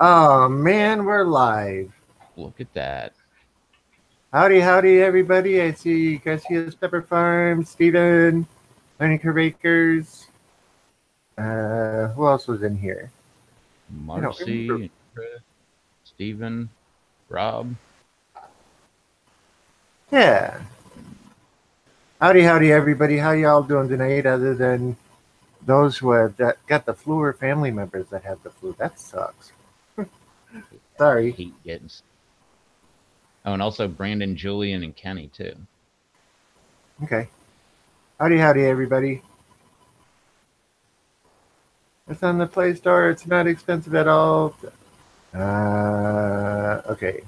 Oh man, we're live. Look at that. Howdy, howdy, everybody. I see Garcia's Pepper Farm, Steven, Learning Curve Acres. Who else was in here? I don't remember. Marcy, Stephen, Rob. Yeah. Howdy, howdy, everybody. How y'all doing tonight other than those who have got the flu or family members that have the flu? That sucks. I Sorry. hate getting. Oh, and also Brandon, Julian, and Kenny too. Okay. Howdy, howdy, everybody. It's on the Play Store. It's not expensive at all. Okay.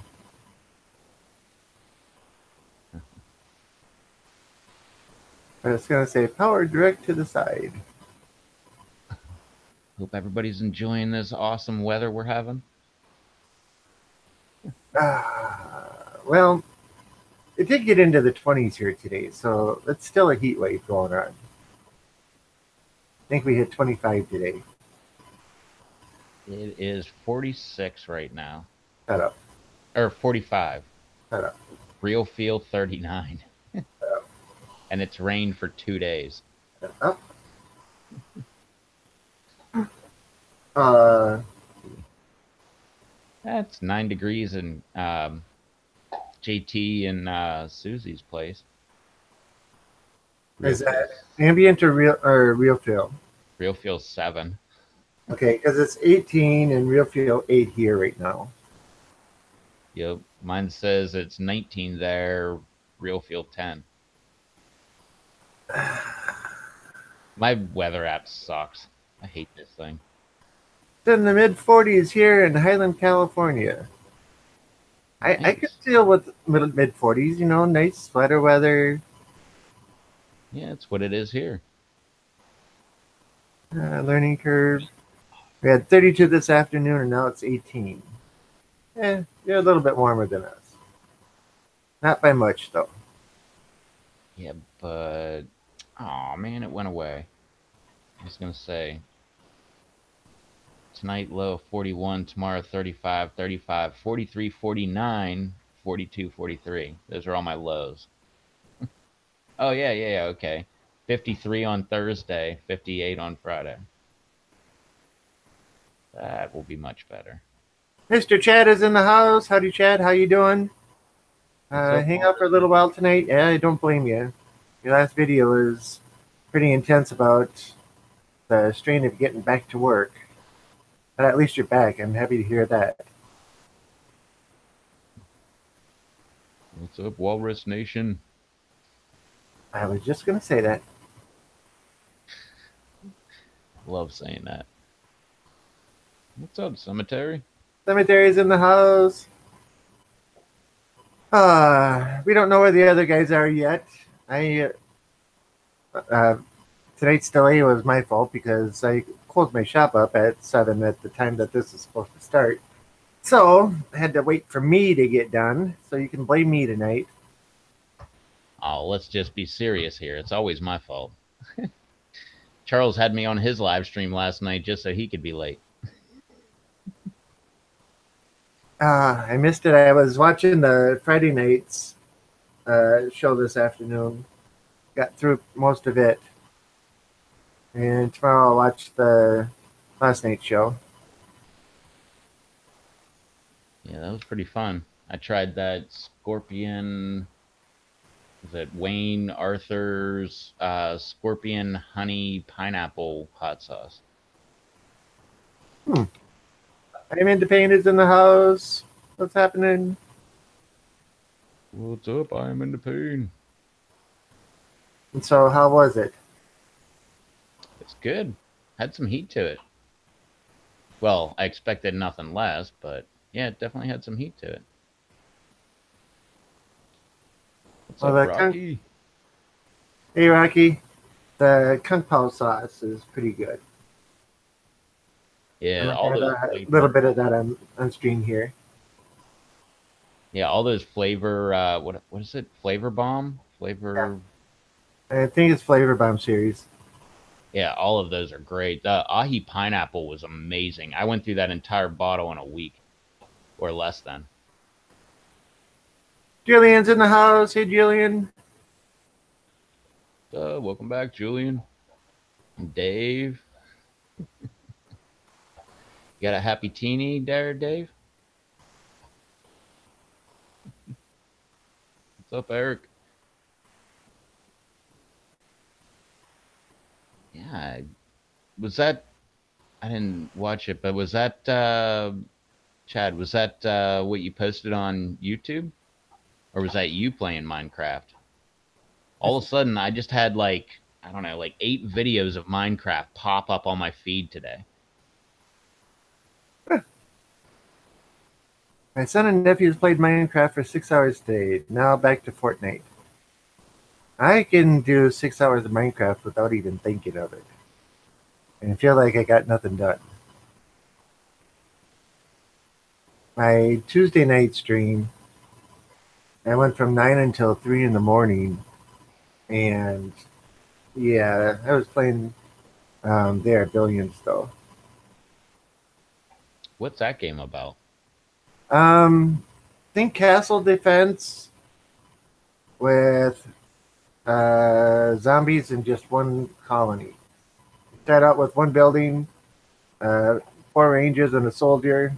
I was going to say power direct to the side. Hope everybody's enjoying this awesome weather we're having. Well, it did get into the 20s here today, so it's still a heat wave going on. I think we hit 25 today. It is 46 right now, Shut up. or 45. Shut up. Real feel 39, Shut and it's rained for 2 days. up. Uh, That's 9 degrees in JT and Susie's place. Real is that feels ambient or real feel? real feels 7. Okay, because it's 18 and real feel 8 here right now. Yep. Mine says it's 19 there, real feel 10. My weather app sucks. I hate this thing. It's in the mid 40s here in Highland, California. I could Nice. deal with mid 40s, nice sweater weather. Yeah, it's what it is here. Learning curve. We had 32 this afternoon, and now it's 18. You're a little bit warmer than us. Not by much, though. Yeah, but oh man, it went away. I was gonna say tonight low 41, tomorrow 35, 35, 43, 49, 42, 43. Those are all my lows. Oh yeah, okay. 53 on Thursday, 58 on Friday. That will be much better. Mr. Chad is in the house. Howdy, Chad. How you doing? What's up, Hang out for a Walrus? little while tonight. Yeah, I don't blame you. Your last video was pretty intense about the strain of getting back to work. But at least you're back. I'm happy to hear that. What's up, Walrus Nation? I was just going to say that. Love saying that. What's up, Cemetery? Cemetery's in the house. We don't know where the other guys are yet. Uh, Tonight's delay was my fault because I closed my shop up at 7 at the time that this is supposed to start. So I had to wait for me to get done. So you can blame me tonight. Oh, let's just be serious here. It's always my fault. Charles had me on his live stream last night just so he could be late. I missed it. I was watching the Friday nights show this afternoon. Got through most of it. And tomorrow I'll watch the last night's show. Yeah, that was pretty fun. I tried that Scorpion. Was it Wayne Arthur's Scorpion Honey Pineapple Hot Sauce? I'm into pain is in the house. What's happening? What's up? I'm into pain. And so how was it? It's good. Had some heat to it. Well, I expected nothing less, but yeah, it definitely had some heat to it. What's Well, up, Rocky? Hey, Rocky. The Kung Pao sauce is pretty good. I'm Yeah, gonna all add those a little flavor. bit of that on stream here. Yeah, all those flavor. What is it? Flavor bomb. Yeah, Flavor. I think it's Flavor Bomb series. Yeah, all of those are great. The ahi pineapple was amazing. I went through that entire bottle in a week or less than. Jillian's in the house. Hey, Jillian. Welcome back, Julian. Dave. You got a happy teeny there, Dave? What's up, Eric? Yeah, was that I didn't watch it, but was that Chad, was that what you posted on YouTube? Or was that you playing Minecraft? All of a sudden I just had like, I don't know, like 8 videos of Minecraft pop up on my feed today. My son and nephews played Minecraft for 6 hours today. Now back to Fortnite. I can do 6 hours of Minecraft without even thinking of it, and feel like I got nothing done. My Tuesday night stream, I went from 9 until 3 in the morning, and yeah, I was playing there Billions though. What's that game about? Think castle defense with zombies in just one colony. Start out with one building, uh, 4 rangers and a soldier.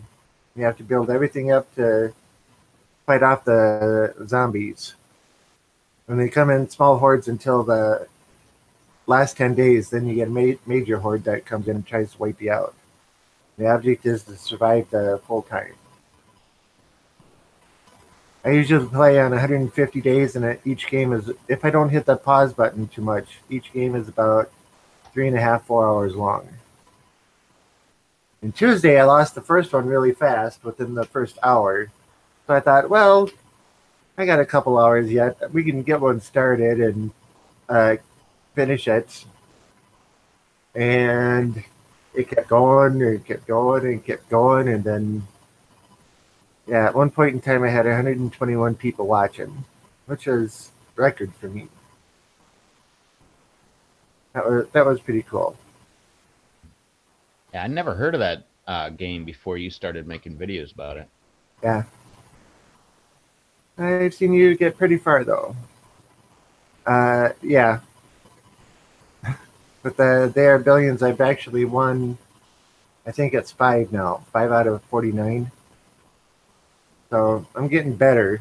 You have to build everything up to fight off the zombies. And they come in small hordes until the last 10 days. Then you get a major horde that comes in and tries to wipe you out. The object is to survive the full time. I usually play on 150 days, and each game is, if I don't hit the pause button too much, each game is about 3.5, 4 hours long. And Tuesday, I lost the first one really fast within the first hour. So I thought, well, I got a couple hours yet. We can get one started and uh, finish it. And it kept going, and it kept going, and kept going. And then, yeah, at one point in time, I had 121 people watching, which was record for me. That was pretty cool. Yeah, I never heard of that game before you started making videos about it. Yeah, I've seen you get pretty far though. Yeah, but there are billions. I've actually won. I think it's 5 now, 5 out of 49. So I'm getting better.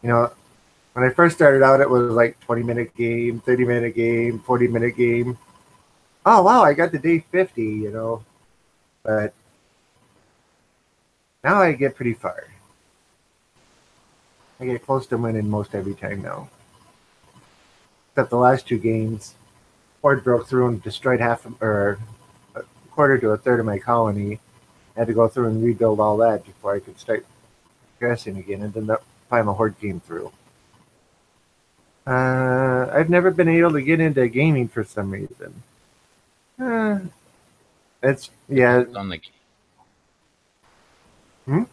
You know, when I first started out, it was like 20-minute game, 30-minute game, 40-minute game. Oh wow, I got to day 50. But now I get pretty far. I get close to winning most every time now. Except the last 2 games, Horde broke through and destroyed half or a quarter to a third of my colony. I had to go through and rebuild all that before I could start progressing again, and then the final Horde came through. I've never been able to get into gaming for some reason. Uh, it's yeah. Depends on the Hmm?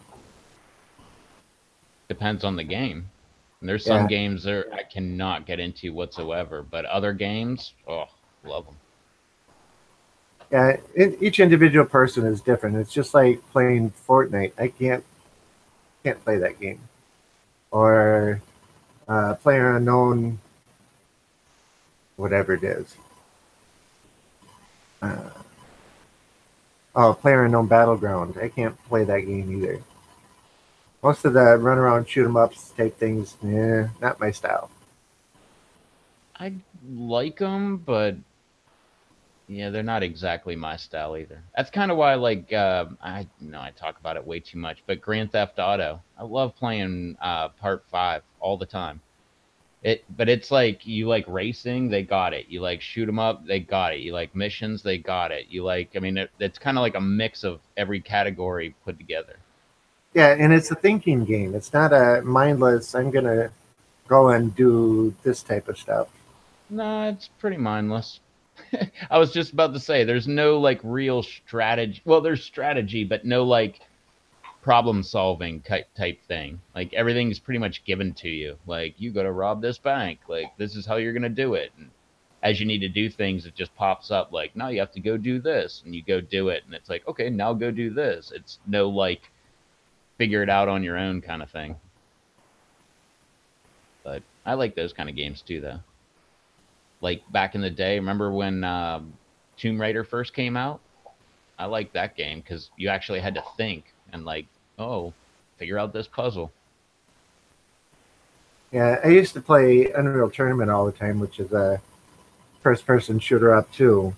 depends on the game. And there's some Yeah, games there I cannot get into whatsoever, but other games, oh, love them. yeah. Each individual person is different. It's just like playing Fortnite. I can't play that game, or Player Unknown, whatever it is. Uh, oh, Player Unknown Battleground. I can't play that game either. Most of the run around shoot 'em ups type things, not my style. I like them, but yeah, they're not exactly my style either. That's kind of why, like, I know I talk about it way too much, but Grand Theft Auto, I love playing Part 5 all the time. But it's like you like racing, they got it. You like shoot 'em up, they got it. You like missions, they got it. You like, I mean, it's kind of like a mix of every category put together. Yeah, and it's a thinking game. It's not a mindless. I'm gonna go and do this type of stuff. No, it's pretty mindless. I was just about to say, there's no like real strategy. Well, there's strategy, but no like problem solving type thing. Like everything's pretty much given to you. Like you got to rob this bank. Like this is how you're gonna do it. as you need to do things, it just pops up like, now you have to go do this, and you go do it, and it's like, okay, now go do this. It's no like figure it out on your own kind of thing. But I like those kind of games too, though. Like back in the day, remember when Tomb Raider first came out? I liked that game because you actually had to think and like, oh, figure out this puzzle. Yeah, I used to play Unreal Tournament all the time, which is a first-person shooter up too.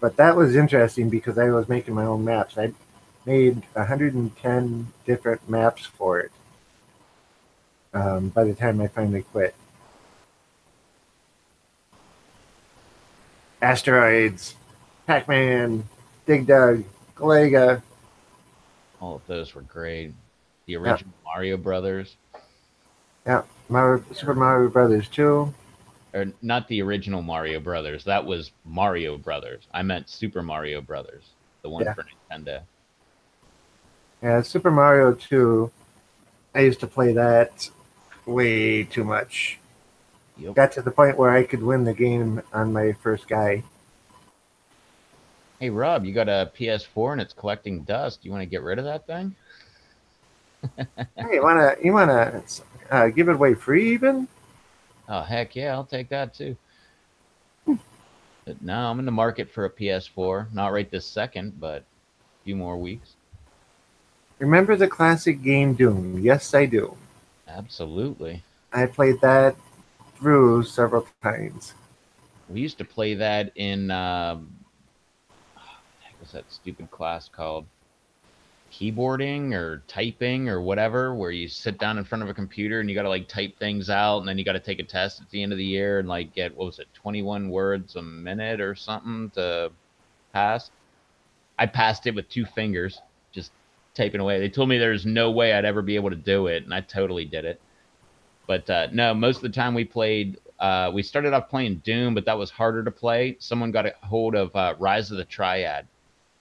But that was interesting because I was making my own maps. I made 110 different maps for it by the time I finally quit. Asteroids, Pac-Man, Dig Dug, Galaga. All of those were great. The Yeah, original Mario Brothers, yeah. Super Mario Brothers 2. or not the original Mario Brothers. That was Mario Brothers. I meant Super Mario Brothers, the one Yeah, for Nintendo. yeah. Super Mario 2. I used to play that way too much. Yep. Got to the point where I could win the game on my first guy. Hey Rob, you got a PS4 and it's collecting dust. You want to get rid of that thing? Hey, you wanna give it away free even? Oh heck yeah, I'll take that too. But no, I'm in the market for a PS4. Not right this second, but a few more weeks. Remember the classic game Doom? Yes, I do. Absolutely. I played that through several times. We used to play that in what the heck was that stupid class called? Keyboarding or typing or whatever, where you sit down in front of a computer and you got to like type things out, and then you got to take a test at the end of the year and like get, what was it, 21 words a minute or something to pass. I passed it with 2 fingers, just typing away. They told me there's no way I'd ever be able to do it, and I totally did it. But no, most of the time we played. We started off playing Doom, but that was harder to play. Someone got a hold of Rise of the Triad,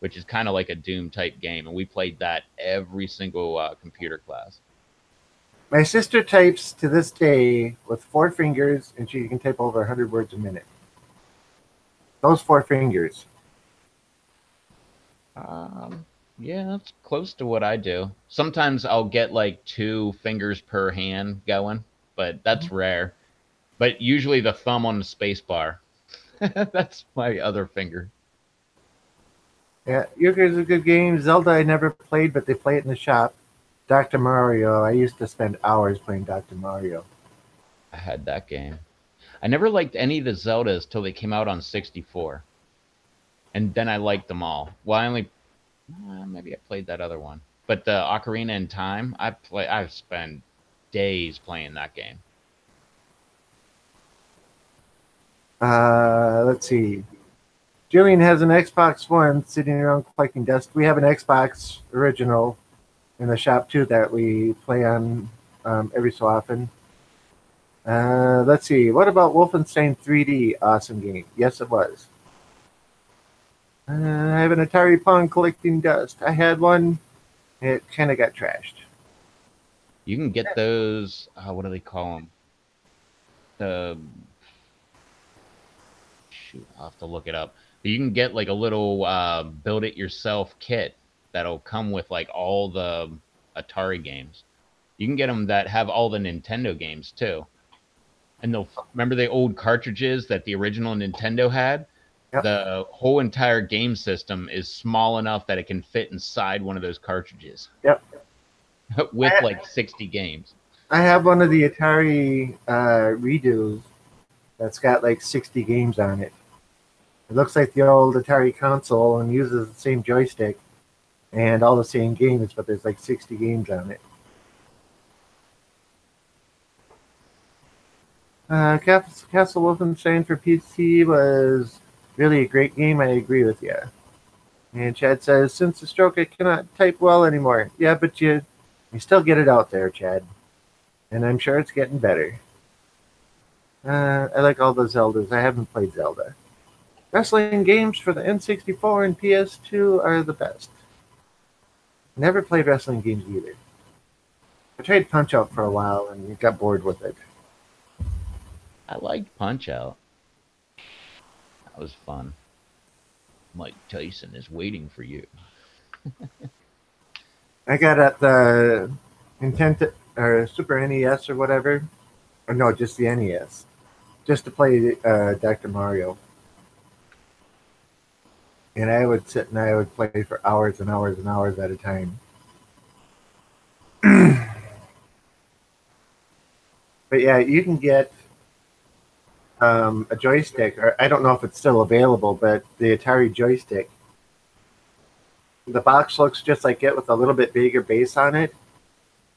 which is kind of like a Doom type game, and we played that every single computer class. My sister types to this day with 4 fingers, and she can type over 100 words a minute. Those 4 fingers. Yeah, that's close to what I do. Sometimes I'll get like 2 fingers per hand going, but that's rare. But usually the thumb on the space bar. That's my other finger. Yeah, Euchre's a good game. Zelda I never played, but they play it in the shop. Dr. Mario, I used to spend hours playing Dr. Mario. I had that game. I never liked any of the Zeldas till they came out on 64. And then I liked them all. Well, I only maybe I played that other one. But the Ocarina in Time, I've spent days playing that game. Let's see. Julian has an Xbox One sitting around collecting dust. We have an Xbox original in the shop too that we play on every so often. Let's see. What about Wolfenstein 3D? Awesome game. Yes, it was. I have an Atari Pong collecting dust. I had one. It kind of got trashed. You can get those. What do they call them? The shoot, I'll have to look it up. But you can get like a little build it yourself kit that'll come with like all the Atari games. You can get them that have all the Nintendo games too. And they'll remember the old cartridges that the original Nintendo had. Yep. The whole entire game system is small enough that it can fit inside one of those cartridges. Yep. With like 60 games. I have one of the Atari redos that's got like 60 games on it. It looks like the old Atari console and uses the same joystick and all the same games, but there's like 60 games on it. Castle Wolfenstein for PC was really a great game. I agree with you. And Chad says, since the stroke, I cannot type well anymore. Yeah, but you still get it out there, Chad. And I'm sure it's getting better. I like all the Zeldas. I haven't played Zelda. Wrestling games for the N64 and PS2 are the best. Never played wrestling games either. I tried Punch Out for a while and got bored with it. I liked Punch Out. That was fun. Mike Tyson is waiting for you. I got at the Nintendo or Super NES or whatever. Or no, just the NES. Just to play Dr. Mario. And I would sit and I would play for hours and hours and hours at a time. But yeah, you can get a joystick, or I don't know if it's still available, but the Atari joystick. The box looks just like it with a little bit bigger base on it.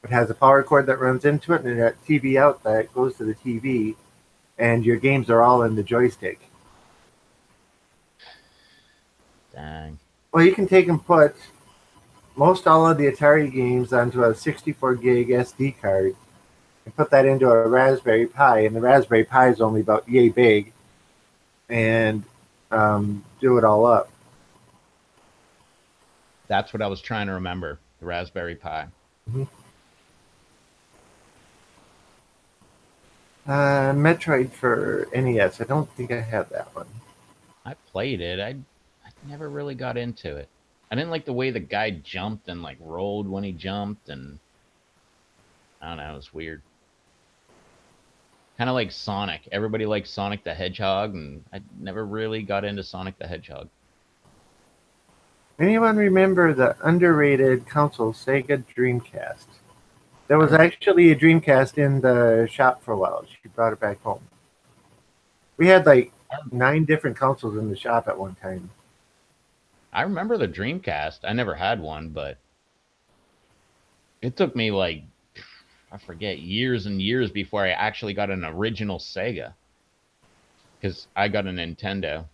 It has a power cord that runs into it and a TV out that goes to the TV, and your games are all in the joystick. Dang. Well, you can take and put most all of the Atari games onto a 64 gig SD card and put that into a Raspberry Pi, and the Raspberry Pi is only about yay big, and do it all up. That's what I was trying to remember. The Raspberry Pi. Mm-hmm. Metroid for NES. I don't think I have that one. I played it. I never really got into it. I didn't like the way the guy jumped and like rolled when he jumped, and I don't know, it was weird. Kind of like Sonic. Everybody likes Sonic the Hedgehog, and I never really got into Sonic the Hedgehog. Anyone remember the underrated console Sega Dreamcast? There was actually a Dreamcast in the shop for a while. She brought it back home. We had like 9 different consoles in the shop at one time. I remember the Dreamcast. I never had one, but it took me like, I forget, years and years before I actually got an original Sega. Because I got a Nintendo.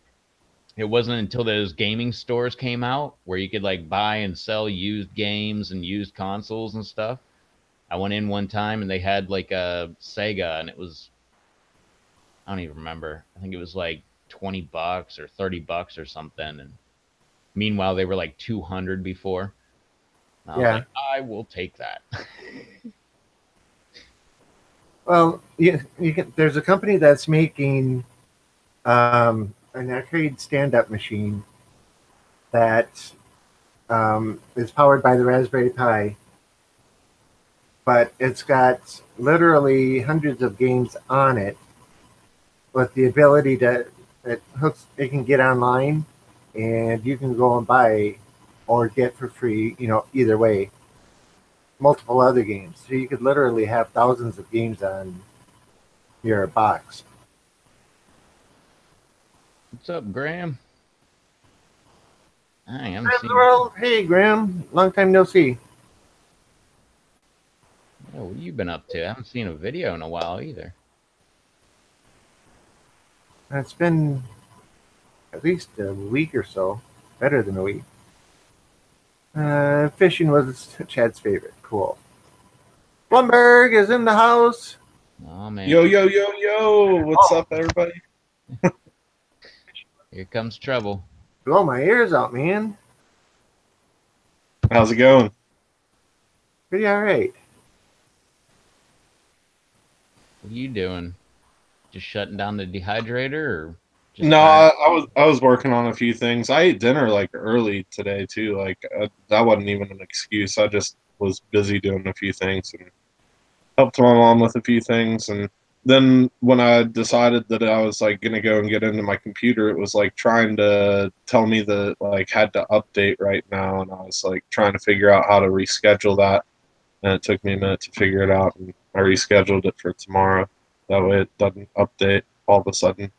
It wasn't until those gaming stores came out where you could like buy and sell used games and used consoles and stuff. I went in one time and they had like a Sega, and it was, I don't even remember. I think it was like $20 or $30 or something. And meanwhile, they were like 200 before. And I was like, I will take that. Well, you can. There's a company that's making an arcade stand-up machine that is powered by the Raspberry Pi, but it's got literally hundreds of games on it with the ability to it can get online, and you can go and buy or get for free, either way, multiple other games. So you could literally have thousands of games on your box. What's up, Graham? I haven't seen you. Hey, Graham. Long time no see. Yeah, what have you been up to? I haven't seen a video in a while either. It's been at least a week or so. Better than a week. Fishing was Chad's favorite. Cool. Blumberg is in the house. Oh, man. Yo, yo, yo, yo. What's up, everybody? Here comes trouble. Blow my ears out, man. How's it going? Pretty all right. What are you doing? Just shutting down the dehydrator, or just No, I was working on a few things. I ate dinner like early today too. Like that wasn't even an excuse. I just was busy doing a few things and helped my mom with a few things. And then when I decided that I was like gonna go and get into my computer, it was like trying to tell me that like had to update right now, and I was like trying to figure out how to reschedule that. And it took me a minute to figure it out, and I rescheduled it for tomorrow. That way it doesn't update all of a sudden.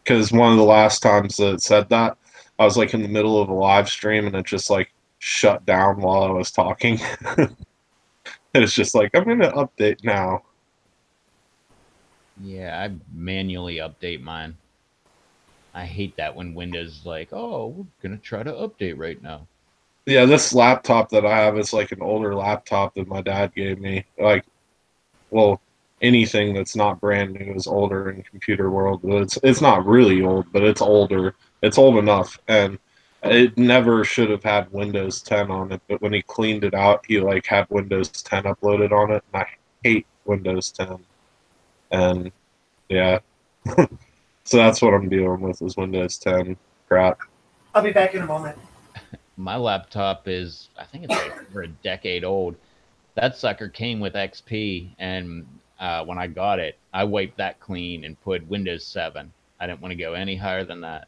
Because one of the last times that it said that, I was like in the middle of a live stream and it just like shut down while I was talking. It's just like, I'm going to update now. Yeah, I manually update mine. I hate that when Windows is like, oh, we're going to try to update right now. Yeah, this laptop that I have is like an older laptop that my dad gave me. Like, well, anything that's not brand new is older in computer world. It's not really old, but it's older. It's old enough, and it never should have had Windows 10 on it. But when he cleaned it out, he like had Windows 10 uploaded on it, and I hate Windows 10. And yeah, So that's what I'm dealing with is Windows 10 crap. I'll be back in a moment. My laptop is, I think it's like over a decade old. That sucker came with XP, and when I got it, I wiped that clean and put Windows 7. I didn't want to go any higher than that.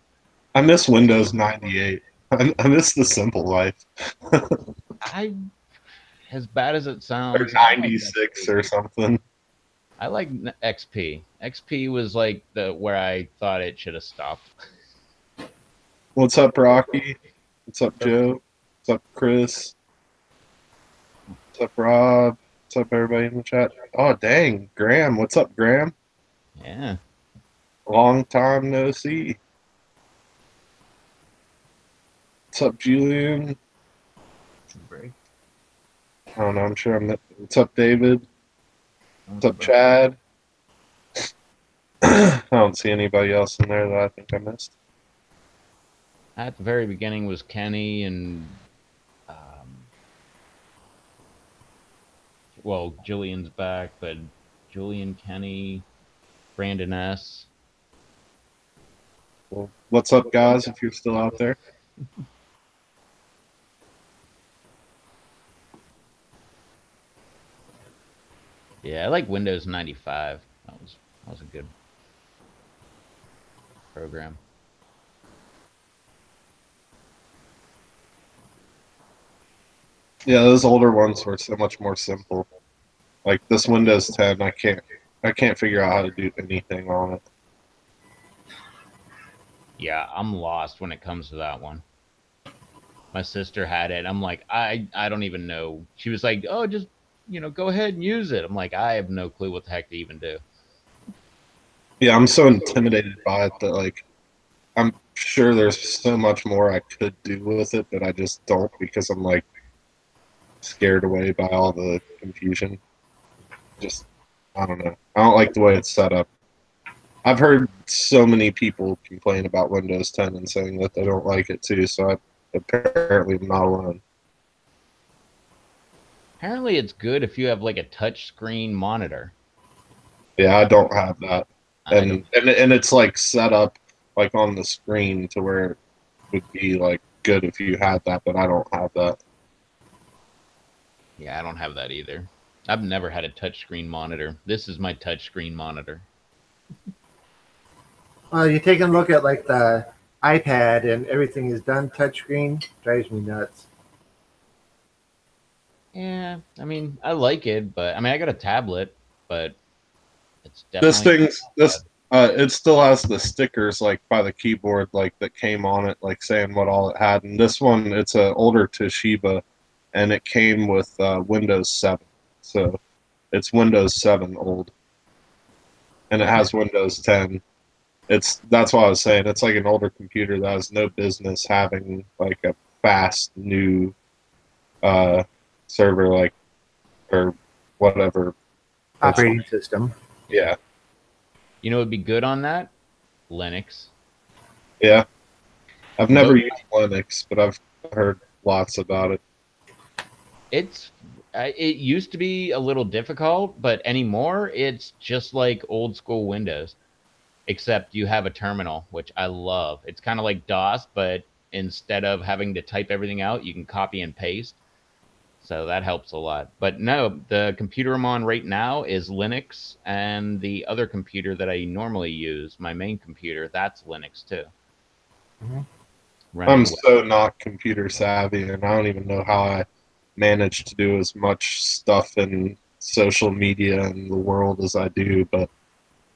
I miss Windows 98. I miss the simple life. I, as bad as it Or sounds, I like 96 XP. or something. I like XP. XP was like the where I thought it should have stopped. What's up, Rocky? What's up, Joe? What's up, Chris? What's up, Rob? What's up, everybody in the chat? Oh, dang. Graham. What's up, Graham? Yeah. Long time no see. What's up, Julian? I don't know. I'm sure I'm. What's up, David? What's up, Chad? I don't see anybody else in there that I think I missed. At the very beginning was Kenny and, well, Julian's back, but Julian, Kenny, Brandon S. Well, what's up, guys? If you're still out there. Yeah, I like Windows 95. That was a good program. Yeah, those older ones were so much more simple. Like this Windows 10, I can't figure out how to do anything on it. Yeah, I'm lost when it comes to that one. My sister had it. I'm like, I don't even know. She was like, oh, just, go ahead and use it. I'm like, I have no clue what the heck to even do. Yeah, I'm so intimidated by it that like I'm sure there's so much more I could do with it, but I just don't because I'm like scared away by all the confusion. Just I don't know. I don't like the way it's set up. I've heard so many people complain about Windows 10 and saying that they don't like it too, so I apparently am not alone. Apparently, it's good if you have like a touch screen monitor. Yeah, I don't have that. And it's like set up like on the screen to where it would be like good if you had that, but I don't have that. Yeah, I don't have that either. I've never had a touchscreen monitor. This is my touchscreen monitor. Well, you take a look at like the iPad and everything is done touchscreen. Drives me nuts. Yeah, I mean, I like it, but I mean, I got a tablet, but it's This definitely it still has the stickers like by the keyboard like that came on it, like saying what all it had. And this one, it's an older Toshiba, and it came with Windows 7, so it's Windows 7 old, and it has Windows 10. That's what I was saying. It's like an older computer that has no business having like a fast new server like or whatever Operating system. Yeah. You know, it'd be good on that Linux. Yeah. I've never used Linux, but I've heard lots about it. It used to be a little difficult, but anymore it's just like old school Windows, except you have a terminal, which I love. It's kind of like DOS, but instead of having to type everything out, you can copy and paste. So that helps a lot. But no, the computer I'm on right now is Linux, and the other computer that I normally use, my main computer, that's Linux too. Mm-hmm. I'm so not computer savvy, and I don't even know how I manage to do as much stuff in social media and the world as I do, but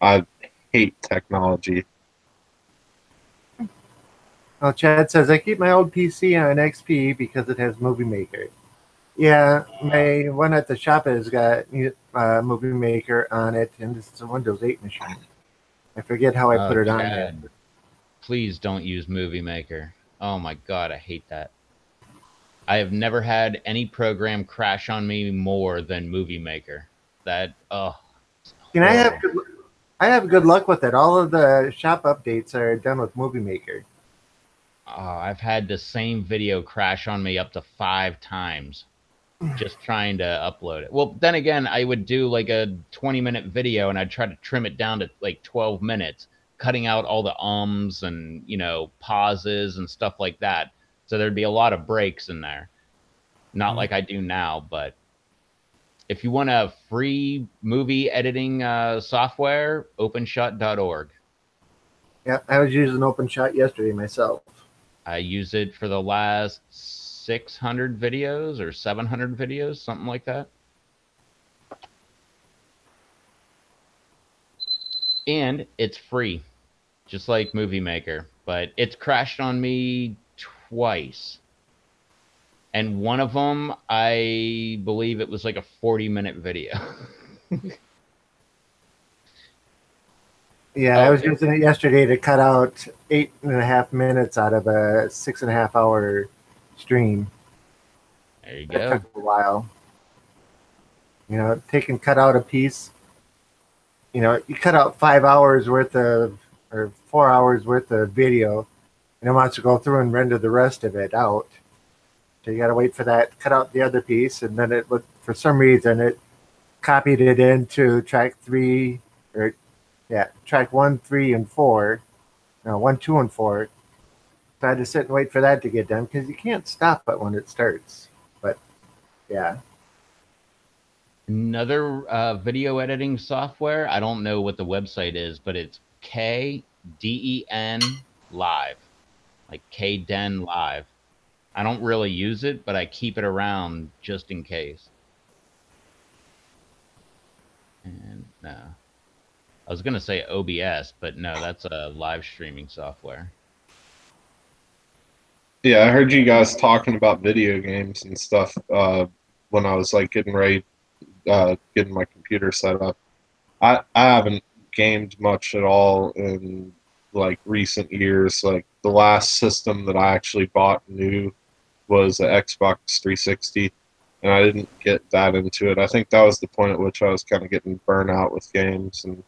I hate technology. Well, Chad says, I keep my old PC on XP because it has Movie Maker. Yeah, my one at the shop has got Movie Maker on it, and this is a Windows 8 machine. I forget how I put it on there. Please don't use Movie Maker. Oh my god, I hate that. I have never had any program crash on me more than Movie Maker. That, And I have good luck with it. All of the shop updates are done with Movie Maker. I've had the same video crash on me up to 5 times just trying to upload it. Well, then again, I would do like a 20-minute video and I'd try to trim it down to like 12 minutes. cutting out all the ums and, you know, pauses and stuff like that. So there'd be a lot of breaks in there. Not like I do now, but if you want a free movie editing software, openshot.org. Yeah, I was using OpenShot yesterday myself. I use it for the last 600 videos or 700 videos, something like that. And it's free, just like Movie Maker, but it's crashed on me twice. And one of them, I believe it was like a 40-minute video. Yeah, I was using it yesterday to cut out 8.5 minutes out of a 6.5 hour stream. There you That go. took a while. You know, take and cut out a piece. You know, you cut out 5 hours worth of, or 4 hours worth of video, and it wants to go through and render the rest of it out. So you got to wait for that, cut out the other piece, and then it would, for some reason, it copied it into track 3, or yeah, track 1, 3, and 4. No, 1, 2, and 4. So I had to sit and wait for that to get done because you can't stop it when it starts. But yeah. Another video editing software. I don't know what the website is, but it's KDEN Live, like KDEN Live. I don't really use it, but I keep it around just in case. And no, I was gonna say OBS, but no, that's a live streaming software. Yeah, I heard you guys talking about video games and stuff when I was like getting ready, getting my computer set up. I haven't gamed much at all in like recent years. Like the last system that I actually bought new was an Xbox 360, and I didn't get that into it. I think that was the point at which I was kind of getting burnt out with games, and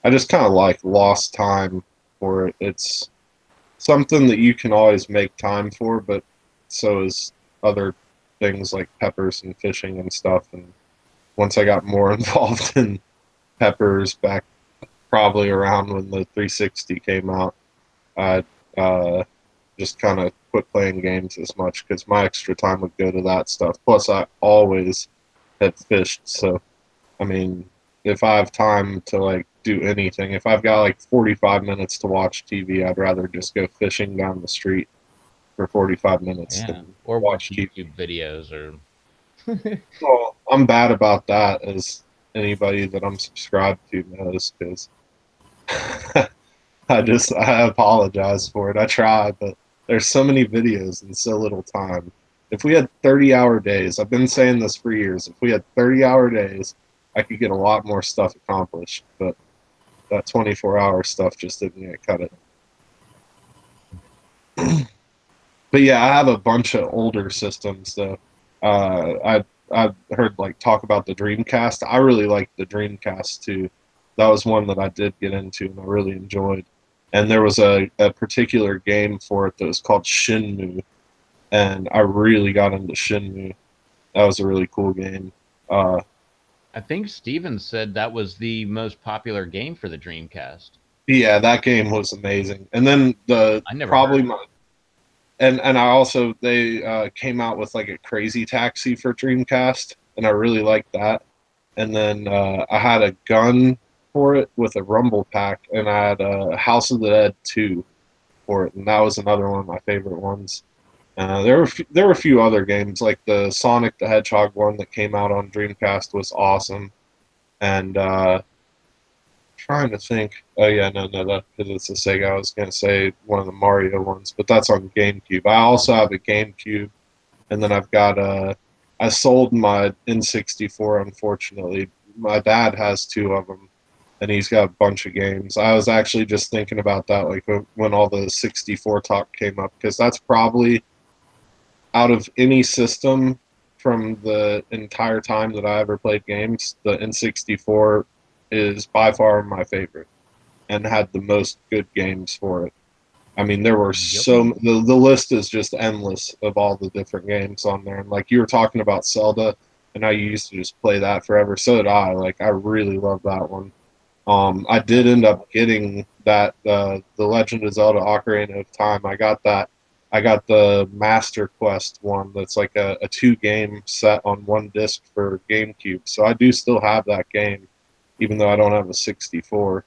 I just kind of like lost time for it. It's something that you can always make time for, but so is other things like peppers and fishing and stuff. And once I got more involved in peppers back probably around when the 360 came out, I just kind of quit playing games as much because my extra time would go to that stuff. Plus, I always had fished, so I mean, if I have time to like do anything, if I've got like 45 minutes to watch TV, I'd rather just go fishing down the street for 45 minutes than or watch TV. YouTube videos or. Well, I'm bad about that, as anybody that I'm subscribed to knows, because I apologize for it. I try, but there's so many videos and so little time. If we had 30-hour days, I've been saying this for years, if we had 30-hour days, I could get a lot more stuff accomplished, but that 24-hour stuff just didn't get cut it. But yeah, I have a bunch of older systems though. I've heard like talk about the Dreamcast. I really liked the Dreamcast too. That was one that I did get into and I really enjoyed. And there was a particular game for it that was called Shenmue, and I really got into Shenmue. That was a really cool game. I think Steven said that was the most popular game for the Dreamcast. Yeah, that game was amazing. And then I never heard. And I also they came out with like a Crazy Taxi for Dreamcast, and I really liked that. And then I had a gun for it with a rumble pack, and I had House of the Dead 2 for it, and that was another one of my favorite ones. There were a few other games, like the Sonic the Hedgehog one that came out on Dreamcast was awesome. And trying to think. Oh yeah, no, that because it's a Sega. I was gonna say one of the Mario ones, but that's on GameCube. I also have a GameCube, and then I've got I sold my N64. Unfortunately, my dad has two of them, and he's got a bunch of games. I was actually just thinking about that, like when all the 64 talk came up, because that's probably out of any system from the entire time that I ever played games, the N64 is by far my favorite and had the most good games for it. I mean, there were the list is just endless of all the different games on there. And like you were talking about Zelda, and I used to just play that forever. So did I. Like, I really love that one. I did end up getting that the Legend of Zelda: Ocarina of Time. I got that. I got the Master Quest one. That's like a 2 game set on one disc for GameCube. So I do still have that game, even though I don't have a 64.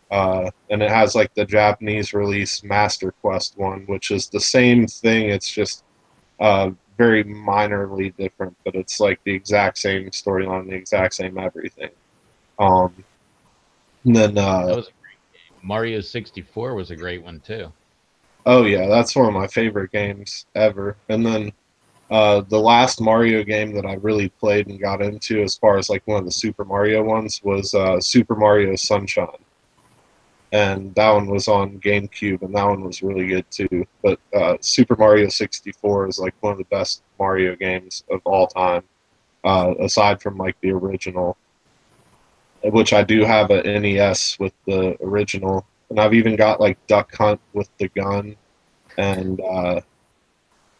And it has like the Japanese release Master Quest one, which is the same thing. It's just very minorly different, but it's like the exact same storyline, the exact same everything. Um, and then, That was a great game. Mario 64 was a great one too. oh yeah, that's one of my favorite games ever. And then the last Mario game that I really played and got into, as far as like one of the Super Mario ones, was Super Mario Sunshine. And that one was on GameCube, and that one was really good too. But Super Mario 64 is like one of the best Mario games of all time, aside from like the original, which I do have a NES with the original, and I've even got like Duck Hunt with the gun, and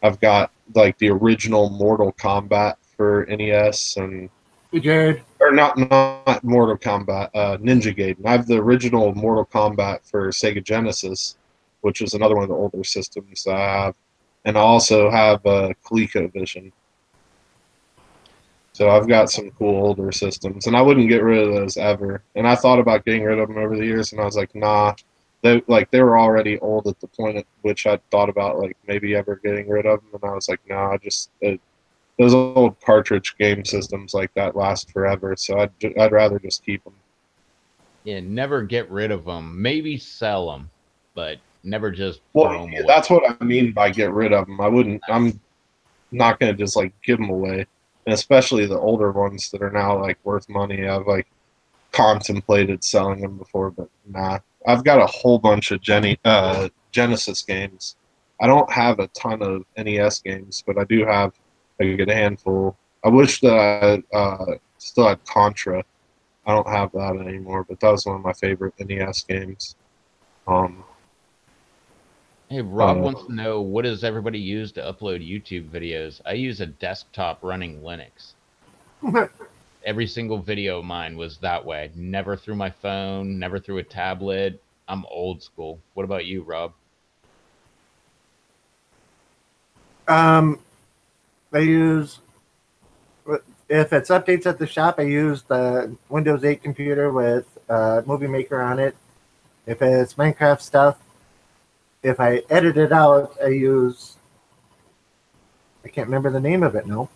I've got like the original Mortal Kombat for NES, and Hey, Jared. or not Mortal Kombat, Ninja Gaiden. I have the original Mortal Kombat for Sega Genesis, which is another one of the older systems that I have, and I also have ColecoVision. So I've got some cool older systems, and I wouldn't get rid of those ever. And I thought about getting rid of them over the years, and I was like, nah. They were already old at the point at which I thought about like maybe ever getting rid of them, and I was like, nah. Those old cartridge game systems like that last forever, so I'd rather just keep them. Yeah, never get rid of them. Maybe sell them, but never just Well, throw them away. that's what I mean by get rid of them. I wouldn't. I'm not gonna just like give them away, and especially the older ones that are now like worth money. I've like contemplated selling them before, but nah. I've got a whole bunch of Genesis games. I don't have a ton of NES games, but I do have a good handful. I wish that I still had Contra. I don't have that anymore, but that was one of my favorite NES games. Um, Hey, Rob uh, wants to know, what does everybody use to upload YouTube videos? I use a desktop running Linux. Every single video of mine was that way. Never through my phone, never through a tablet. I'm old school. What about you, Rob? I use, if it's updates at the shop, I use the Windows 8 computer with Movie Maker on it. If it's Minecraft stuff, if I edit it out, I use, I can't remember the name of it now.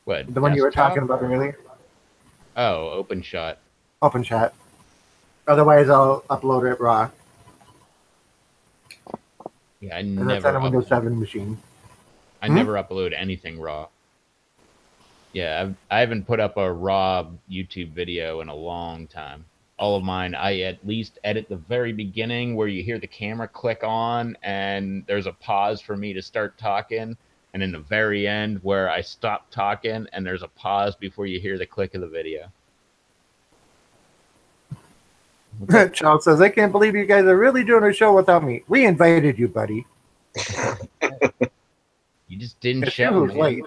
What, The one you were desktop? talking about earlier, Oh, OpenShot. OpenShot. Otherwise, I'll upload it raw, Yeah, and that's on a Windows 7 machine. I never upload anything raw. Yeah, I haven't put up a raw YouTube video in a long time. All of mine, I at least edit the very beginning where you hear the camera click on and there's a pause for me to start talking. And in the very end where I stop talking and there's a pause before you hear the click of the video. Charles says, I can't believe you guys are really doing a show without me. We invited you, buddy. You just didn't It's you show, who's man. late.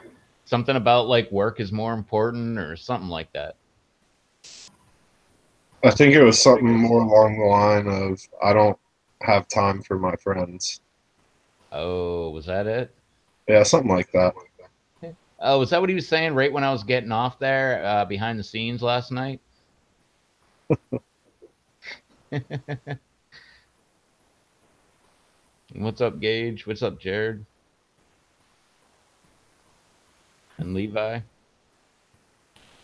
Something about like work is more important or something like that. I think it was something more along the line of I don't have time for my friends. Oh, was that it? Yeah, something like that. Oh, was that what he was saying right when I was getting off there behind the scenes last night? What's up, Gage? What's up, Jared? And Levi?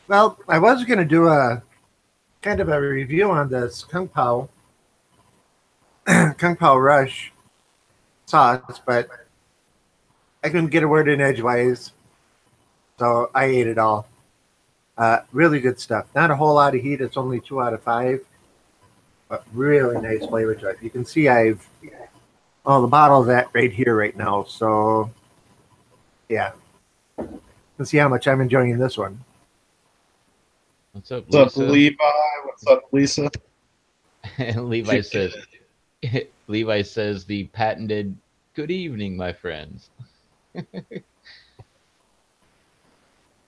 Well, I was going to do a kind of a review on this Kung Pao Kung Pao Rush sauce, but I couldn't get a word in edgewise, so I ate it all. Really good stuff. Not a whole lot of heat. It's only 2 out of 5, but really nice flavor to it. You can see the bottle's at right here right now. So yeah, you can see how much I'm enjoying this one. What's up, What's up, Lisa? Levi? What's up, Lisa? Levi says Levi says the patented good evening, my friends.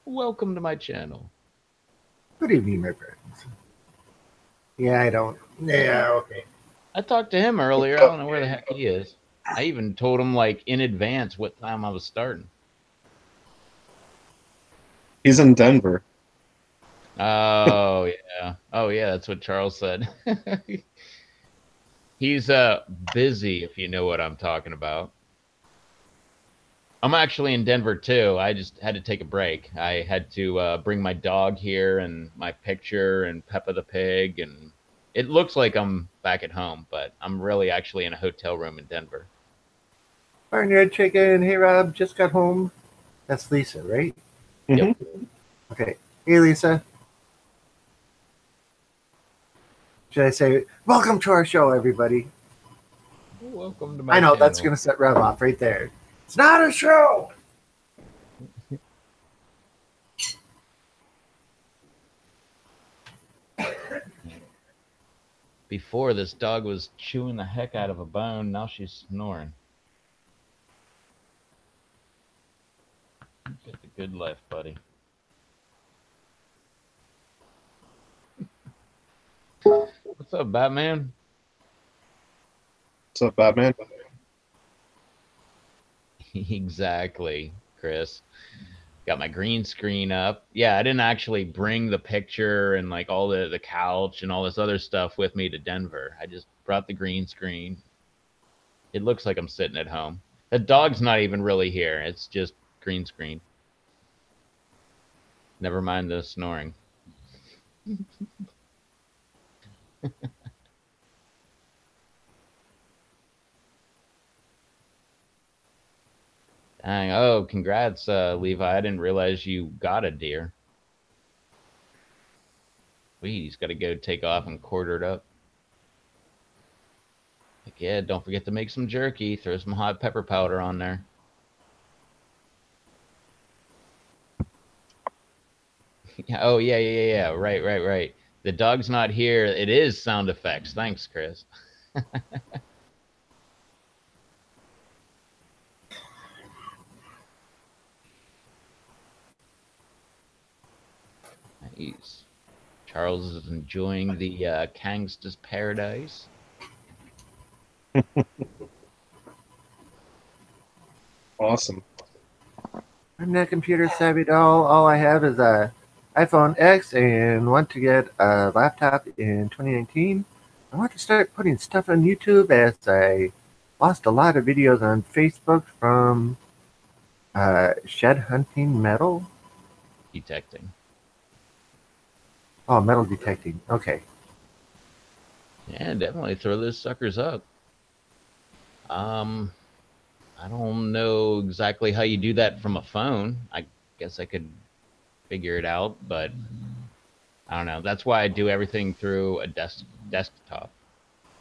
Welcome to my channel. Good evening, my friends. Yeah, I don't. Yeah, okay. I talked to him earlier. I don't know where the heck he is. I even told him like in advance what time I was starting. He's in Denver. Oh yeah. Oh yeah, that's what Charles said. He's busy, if you know what I'm talking about. I'm actually in Denver too. I just had to take a break. I had to bring my dog here and my picture and Peppa the pig, and it looks like I'm back at home, but I'm really actually in a hotel room in Denver. Barnyard Chicken. Hey, Rob. Just got home. That's Lisa, right? Yep. Hmm. Okay. Hey, Lisa. Should I say, welcome to our show, everybody? Welcome to I my know that's channel. going to set Rob off right there. It's not a show. Before this dog was chewing the heck out of a bone. Now she's snoring. Get the good life, buddy. What's up, Batman? What's up, Batman? Exactly, Chris. Got my green screen up. Yeah, I didn't actually bring the picture and like all the couch and all this other stuff with me to Denver. I just brought the green screen. It looks like I'm sitting at home. The dog's not even really here. It's just green screen. Never mind the snoring. Dang. Oh, congrats, Levi. I didn't realize you got a deer. Wait, he's got to go take off and quarter it up. Like, yeah, don't forget to make some jerky. Throw some hot pepper powder on there. Yeah, oh, yeah, yeah, yeah, yeah. Right, right, right. The dog's not here. It is sound effects. Thanks, Chris. Nice. Charles is enjoying the Kangsta's Paradise. Awesome. I'm not computer savvy at all. All I have is a iPhone X and want to get a laptop in 2019. I want to start putting stuff on YouTube as I lost a lot of videos on Facebook from shed hunting metal. Detecting. Oh, metal detecting. Okay. Yeah, definitely throw those suckers up. Um, I don't know exactly how you do that from a phone. I guess I could figure it out, but I don't know. That's why I do everything through a desktop.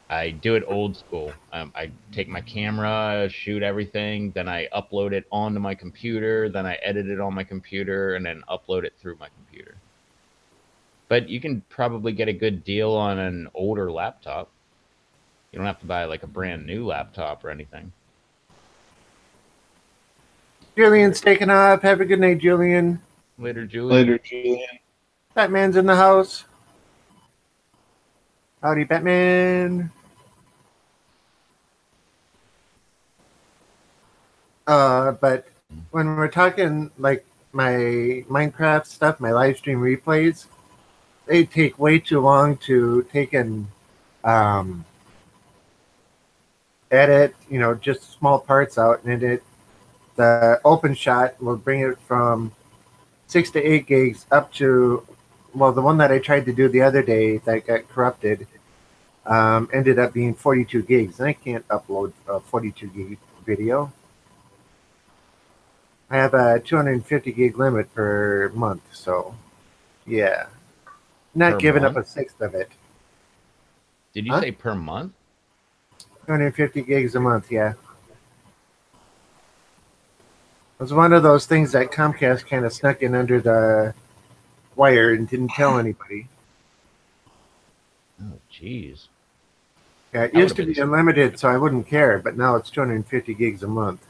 I do it old school. I take my camera, shoot everything, then I upload it onto my computer, then I edit it on my computer, and then upload it through my computer. But you can probably get a good deal on an older laptop. You don't have to buy like a brand new laptop or anything. Julian's taking off. Have a good night, Julian. Later, Julian. Later, Julian. Batman's in the house. Howdy, Batman. But when we're talking like my Minecraft stuff, my live stream replays, they take way too long to take and um, edit. You know, just small parts out, and the open shot will bring it from 6 to 8 gigs up to, well, the one that I tried to do the other day that got corrupted ended up being 42 gigs, and I can't upload a 42 gig video. I have a 250 gig limit per month, so yeah, not Per giving up month? a sixth of it. Did you Huh? say per month? 250 gigs a month, yeah. It was one of those things that Comcast kind of snuck in under the wire and didn't tell anybody. Oh, jeez. Yeah, it That would used have to been be unlimited, so I wouldn't care, but now it's 250 gigs a month.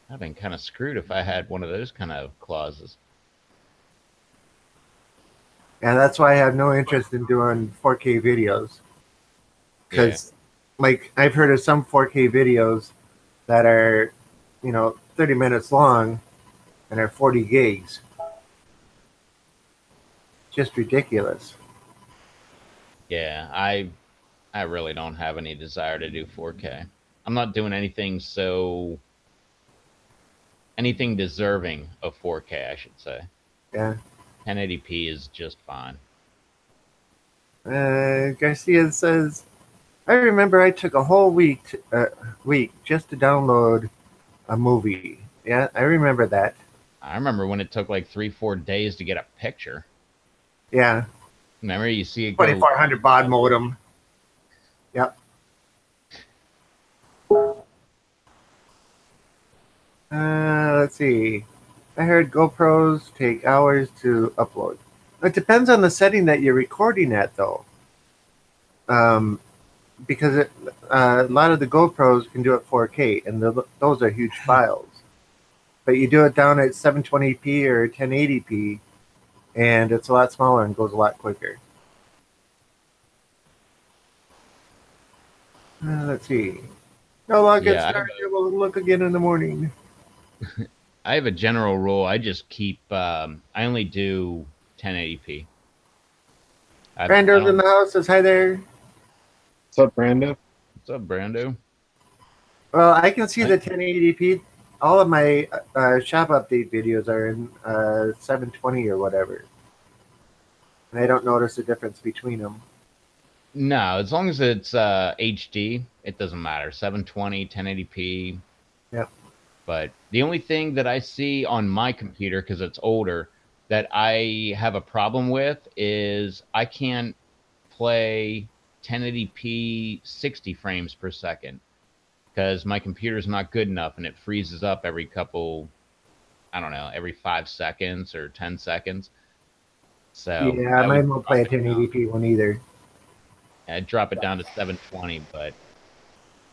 I've been kind of screwed if I had one of those kind of clauses. And that's why I have no interest in doing 4K videos. Yeah. Because, like, I've heard of some 4K videos that are, 30 minutes long and are 40 gigs. Just ridiculous. Yeah. I really don't have any desire to do 4K. I'm not doing anything deserving of 4K, I should say. Yeah. 1080p is just fine. Garcia says, I remember I took a whole week just to download a movie. Yeah, I remember that. I remember when it took like 3, 4 days to get a picture. Yeah, Remember, you see it go. 2400 baud modem. Yep. Let's see. I heard GoPros take hours to upload. It depends on the setting that you're recording at, though. Um, because a lot of the GoPros can do it 4K, and those are huge files. But you do it down at 720p or 1080p, and it's a lot smaller and goes a lot quicker. Let's see. No luck get Yeah, started. We'll look again in the morning. I have a general rule. I just keep. I only do 1080p. I Brando's in don't. the house. Says hi there. What's up, Brando? What's up, Brando? Well, I can see I, the 1080p. All of my shop update videos are in 720 or whatever, and I don't notice a difference between them. no, as long as it's HD, it doesn't matter. 720, 1080p. Yep. But the only thing that I see on my computer, because it's older, that I have a problem with is I can't play 1080p 60 frames per second because my computer's not good enough and it freezes up every couple, I don't know, every 5 seconds or 10 seconds. So Yeah, I would mine won't play drop a it down. 1080p one either. I'd drop it down to 720, but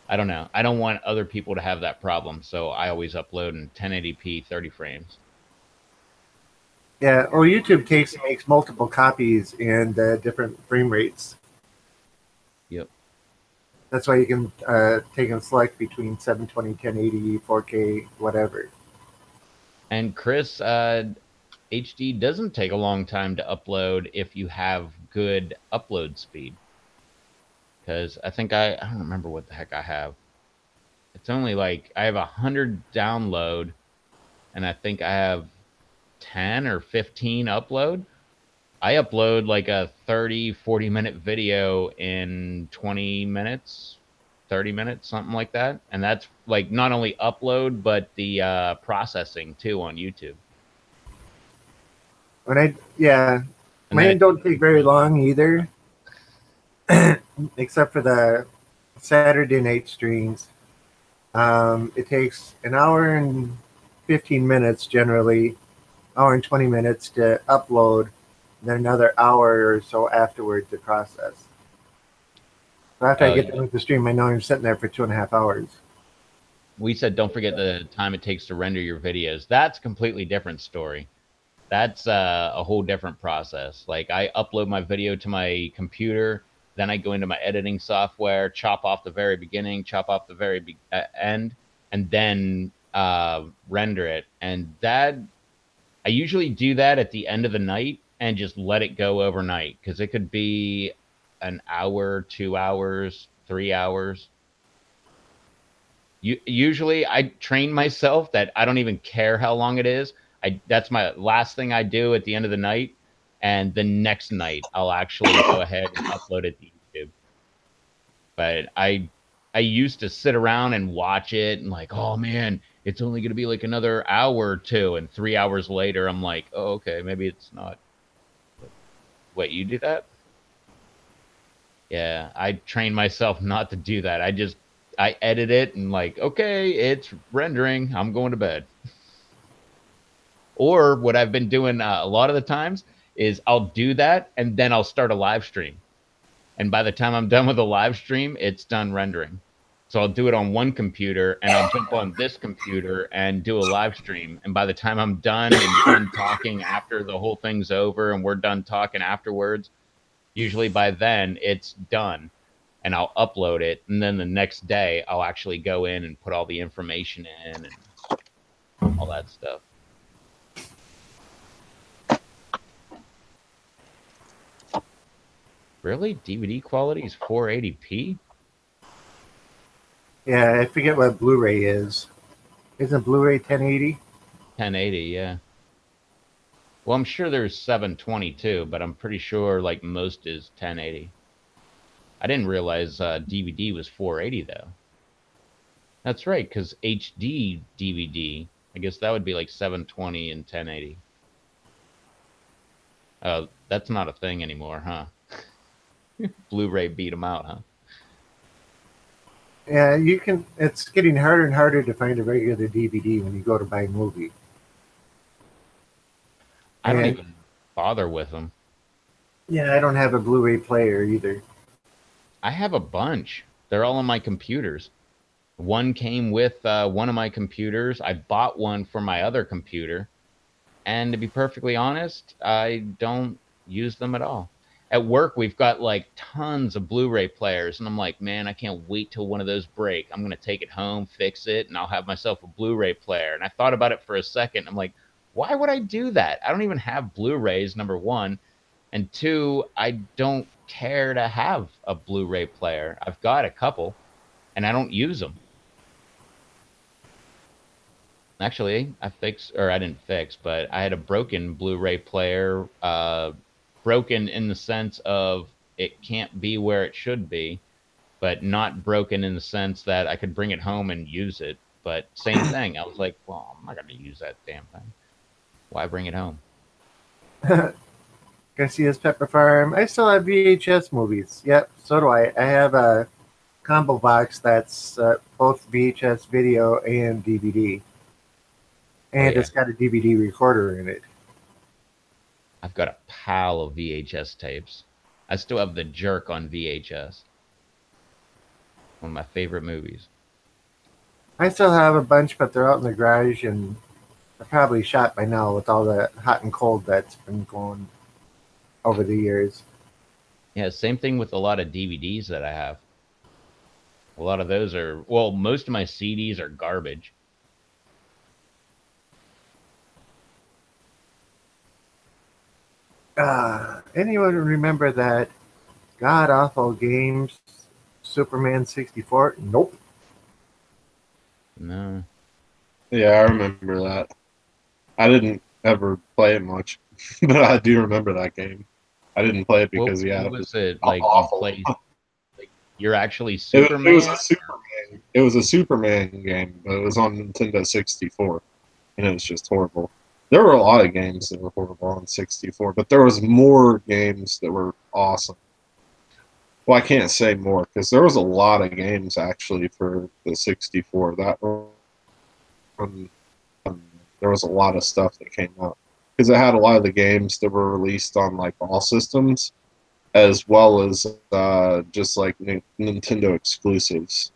I don't know. I don't want other people to have that problem, so I always upload in 1080p 30 frames. Yeah. Oh, YouTube makes multiple copies and different frame rates. Yep. That's why you can take and select between 720, 1080, 4K, whatever. And Chris, HD doesn't take a long time to upload if you have good upload speed. Because I don't remember what the heck I have. It's only like I have 100 download, and I think I have 10 or 15 upload. I upload like a 30, 40-minute video in 20 minutes, 30 minutes, something like that. And that's like not only upload, but the processing too on YouTube. Yeah, And then mine don't take very long either, except for the Saturday night streams. It takes an hour and 15 minutes generally, hour and 20 minutes to upload, then another hour or so afterward to process. So after I oh, get yeah. done with the stream, I know I'm sitting there for 2.5 hours. We said don't forget the time it takes to render your videos. That's a completely different story. That's a whole different process. Like I upload my video to my computer, then I go into my editing software, chop off the very beginning, chop off the very end, and then render it. And that I usually do that at the end of the night and just let it go overnight because it could be an hour, 2 hours, 3 hours. Usually I train myself that I don't even care how long it is. That's my last thing I do at the end of the night, and the next night I'll actually go ahead and upload it to YouTube. But I used to sit around and watch it and like, oh man, it's only going to be like another hour or two, and 3 hours later I'm like, oh okay, maybe it's not. But wait, you do that? Yeah, I trained myself not to do that. I edit it and like, okay, it's rendering. I'm going to bed. Or what I've been doing a lot of the times is I'll do that and then I'll start a live stream. And by the time I'm done with the live stream, it's done rendering. So I'll do it on one computer and I'll jump on this computer and do a live stream. And by the time I'm done and done talking after the whole thing's over and we're done talking afterwards, usually by then it's done and I'll upload it. And then the next day I'll actually go in and put all the information in and all that stuff. Really? DVD quality is 480p? Yeah, I forget what Blu-ray is. Isn't Blu-ray 1080? 1080, yeah. Well, I'm sure there's 722, but I'm pretty sure like most is 1080. I didn't realize DVD was 480 though. That's right, because HD DVD, I guess that would be like 720 and 1080. Oh, that's not a thing anymore, huh? Blu-ray beat them out, huh? Yeah, you can. It's getting harder and harder to find a regular DVD when you go to buy a movie. I don't And- even bother with them. Yeah, I don't have a Blu-ray player either. I have a bunch. They're all on my computers. One came with one of my computers. I bought one for my other computer. And to be perfectly honest, I don't use them at all. At work, we've got like tons of Blu-ray players. And I'm like, man, I can't wait till one of those break. I'm going to take it home, fix it, and I'll have myself a Blu-ray player. And I thought about it for a second. I'm like, why would I do that? I don't even have Blu-rays, number one. And two, I don't care to have a Blu-ray player. I've got a couple, and I don't use them. Actually, I didn't fix, but I had a broken Blu-ray player, broken in the sense of it can't be where it should be, but not broken in the sense that I could bring it home and use it. But same thing. I was like, well, I'm not going to use that damn thing. Why bring it home? Garcia's Pepper Farm. I still have VHS movies. Yep, so do I. I have a combo box that's both VHS video and DVD. And yeah. It's got a DVD recorder in it. I've got a pile of VHS tapes. I still have The Jerk on VHS. One of my favorite movies. I still have a bunch, but they're out in the garage and they're probably shot by now with all the hot and cold that's been going over the years. Yeah, same thing with a lot of DVDs that I have. A lot of those are, well, most of my CDs are garbage. Anyone remember that god awful game Superman 64? Nope. No. Yeah, I remember that. I didn't ever play it much, but I do remember that game. I didn't play it because what was it was like? awful. You played, like, you're actually Superman. It was a Superman. It was a Superman game, but it was on Nintendo 64, and it was just horrible. There were a lot of games that were horrible on 64, but there was more games that were awesome. Well, I can't say more because there was a lot of games actually for the 64. There was a lot of stuff that came out because it had a lot of the games that were released on like all systems, as well as just like Nintendo exclusives.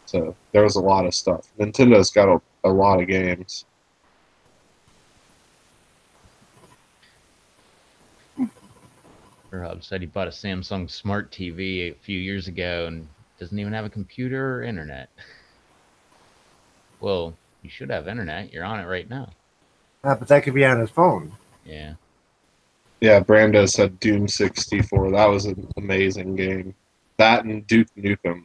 So there was a lot of stuff. Nintendo's got a lot of games. Rob said he bought a Samsung Smart TV a few years ago and doesn't even have a computer or internet. Well, you should have internet. You're on it right now. But that could be on his phone. Yeah. Yeah, Brando said Doom 64. That was an amazing game. That and Duke Nukem.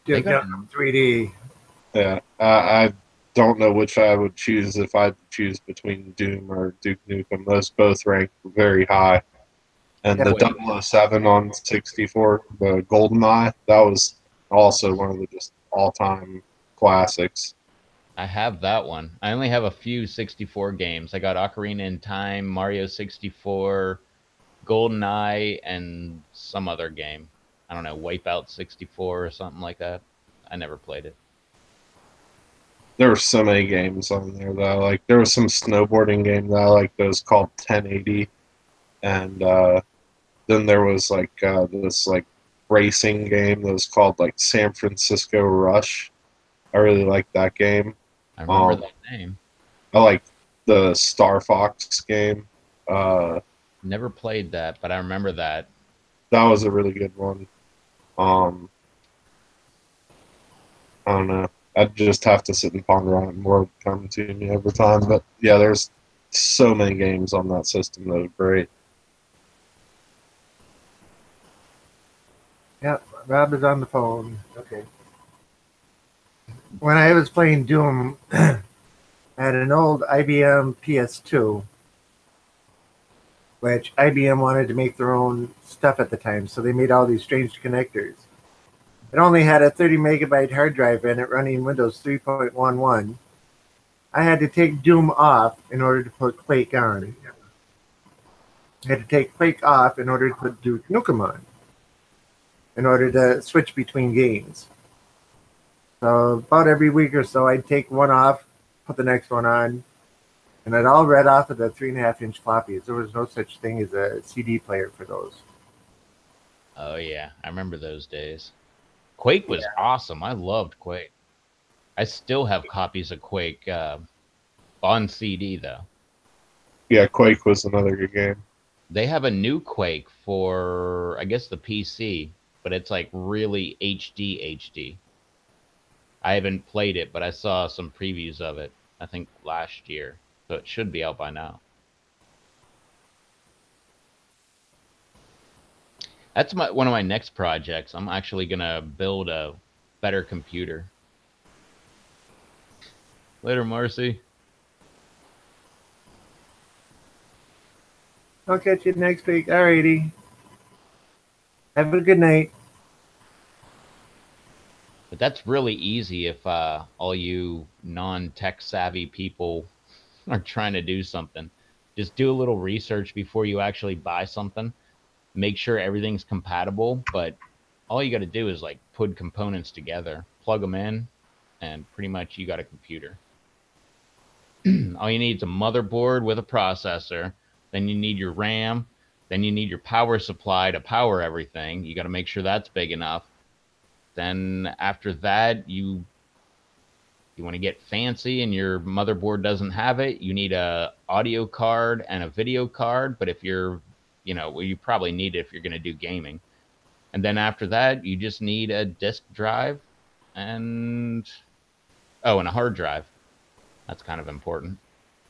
Duke got- Nukem 3D. Yeah, I don't know which I would choose if I had to choose between Doom or Duke Nukem. Those both rank very high. And Yeah, the 007 on 64, the GoldenEye, that was also one of the just all-time classics. I have that one. I only have a few 64 games. I got Ocarina in Time, Mario 64, GoldenEye, and some other game. I don't know, Wipeout 64 or something like that. I never played it. There were so many games on there that I like. There was some snowboarding game that I liked that was called 1080, and then there was like this like racing game that was called like San Francisco Rush. I really like that game. I remember that name. I like the Star Fox game. Never played that, but I remember that. That was a really good one. I don't know. I'd just have to sit and ponder on it more coming to me over time. But yeah, there's so many games on that system that are great. Yeah, Rob is on the phone. Okay. When I was playing Doom, I had an old IBM PS2, which IBM wanted to make their own stuff at the time, so they made all these strange connectors. It only had a 30 megabyte hard drive in it running Windows 3.11. I had to take Doom off in order to put Quake on. I had to take Quake off in order to put Duke Nukem on, in order to switch between games. So about every week or so, I'd take one off, put the next one on, and it all read off of the 3.5-inch floppies. There was no such thing as a CD player for those. Oh yeah, I remember those days. Quake was awesome. I loved Quake. I still have copies of Quake on CD though. Yeah, Quake was another good game. They have a new Quake for I guess the PC, but it's like really HD. I haven't played it, but I saw some previews of it, I think last year. So it should be out by now. That's one of my next projects. I'm actually going to build a better computer. Later, Marcy. I'll catch you next week. Alrighty. Have a good night. But that's really easy if all you non-tech savvy people are trying to do something. Just do a little research before you actually buy something. Make sure everything's compatible, but all you got to do is like put components together, plug them in, and pretty much you got a computer. All you need is a motherboard with a processor. Then you need your RAM. Then you need your power supply to power everything. You got to make sure that's big enough. Then after that, you want to get fancy and your motherboard doesn't have it, you need a audio card and a video card. But if you're, well, you probably need it if you're going to do gaming. And then after that, you just need a disk drive and a hard drive. That's kind of important.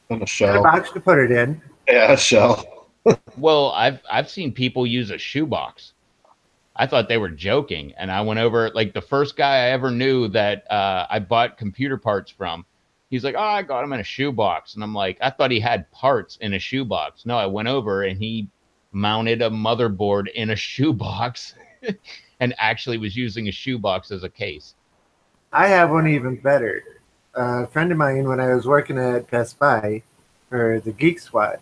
And a And a shell. box to put it in. Yeah, a shell. Well, I've seen people use a shoebox. I thought they were joking, and I went over, like the first guy I ever knew that I bought computer parts from. He's like, "Oh, I got them in a shoebox," and I'm like, I thought he had parts in a shoebox. No, I went over and he mounted a motherboard in a shoebox, and actually was using a shoebox as a case. I have one even better. A friend of mine, when I was working at Best Buy for the Geek Squad,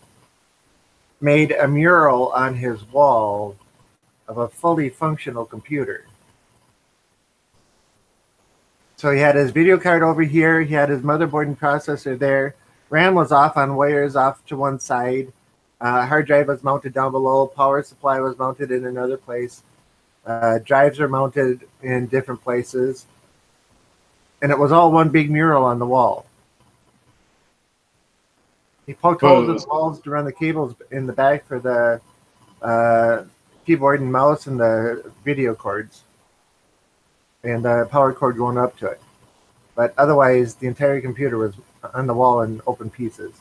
made a mural on his wall of a fully functional computer. So he had his video card over here, he had his motherboard and processor there, RAM was off on wires off to one side, hard drive was mounted down below, power supply was mounted in another place, drives are mounted in different places, and it was all one big mural on the wall. He poked holes in the walls to run the cables in the back for the keyboard and mouse and the video cords and the power cord going up to it. But otherwise, the entire computer was on the wall in open pieces.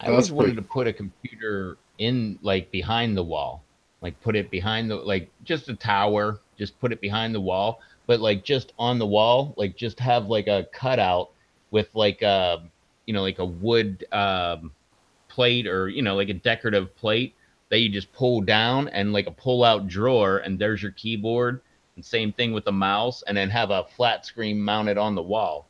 I always wanted to put a computer in, like, behind the wall. Like, put it behind the, like, just a tower. Just put it behind the wall. But, like, just on the wall, like, just have, like, a cutout with, like, like a wood plate or, like a decorative plate that you just pull down and like a pull-out drawer, and there's your keyboard. And same thing with the mouse, and then have a flat screen mounted on the wall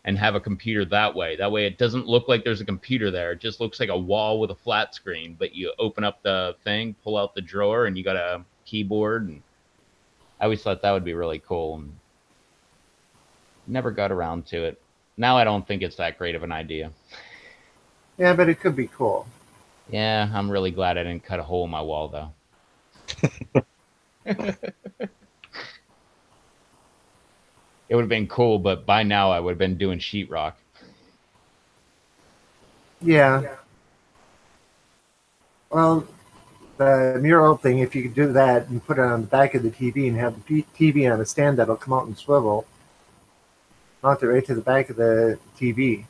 and have a computer that way. That way it doesn't look like there's a computer there. It just looks like a wall with a flat screen, but you open up the thing, pull out the drawer, and you got a keyboard. And I always thought that would be really cool, and never got around to it. Now I don't think it's that great of an idea. Yeah, but it could be cool. Yeah, I'm really glad I didn't cut a hole in my wall, though. It would have been cool, but by now I would have been doing sheetrock. Yeah. Well, the mural thing, if you could do that and put it on the back of the TV and have the TV on a stand that'll come out and swivel, mount it right to the back of the TV.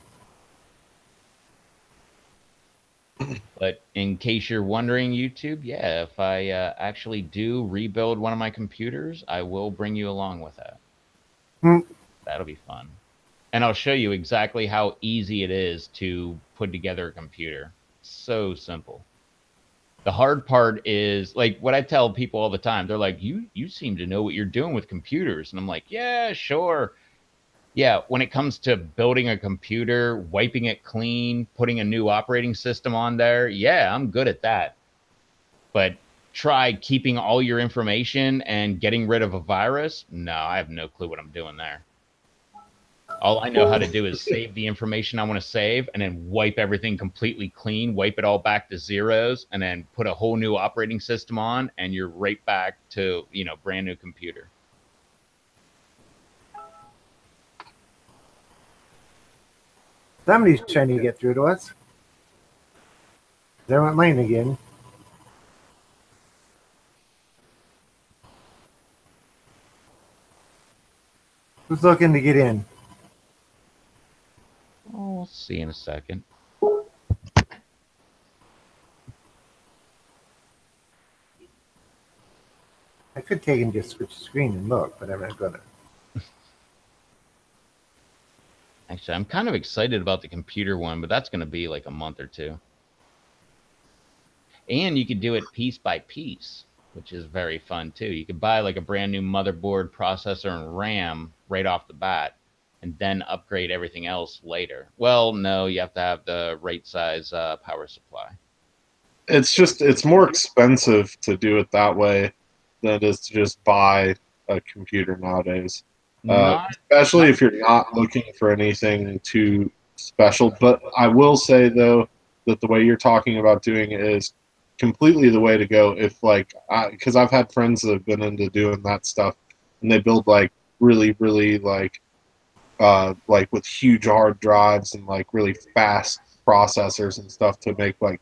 But in case you're wondering, YouTube, yeah, if I actually do rebuild one of my computers, I will bring you along with that. That'll be fun. And I'll show you exactly how easy it is to put together a computer. So simple. The hard part is, like, what I tell people all the time. They're like, you seem to know what you're doing with computers. And I'm like, yeah, sure. Yeah, when it comes to building a computer, wiping it clean, putting a new operating system on there, yeah, I'm good at that. But try keeping all your information and getting rid of a virus? No, I have no clue what I'm doing there. All I know how to do is save the information I want to save and then wipe everything completely clean, wipe it all back to zeros, and then put a whole new operating system on, and you're right back to, brand new computer. Somebody's trying to get through to us. There went mine again. Who's looking to get in? Oh, we'll see in a second. I could take and just switch the screen and look, but I'm not gonna. Actually, I'm kind of excited about the computer one, but that's going to be like a month or two. And you could do it piece by piece, which is very fun too. You could buy like a brand new motherboard, processor, and RAM right off the bat, and then upgrade everything else later. Well, no, you have to have the right size power supply. It's more expensive to do it that way than it is to just buy a computer nowadays. Especially if you're not looking for anything too special. But I will say though that the way you're talking about doing it is completely the way to go. If because I've had friends that have been into doing that stuff, and they build like really like with huge hard drives and like really fast processors and stuff to make like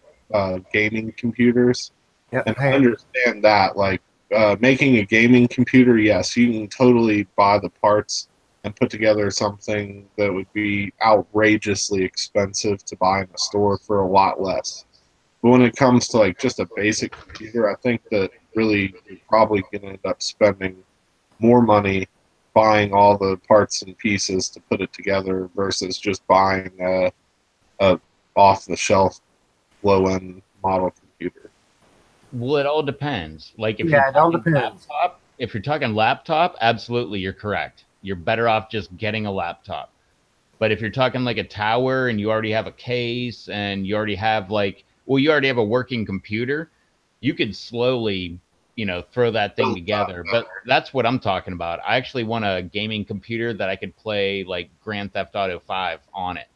gaming computers. Yep. And I understand that making a gaming computer, yes, you can totally buy the parts and put together something that would be outrageously expensive to buy in a store for a lot less. But when it comes to like just a basic computer, I think that really you're probably going to end up spending more money buying all the parts and pieces to put it together versus just buying a off-the-shelf low-end model computer. Well, it all depends. Like if it all depends. If you're talking laptop, absolutely, you're correct. You're better off just getting a laptop. But if you're talking like a tower and you already have a case and you already have you already have a working computer, you could slowly, throw that thing together. But that's what I'm talking about. I actually want a gaming computer that I could play like Grand Theft Auto 5 on it.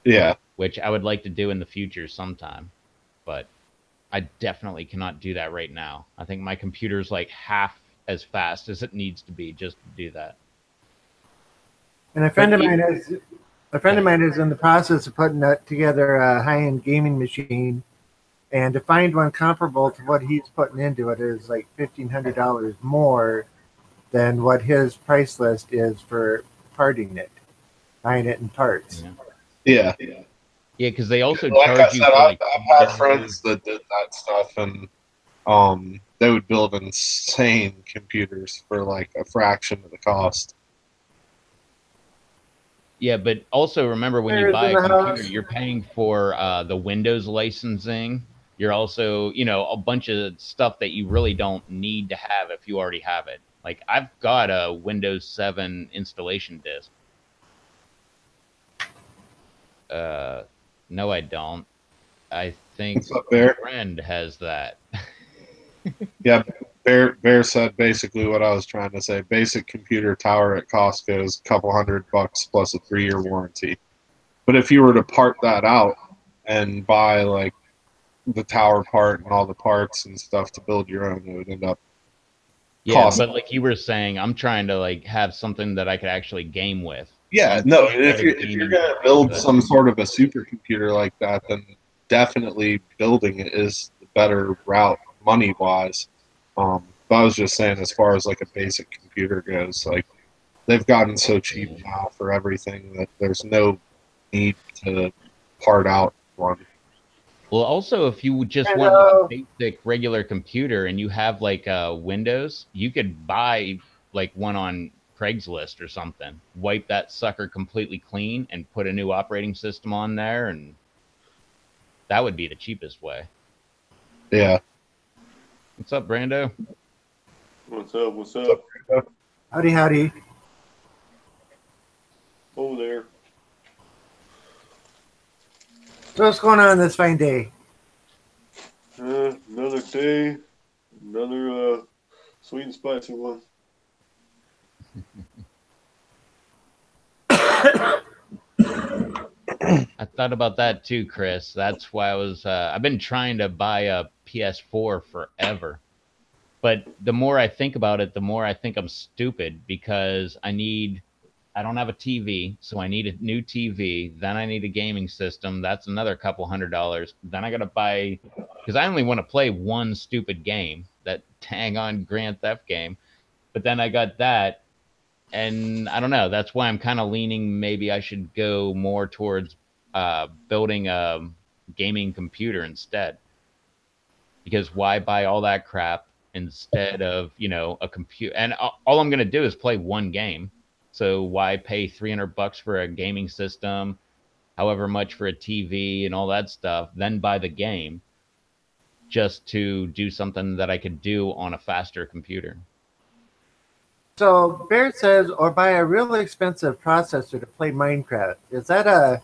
Yeah. Which I would like to do in the future sometime. But I definitely cannot do that right now. I think my computer's like half as fast as it needs to be just to do that. And a friend of mine is in the process of putting together a high-end gaming machine, and to find one comparable to what he's putting into it is like $1,500 more than what his price list is for parting it, buying it in parts. Yeah. Yeah, because they also like charge I said, you for like. I've had friends that did that stuff, and they would build insane computers for like a fraction of the cost. Yeah, but also remember when you buy a computer, you're paying for the Windows licensing. You're also, a bunch of stuff that you really don't need to have if you already have it. Like I've got a Windows 7 installation disk. No, I don't. I think my friend has that. Yeah, Bear said basically what I was trying to say. Basic computer tower at Costco is a couple $100 plus a 3-year warranty. But if you were to part that out and buy like the tower part and all the parts and stuff to build your own, it would end up Yeah, cost. but like you were saying, I'm trying to like have something that I could actually game with. Yeah, I'm no. trying to get If a you're gaming gonna system, build but some sort of a supercomputer like that, then definitely building it is the better route money wise. But I was just saying, as far as like a basic computer goes, like they've gotten so cheap now for everything that there's no need to part out one. well, also if you just want like a Hello. basic regular computer and you have like Windows, you could buy like one on Craigslist or something. Wipe that sucker completely clean and put a new operating system on there, and that would be the cheapest way. Yeah. What's up, Brando? What's up? What's up? Howdy, howdy. Over there. So what's going on this fine day? Another day, another sweet and spicy one. I thought about that too, Chris. That's why I've been trying to buy a PS4 forever. But the more I think about it, the more I think I'm stupid because I don't have a TV, so I need a new TV. Then I need a gaming system. That's another couple $100. Then I got to buy, because I only want to play one stupid game, that dang on Grand Theft game. But then I got that, and I don't know. That's why I'm kind of leaning maybe I should go more towards building a gaming computer instead. Because why buy all that crap instead of a computer? And all I'm going to do is play one game. So why pay $300 for a gaming system, however much for a TV and all that stuff, then buy the game just to do something that I could do on a faster computer? So Bear says, or buy a really expensive processor to play Minecraft. Is that a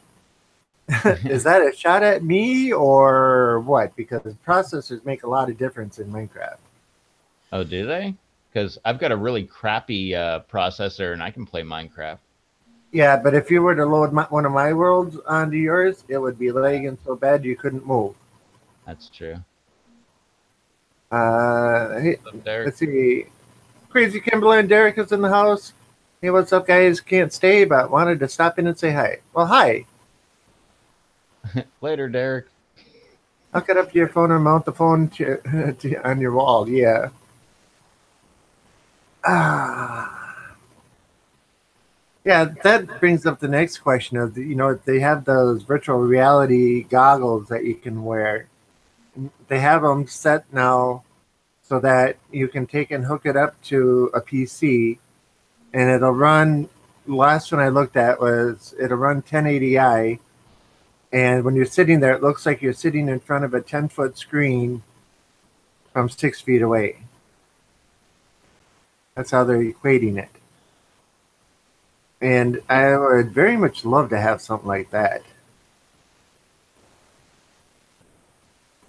is that a shot at me or what? Because processors make a lot of difference in Minecraft. Oh, do they? Because I've got a really crappy processor and I can play Minecraft. Yeah, but if you were to load one of my worlds onto yours, it would be lagging so bad you couldn't move. That's true. Hey, What's up, Derek? let's see. Crazy Kimberly and Derek is in the house. Hey, what's up, guys? Can't stay, but wanted to stop in and say hi. Well, hi. Later, Derek. Hook it up to your phone and mount the phone on your wall. Yeah. Yeah, that brings up the next question of, they have those virtual reality goggles that you can wear. They have them set now so that you can take and hook it up to a PC and it'll run. Last one I looked at was it'll run 1080i. And when you're sitting there, it looks like you're sitting in front of a 10-foot screen from 6 feet away. That's how they're equating it. And I would very much love to have something like that.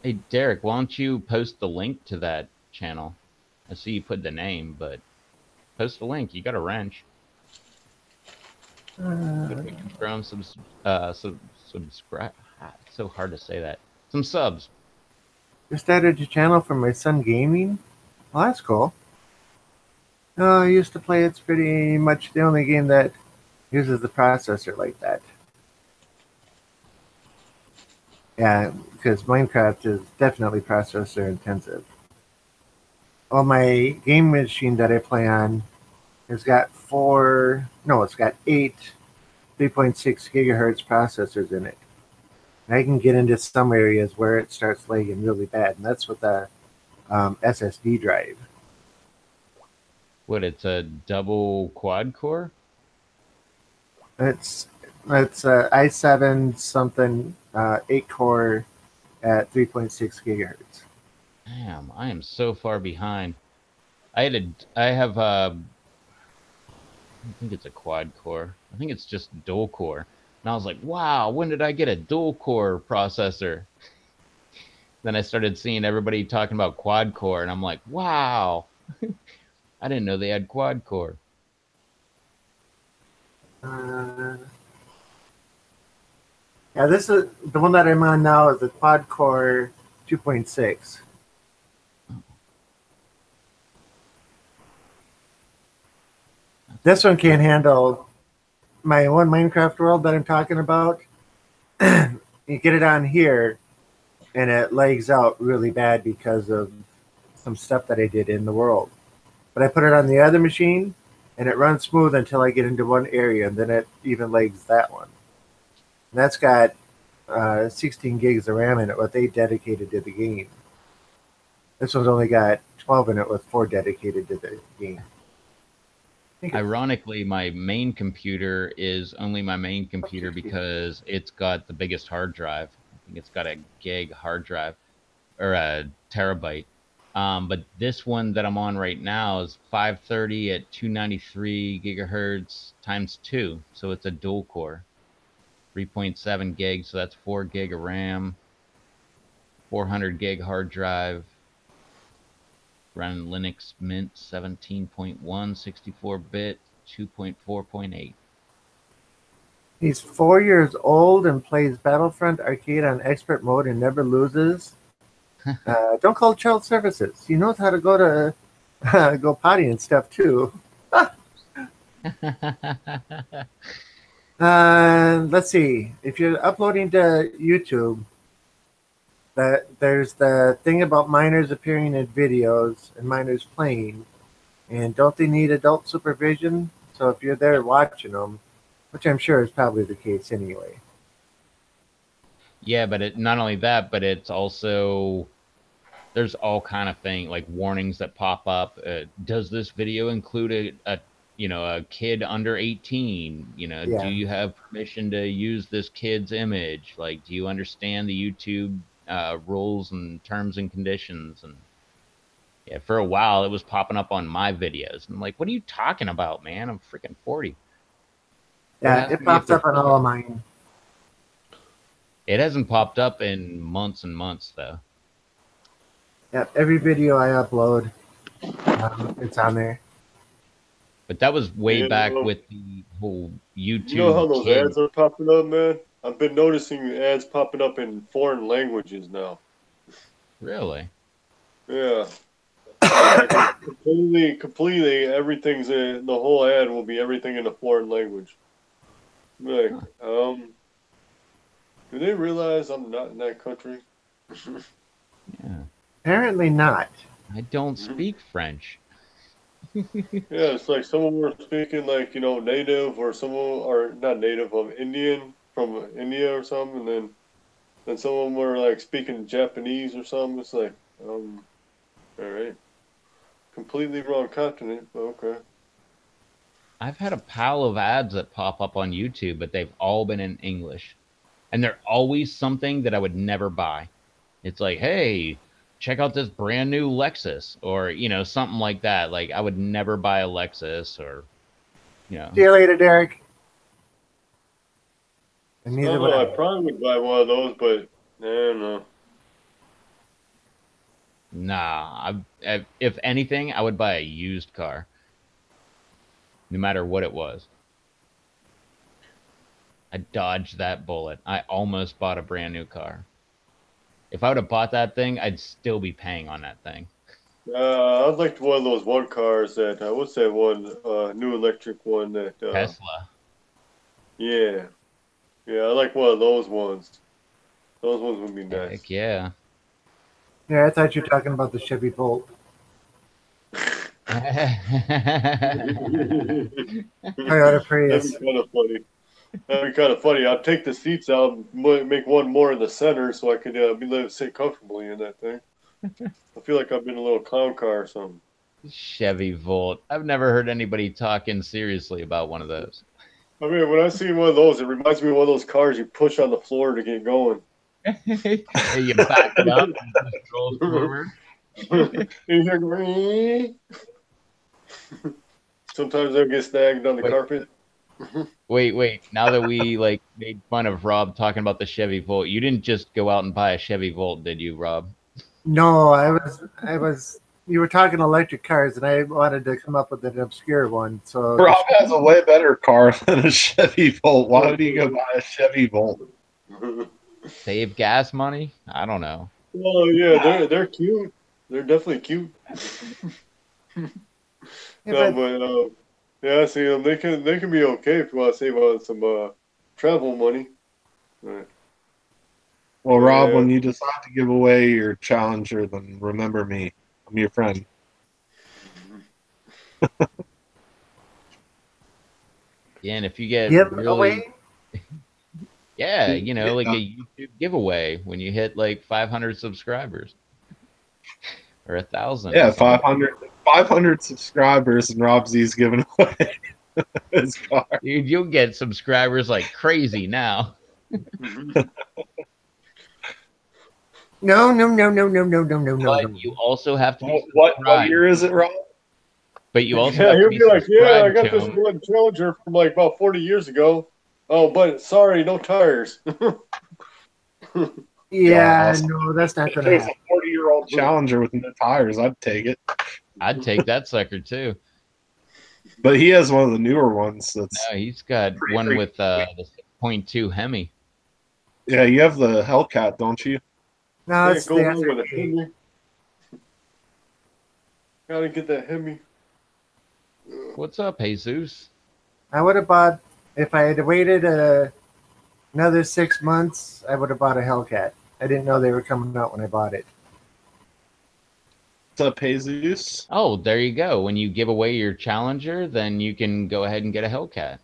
Hey, Derek, why don't you post the link to that channel? I see you put the name, but post the link. You got a wrench. If we can throw him some subscribe. It's so hard to say that. Some subs. Just started a channel for my son gaming. Well, that's cool. No, I used to play. It's pretty much the only game that uses the processor like that. Yeah, because Minecraft is definitely processor intensive. Well, my game machine that I play on has got it's got 8 3.6 gigahertz processors in it. And I can get into some areas where it starts lagging really bad, and that's with the SSD drive. What? It's a double quad core? It's i7 something 8 core at 3.6 gigahertz. Damn, I am so far behind. I have I don't think it's a quad core. I think it's just dual core. And I was like, wow, when did I get a dual core processor? Then I started seeing everybody talking about quad core, and I'm like, wow, I didn't know they had quad core. Yeah, this is the one that I'm on now is the quad core 2.6. This one can't handle my one Minecraft world that I'm talking about. You get it on here, and it lags out really bad because of some stuff that I did in the world. But I put it on the other machine, and it runs smooth until I get into one area, and then it even lags that one. And that's got 16 gigs of RAM in it with 8 dedicated to the game. This one's only got 12 in it with 4 dedicated to the game. Ironically, my main computer is only my main computer because it's got the biggest hard drive. I think it's got a gig hard drive or a terabyte. But this one that I'm on right now is 530 at 293 gigahertz times 2. So it's a dual core, 3.7 gigs. So that's 4 gig of RAM, 400 gig hard drive, running Linux Mint 17.1, 64-bit, 2.4.8. He's 4 years old and plays Battlefront Arcade on expert mode and never loses. Don't call child services. He knows how to go to go potty and stuff too. Let's see. If you're uploading to YouTube, there's the thing about minors appearing in videos and minors playing, and don't they need adult supervision? So if you're there watching them, which I'm sure is probably the case anyway. Yeah, but not only that, but it's also there's all kind of thing like warnings that pop up. Does this video include a kid under 18? Yeah. Do you have permission to use this kid's image? Like, do you understand the YouTube rules and terms and conditions? And yeah, for a while it was popping up on my videos. I'm like, what are you talking about, man? I'm freaking 40. Yeah, it pops up on all of mine. It hasn't popped up in months and months though. Yep, every video I upload, it's on there. But that was way back with the whole YouTube. You know how those ads are popping up, man? I've been noticing ads popping up in foreign languages now. Really? Yeah. completely, everything's the whole ad will be everything in a foreign language. Like, do they realize I'm not in that country? Yeah. Apparently not. I don't speak French. Yeah, it's like someone were speaking like, native or someone, or not native, Indian from India or something, and then someone were like speaking Japanese or something. It's like, all right. Completely wrong continent, but okay. I've had a pile of ads that pop up on YouTube, but they've all been in English. And they're always something that I would never buy. It's like, hey, check out this brand new Lexus, or, something like that. Like, I would never buy a Lexus, or, See you later, Derek. And neither would I probably would buy one of those, but I don't know. Nah, if anything, I would buy a used car. No matter what it was. I dodged that bullet. I almost bought a brand new car. If I would have bought that thing, I'd still be paying on that thing. I'd like one of those one cars that, what's that one, new electric one that... Tesla. Yeah. Yeah, I like one of those ones. Those ones would be nice. Heck yeah. Yeah, I thought you were talking about the Chevy Bolt. Toyota Prius. That'd be kind of funny. That'd be kind of funny. I'd take the seats out and make one more in the center so I could be able to sit comfortably in that thing. I feel like I've been in a little clown car or something. Chevy Volt. I've never heard anybody talking seriously about one of those. I mean, when I see one of those, it reminds me of one of those cars you push on the floor to get going. Hey, you back it up and it just rolls forward. You hear sometimes they'll get snagged on the carpet. Wait. Now that we made fun of Rob talking about the Chevy Volt, you didn't just go out and buy a Chevy Volt, did you, Rob? No, I was. You were talking electric cars, and I wanted to come up with an obscure one. So Rob has a way better car than a Chevy Volt. Why would he go buy a Chevy Volt? Save gas money? I don't know. Oh yeah, they're cute. They're definitely cute. Yeah, Yeah, see, they can be okay if you want to save on some travel money. Right. Well, Rob, Yeah. when you decide to give away your Challenger, then remember me. I'm your friend. Yeah, and if you get Give really, away. yeah, you know, like Yeah. a YouTube giveaway when you hit like 500 subscribers or 1,000 or Yeah, something. 500 subscribers, and Rob Z's giving away his car. Dude, you'll get subscribers like crazy now. No, no, no, no, no, no, no, no, no, But no. you also have to be What subscribed. year is it, Rob? But you also Yeah, have to he'll be be like, yeah, I subscribed got to this them. one Challenger from like about 40 years ago. Oh, but sorry, no tires. Yeah, Awesome. no, that's not If going it to was happen. a 40-year-old Challenger with no tires, I'd take it. I'd take that sucker too. But he has one of the newer ones. That's No, he's got one freaking with the 6.2 Hemi. yeah. You have the Hellcat, don't you? No, Can't it's go the wrong with a SRT. Hemi. Gotta get that Hemi. What's up, Jesus? I would have bought, if I had waited another 6 months, I would have bought a Hellcat. I didn't know they were coming out when I bought it. What's up, Jesus? Oh, there you go. When you give away your Challenger, then you can go ahead and get a Hellcat.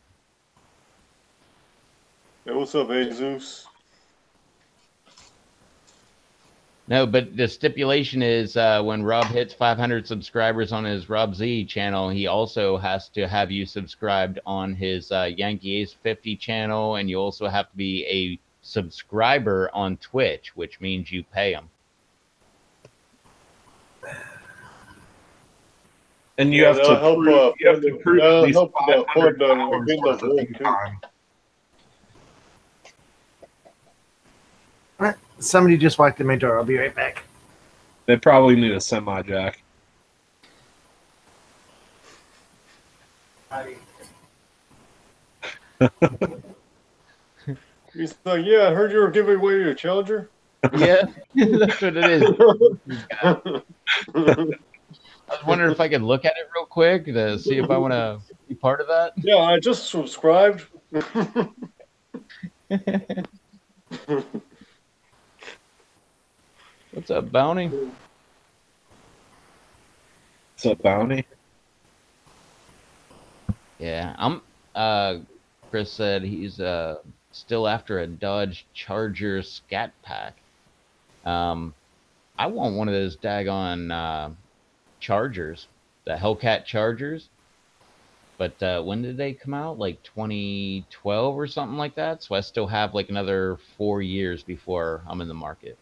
Hey, what's up, Jesus? No, but the stipulation is when Rob hits 500 subscribers on his Rob Z channel, he also has to have you subscribed on his Yankee Ace 50 channel, and you also have to be a subscriber on Twitch, which means you pay him. And you Yeah, have to that'll help. prove, you have to prove at That'll least help with the 500 fun hours getting worth the of vote view too. time. Somebody just walked in my door. I'll be right back. They probably need a semi-jack. He's like, yeah, I heard you were giving away your Challenger. Yeah, that's what it is. I was wondering if I could look at it real quick to see if I want to be part of that. Yeah, I just subscribed. What's up, Bounty? What's up, Bounty? Yeah, Chris said he's still after a Dodge Charger Scat Pack. I want one of those daggone Chargers, the Hellcat Chargers. But when did they come out? Like 2012 or something like that. So I still have like another 4 years before I'm in the market.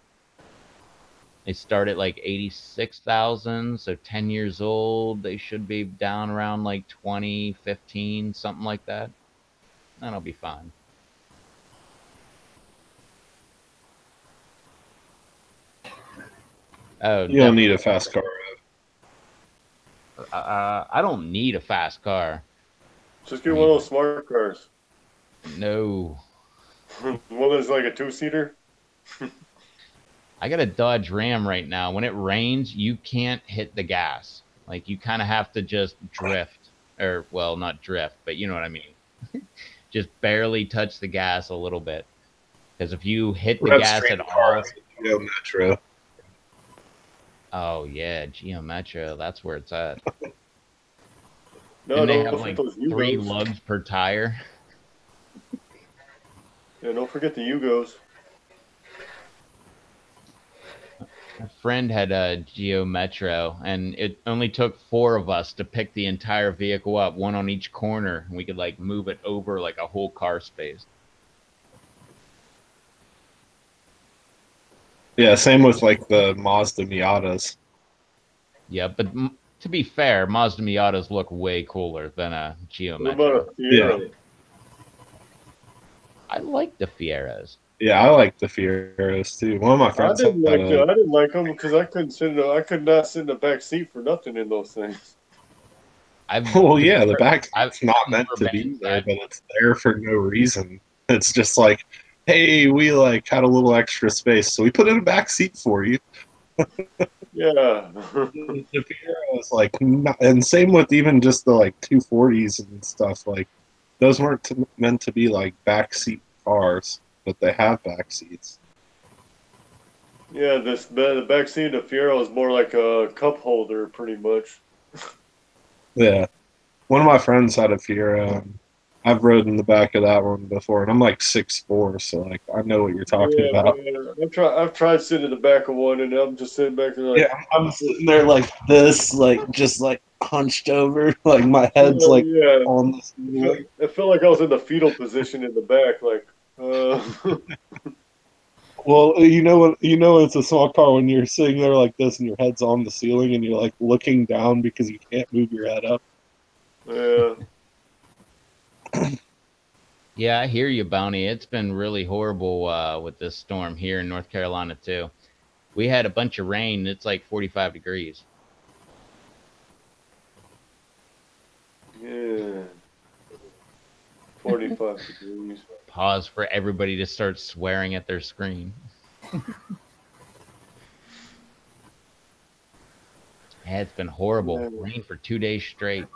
They start at like 86,000, so 10 years old. They should be down around like 2015, something like that. That'll be fine. Oh, You don't need a fast car. I don't need a fast car. Just get one of those smart cars. No. One that's like a two-seater. I got a Dodge Ram right now. When it rains, you can't hit the gas. Like, you kind of have to just drift. Or, well, not drift, but you know what I mean. Just barely touch the gas a little bit. Because if you hit the gas at all... Geo Metro. Oh, yeah, Geo Metro. That's where it's at. No, And they don't have forget like those 3 Yugos. lugs per tire. Yeah, don't forget the Yugos. A friend had a Geo Metro, and it only took 4 of us to pick the entire vehicle up, one on each corner, and we could like move it over like a whole car space. Yeah, same with like the Mazda Miatas. Yeah, but to be fair, Mazda Miatas look way cooler than a Geo What Metro. about a Fiero? Yeah. I like the Fieras. Yeah, I like the Fieros too. One of my I friends didn't had like a, I didn't like them because I could not sit in the back seat for nothing in those things. well, yeah, the back I've it's not meant never to been be there, inside. but it's there for no reason. It's just like, hey, we like had a little extra space, so we put in a back seat for you. Yeah. The Fiero is like, and same with even just the like 240s and stuff. Like those weren't meant to be like backseat cars, but they have back seats. Yeah, the back seat of Fiero is more like a cup holder, pretty much. Yeah, one of my friends had a Fiero. And I've rode in the back of that one before, and I'm like 6'4", so like I know what you're talking Yeah, about. man. I've tried sitting in the back of one, and I'm just sitting back there like, Yeah, I'm sitting there like this, like just like hunched over, like my head's yeah, like yeah. on the ceiling. It felt like I was in the fetal position in the back, like, Well, you know what? You know it's a small car when you're sitting there like this and your head's on the ceiling and you're like looking down because you can't move your head up. yeah. Yeah, I hear you, Bounty. It's been really horrible with this storm here in North Carolina too. We had a bunch of rain. It's like 45 degrees. Yeah. 45 degrees. Pause for everybody to start swearing at their screen. Yeah, it's been horrible. Yeah. Rain for 2 days straight.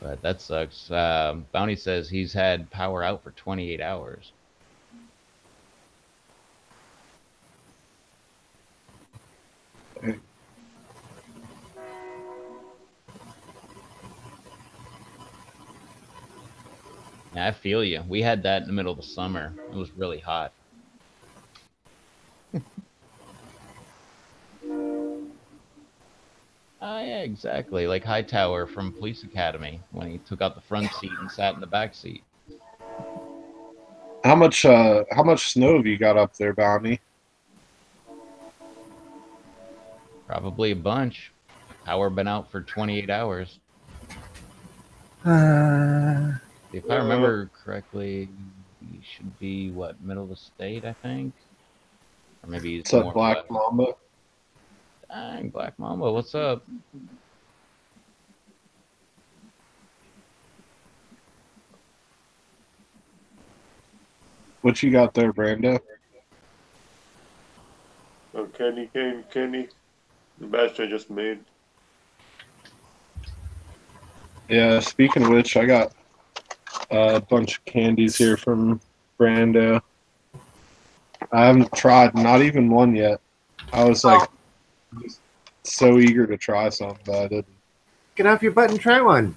But that sucks. Bounty says he's had power out for 28 hours. Yeah, I feel you. We had that in the middle of the summer. It was really hot. Oh, yeah, exactly. Like Hightower from Police Academy when he took out the front seat and sat in the back seat. How much snow have you got up there, Bounty? Probably a bunch. Power been out for 28 hours. If I remember correctly, he should be, what, middle of the state, I think? Or maybe he's What's up, more Black west. Mamba? Dang, Black Mamba, what's up? What you got there, Brando? Oh, candy. The batch I just made. Yeah, speaking of which, I got a bunch of candies here from Brando. I haven't tried not even one yet. I was like so eager to try some, but I didn't. Get off your butt and try one.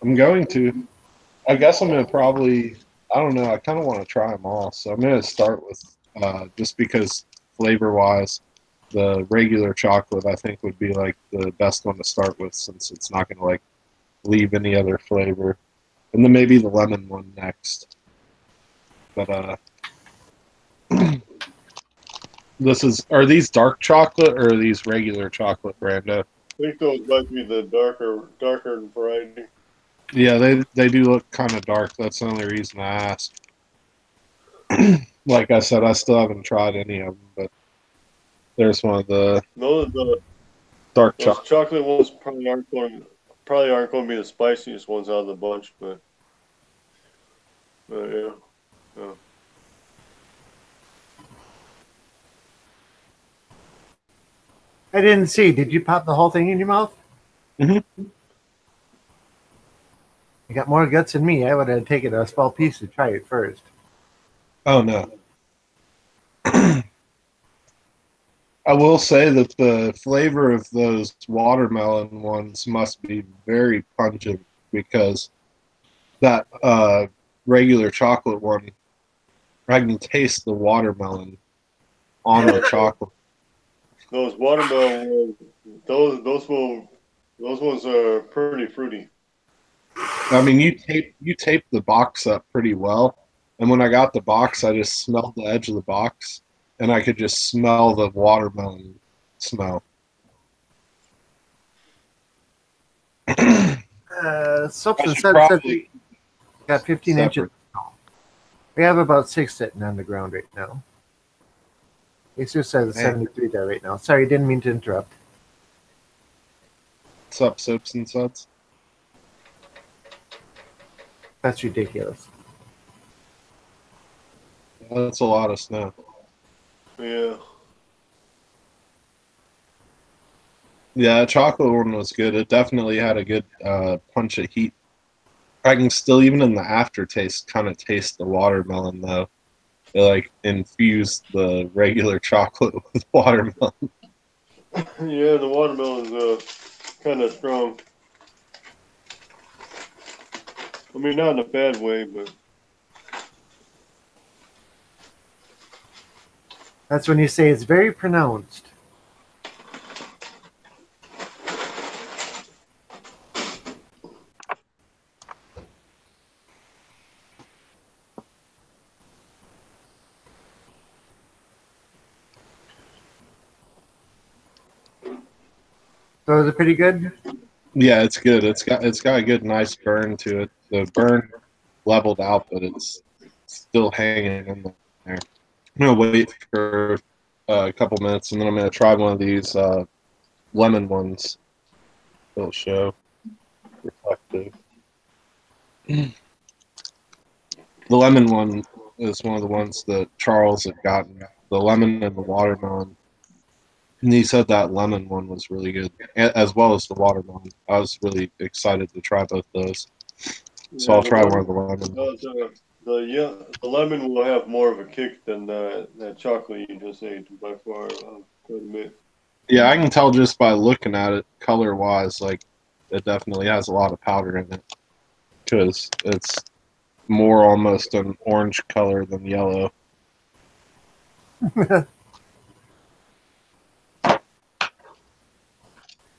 I'm going to. I guess I'm gonna probably. I don't know. I kind of want to try them all, so I'm gonna start with just because flavor wise, the regular chocolate I think would be like the best one to start with since it's not gonna like leave any other flavor, and then maybe the lemon one next. But are these dark chocolate or are these regular chocolate, Brando? I think those might be the darker variety. Yeah, they do look kind of dark. That's the only reason I asked. Like I said, I still haven't tried any of them, but there's one of the dark Those chocolate. chocolate ones probably aren't going to be the spiciest ones out of the bunch, but yeah. I didn't see. Did you pop the whole thing in your mouth? Mm-hmm. You got more guts than me. I would have taken a small piece to try it first. Oh no. I will say that the flavor of those watermelon ones must be very pungent because that regular chocolate one, I can taste the watermelon on the chocolate. Those watermelon ones, those ones are pretty fruity. I mean, you tape the box up pretty well, and when I got the box, I just smelled the edge of the box, and I could just smell the watermelon smell. Soaps I and should Suds said probably we got 15 inches. separate. We have about 6 sitting on the ground right now. Jesus says Man. 73 there right now. Sorry, didn't mean to interrupt. What's up, Soaps and Suds? That's ridiculous. That's a lot of snow. Yeah. Yeah, the chocolate one was good. It definitely had a good punch of heat. I can still, even in the aftertaste, kind of taste the watermelon though. It like infused the regular chocolate with watermelon. Yeah, the watermelon's kind of strong. I mean, not in a bad way, but That's when you say it's very pronounced. So is it pretty good? Yeah, it's good. It's got a good, nice burn to it. The burn leveled out, but it's still hanging in there. I'm gonna wait for a couple minutes, and then I'm gonna try one of these lemon ones. It'll show reflective. The lemon one is one of the ones that Charles had gotten. The lemon and the watermelon. And he said that lemon one was really good, as well as the watermelon. I was really excited to try both those. So yeah, I'll try one of the lemon. the lemon will have more of a kick than that chocolate you just ate by far. I'll admit. Yeah, I can tell just by looking at it, color-wise, like it definitely has a lot of powder in it because it's more almost an orange color than yellow.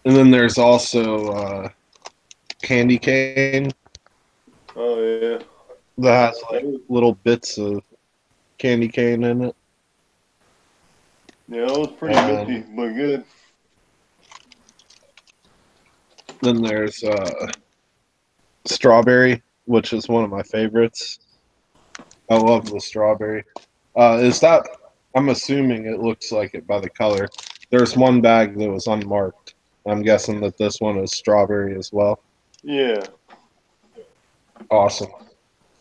And then there's also candy cane Oh yeah. that has like little bits of candy cane in it. Yeah, it was pretty minty, but good. Then there's strawberry, which is one of my favorites. I love the strawberry. Is that? I'm assuming it looks like it by the color. There's one bag that was unmarked. I'm guessing that this one is strawberry as well. Yeah. Awesome.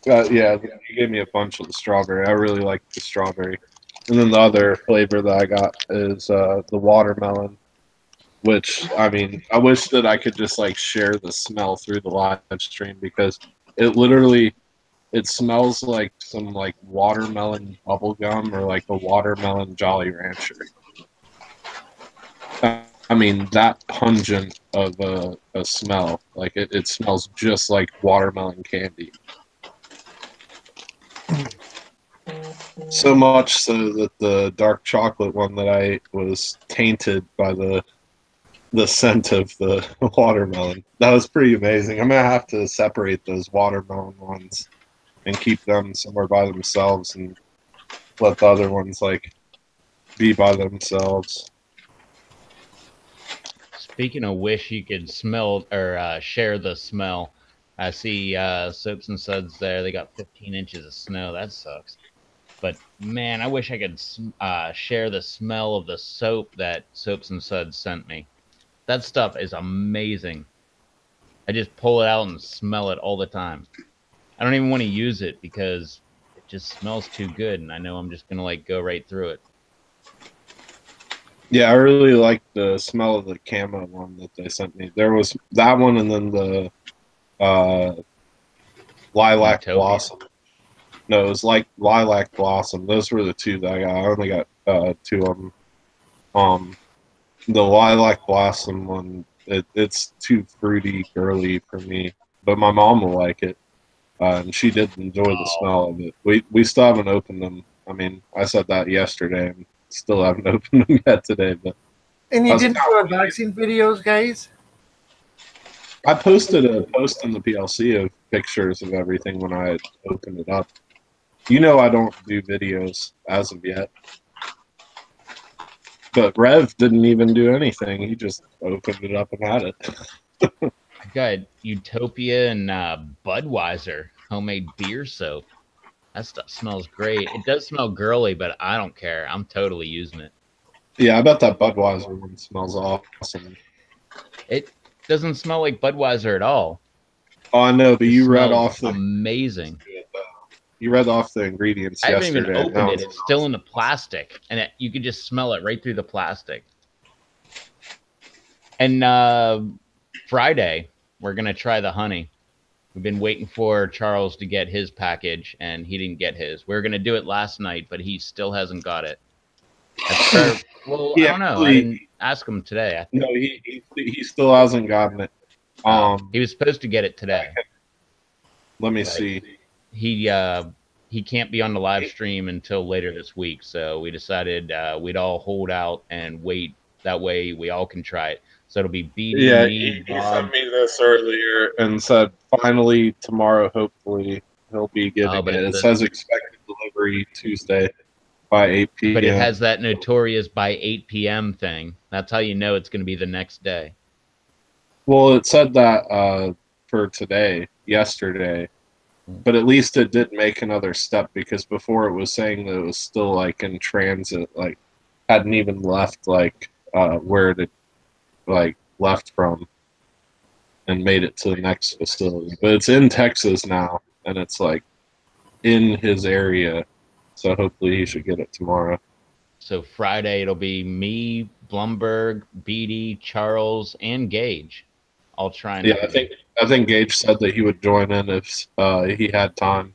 Yeah, you gave me a bunch of the strawberry. I really like the strawberry. And then the other flavor that I got is the watermelon, which, I mean, I wish that I could just like share the smell through the live stream because it literally it smells like some like watermelon bubble gum or like a watermelon Jolly Rancher. I mean, that pungent of a smell. Like it smells just like watermelon candy. So much so that the dark chocolate one that I ate was tainted by the scent of the watermelon. That was pretty amazing. I'm gonna have to separate those watermelon ones and keep them somewhere by themselves and let the other ones like be by themselves. Speaking of wish you could smell or share the smell, I see Soaps and Suds there. They got 15 inches of snow. That sucks. But man, I wish I could share the smell of the soap that Soaps and Suds sent me. That stuff is amazing. I just pull it out and smell it all the time. I don't even want to use it because it just smells too good, and I know I'm just gonna like go right through it. Yeah, I really like the smell of the camo one that they sent me. There was that one, and then the lilac Utopia. blossom. No, it was like lilac blossom. Those were the two that I got. I only got two of them. The lilac blossom one, it's too fruity, girly for me. But my mom will like it, and she did enjoy the smell of it. We still haven't opened them. I mean, I said that yesterday, and still haven't opened them yet today. But And you didn't do unboxing videos, guys? I posted a post in the PLC of pictures of everything when I opened it up. You know I don't do videos as of yet. But Rev didn't even do anything. He just opened it up and had it. I got Utopia and Budweiser homemade beer soap. That stuff smells great. It does smell girly, but I don't care. I'm totally using it. Yeah, I bet that Budweiser one smells awesome. It doesn't smell like Budweiser at all. Oh, I know, but It you read smells off the amazing. You read off the ingredients I haven't yesterday. even opened it. It's still in the plastic, and you can just smell it right through the plastic. And Friday, we're going to try the honey. We've been waiting for Charles to get his package, and he didn't get his. We were going to do it last night, but he still hasn't got it. Well, Yeah, I don't know. I didn't ask him today. No, he still hasn't gotten it. He was supposed to get it today. Let me see. He can't be on the live stream until later this week, so we decided we'd all hold out and wait. That way, we all can try it. So it'll be BD. Yeah, he sent me this earlier and said finally tomorrow, hopefully he'll be getting it. It says expected delivery Tuesday by 8 p.m. But it has that notorious by 8 p.m. thing. That's how you know it's going to be the next day. Well, it said that for yesterday, but at least it did make another step, because before it was saying that it was still like in transit, like hadn't even left like where it like left from and made it to the next facility. But it's in Texas now, and it's like in his area, so hopefully he should get it tomorrow. So Friday it'll be me, Blumberg, BD, Charles, and Gage. I'll try and I think Gage said that he would join in if he had time.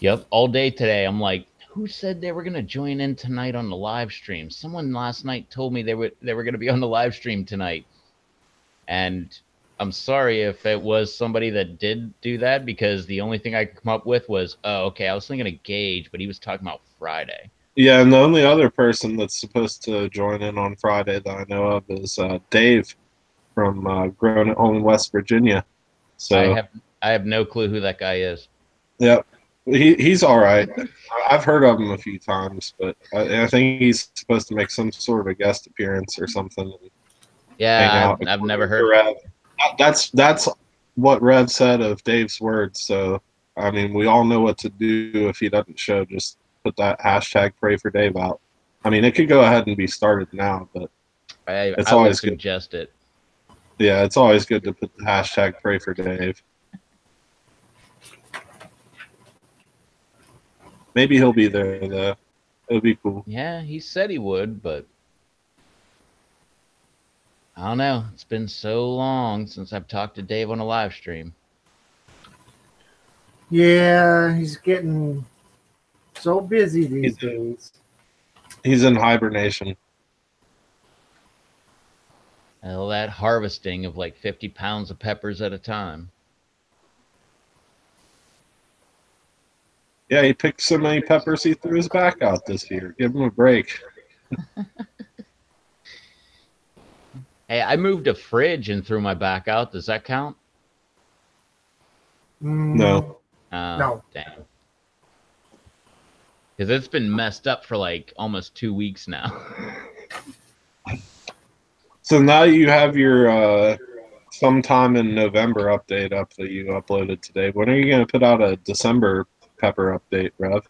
Yep, all day today. I'm like, who said they were going to join in tonight on the live stream? Someone last night told me they were going to be on the live stream tonight. And I'm sorry if it was somebody that did do that, because the only thing I could come up with was, oh, okay, I was thinking of Gage, but he was talking about Friday. Yeah, and the only other person that's supposed to join in on Friday that I know of is Dave from Grown at Home in West Virginia. So I have no clue who that guy is. Yep. He's all right. I've heard of him a few times, but I think he's supposed to make some sort of a guest appearance or something. Yeah, I've never heard. That's what Rev said of Dave's words. So, I mean, we all know what to do if he doesn't show. Just put that hashtag pray for Dave out. I mean, it could go ahead and be started now, but it's always good. Suggest it. Yeah, it's always good to put the hashtag pray for Dave. Maybe he'll be there, though. It'll be cool. Yeah, he said he would, but I don't know. It's been so long since I've talked to Dave on a live stream. Yeah, he's getting so busy these days. He's in hibernation. All that harvesting of like 50 pounds of peppers at a time. Yeah, he picked so many peppers he threw his back out this year. Give him a break. Hey, I moved a fridge and threw my back out. Does that count? No. No. Damn. Because it's been messed up for like almost 2 weeks now. So now you have your sometime in November update up that you uploaded today. When are you going to put out a December pepper update, Rev?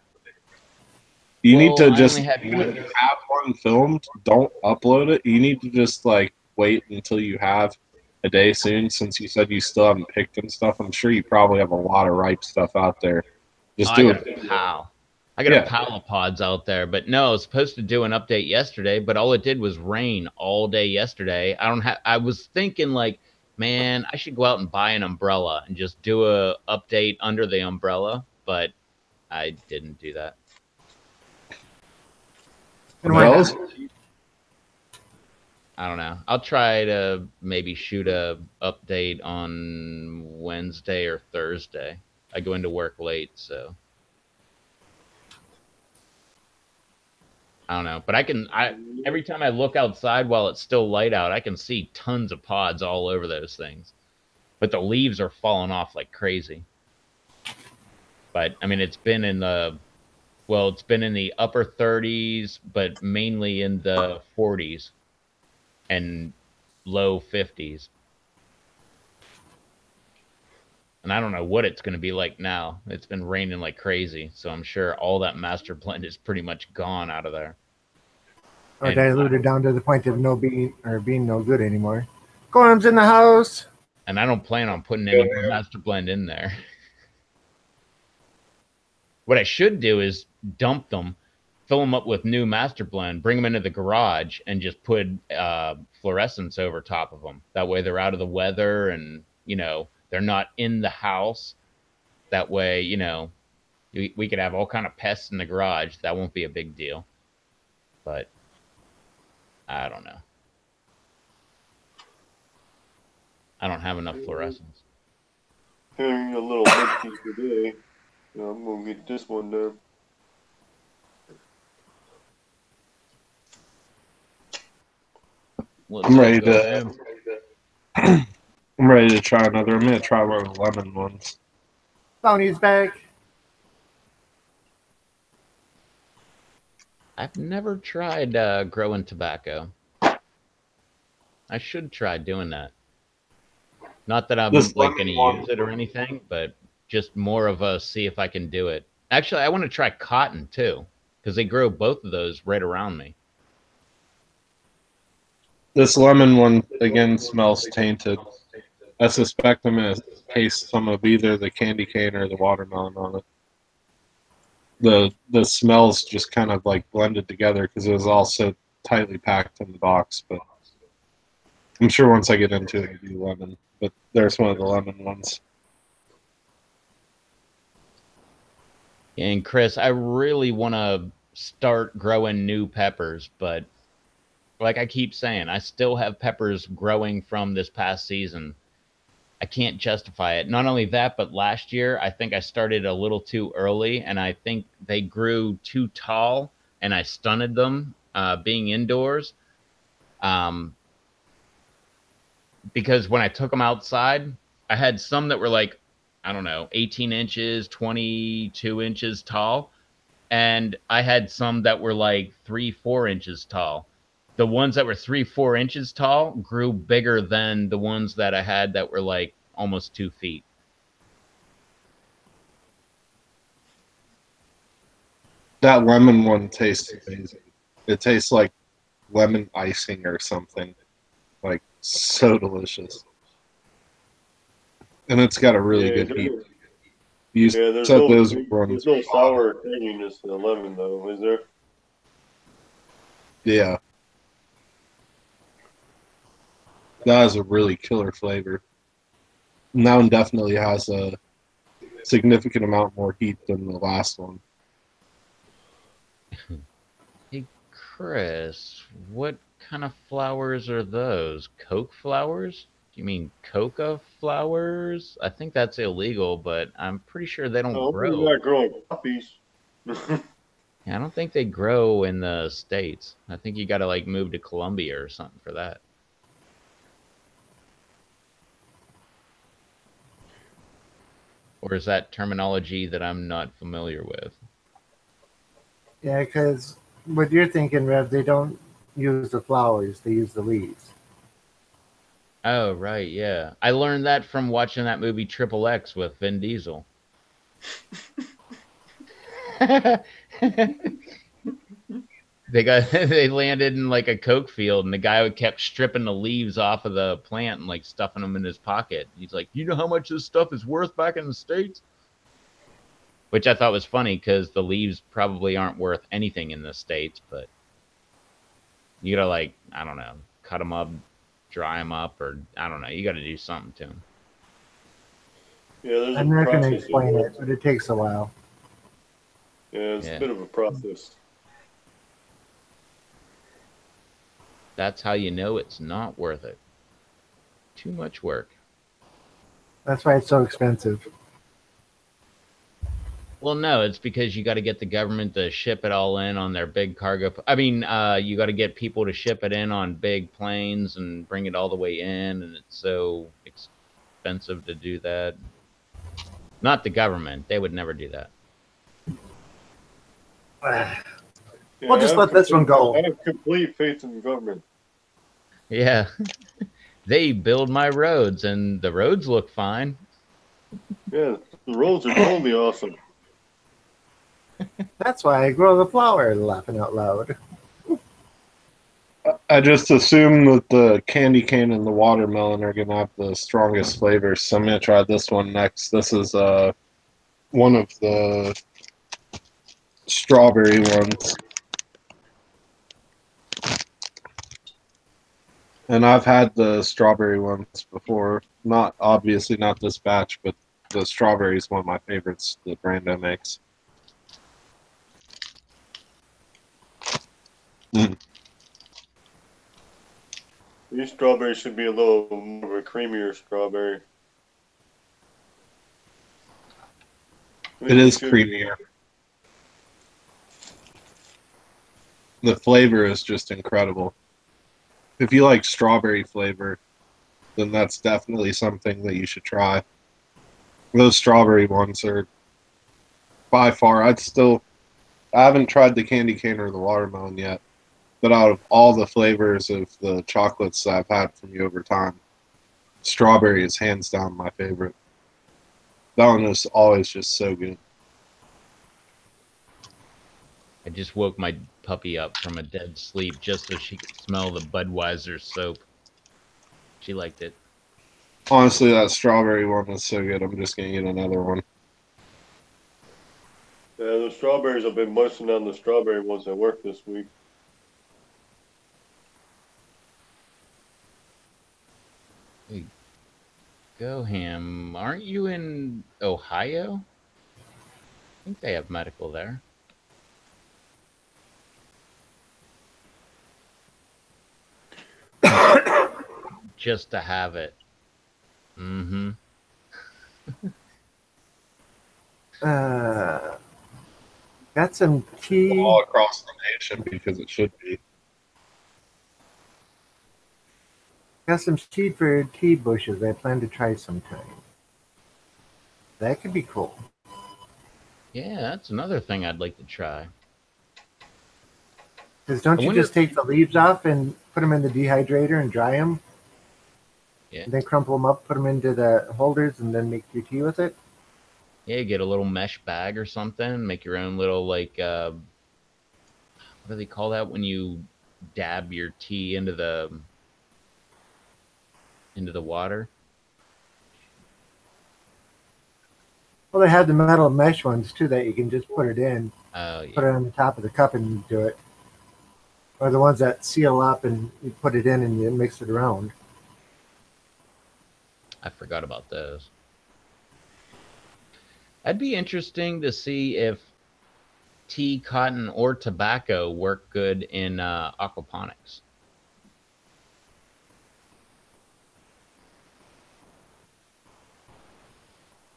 You need to just, when you have one filmed, don't upload it. You need to just like wait until you have a day soon, since you said you still haven't picked and stuff. I'm sure you probably have a lot of ripe stuff out there. Just do it. I got a pile of pods out there, but no, I was supposed to do an update yesterday, but all it did was rain all day yesterday. I was thinking like, man, I should go out and buy an umbrella and just do a update under the umbrella, but I didn't do that. Umbrellas? I don't know. I'll try to maybe shoot a update on Wednesday or Thursday. I go into work late, so I don't know. But every time I look outside while it's still light out, I can see tons of pods all over those things. But the leaves are falling off like crazy. But I mean, it's been in the upper 30s, but mainly in the 40s and low 50s. And I don't know what it's going to be like now. It's been raining like crazy, so I'm sure all that master blend is pretty much gone out of there. Or diluted down to the point of being no good anymore. Gorm's in the house. And I don't plan on putting any more master blend in there. What I should do is dump them, fill them up with new Master Blend, bring them into the garage, and just put fluorescence over top of them. That way they're out of the weather and, they're not in the house. That way, we could have all kind of pests in the garage. That won't be a big deal. But I don't know. I don't have enough fluorescence. Hearing a little minty today. I'm gonna get this one done. I'm ready to. I'm ready to try another. I'm gonna try one of the lemon ones. Tony's back. I've never tried growing tobacco. I should try doing that. Not that I'm going to use it or anything, but just more of a see if I can do it. Actually, I want to try cotton too, because they grow both of those right around me. This lemon one again smells tainted. I suspect I'm gonna taste some of either the candy cane or the watermelon on it. The smells just kind of like blended together because it was all so tightly packed in the box. But I'm sure once I get into it, it'll be lemon. But there's one of the lemon ones. And Chris, I really want to start growing new peppers, but like I keep saying, I still have peppers growing from this past season. I can't justify it. Not only that, but last year, I think I started a little too early, and I think they grew too tall, and I stunted them being indoors. Because when I took them outside, I had some that were like, I don't know, 18 inches, 22 inches tall. And I had some that were like 3-4 inches tall. The ones that were 3-4 inches tall grew bigger than the ones that I had that were like almost 2 feet. That lemon one tastes amazing. It tastes like lemon icing or something. Like, so delicious. And it's got a really good heat. There's no sour tanginess to the lemon, though, is there? Yeah. That has a really killer flavor. And that one definitely has a significant amount more heat than the last one. Hey, Chris, what kind of flowers are those? Coke flowers? Do you mean coca flowers? I think that's illegal, but I'm pretty sure they don't grow. We're not growing poppies. Yeah, I don't think they grow in the States. I think you got to like move to Colombia or something for that. Or is that terminology that I'm not familiar with? Yeah, because what you're thinking, Rev, they don't use the flowers, they use the leaves. Oh, right, yeah. I learned that from watching that movie Triple X with Vin Diesel. They landed in like a coke field, and the guy kept stripping the leaves off of the plant and like stuffing them in his pocket. He's like, "You know how much this stuff is worth back in the States?" Which I thought was funny because the leaves probably aren't worth anything in the States, but you gotta like, I don't know, cut them up, dry them up, or I don't know. You got to do something to them. Yeah, I'm not going to explain it, but it takes a while. Yeah, it's a bit of a process. That's how you know it's not worth it. Too much work. That's why it's so expensive. Well, no, it's because you got to get the government to ship it all in on their big cargo. I mean, you got to get people to ship it in on big planes and bring it all the way in, and it's so expensive to do that. Not the government; they would never do that. We'll just let this one go. I have complete faith in the government. Yeah, they build my roads, and the roads look fine. Yeah, the roads are totally awesome. That's why I grow the flower, laughing out loud. I just assume that the candy cane and the watermelon are going to have the strongest flavors, so I'm going to try this one next. This is one of the strawberry ones. And I've had the strawberry ones before. Not obviously not this batch, but the strawberry is one of my favorites that Brando makes. Mm. These strawberries should be a little more of a creamier strawberry. It is creamier. The flavor is just incredible. If you like strawberry flavor, then that's definitely something that you should try. Those strawberry ones are by far, I haven't tried the candy cane or the watermelon yet, but out of all the flavors of the chocolates I've had from you over time, strawberry is hands down my favorite. That one is always just so good. I just woke my puppy up from a dead sleep just so she could smell the Budweiser soap. She liked it. Honestly, that strawberry one is so good. I'm just going to get another one. Yeah, the strawberries, I've been munching on the strawberry ones at work this week. Hey, go ham. Aren't you in Ohio? I think they have medical there. Just to have it. Mm-hmm. Got some tea. All across the nation because it should be. Got some seed for tea bushes I plan to try sometime. That could be cool. Yeah, that's another thing I'd like to try. Because don't you just take the leaves off and put them in the dehydrator and dry them? Yeah. And then crumple them up, put them into the holders, and then make your tea with it? Yeah, get a little mesh bag or something. Make your own little, like, what do they call that when you dab your tea into the water? Well, they have the metal mesh ones, too, that you can just put it in. Oh, yeah. Put it on the top of the cup and do it. Or the ones that seal up and you put it in and you mix it around. I forgot about those. That'd be interesting to see if tea, cotton, or tobacco work good in aquaponics.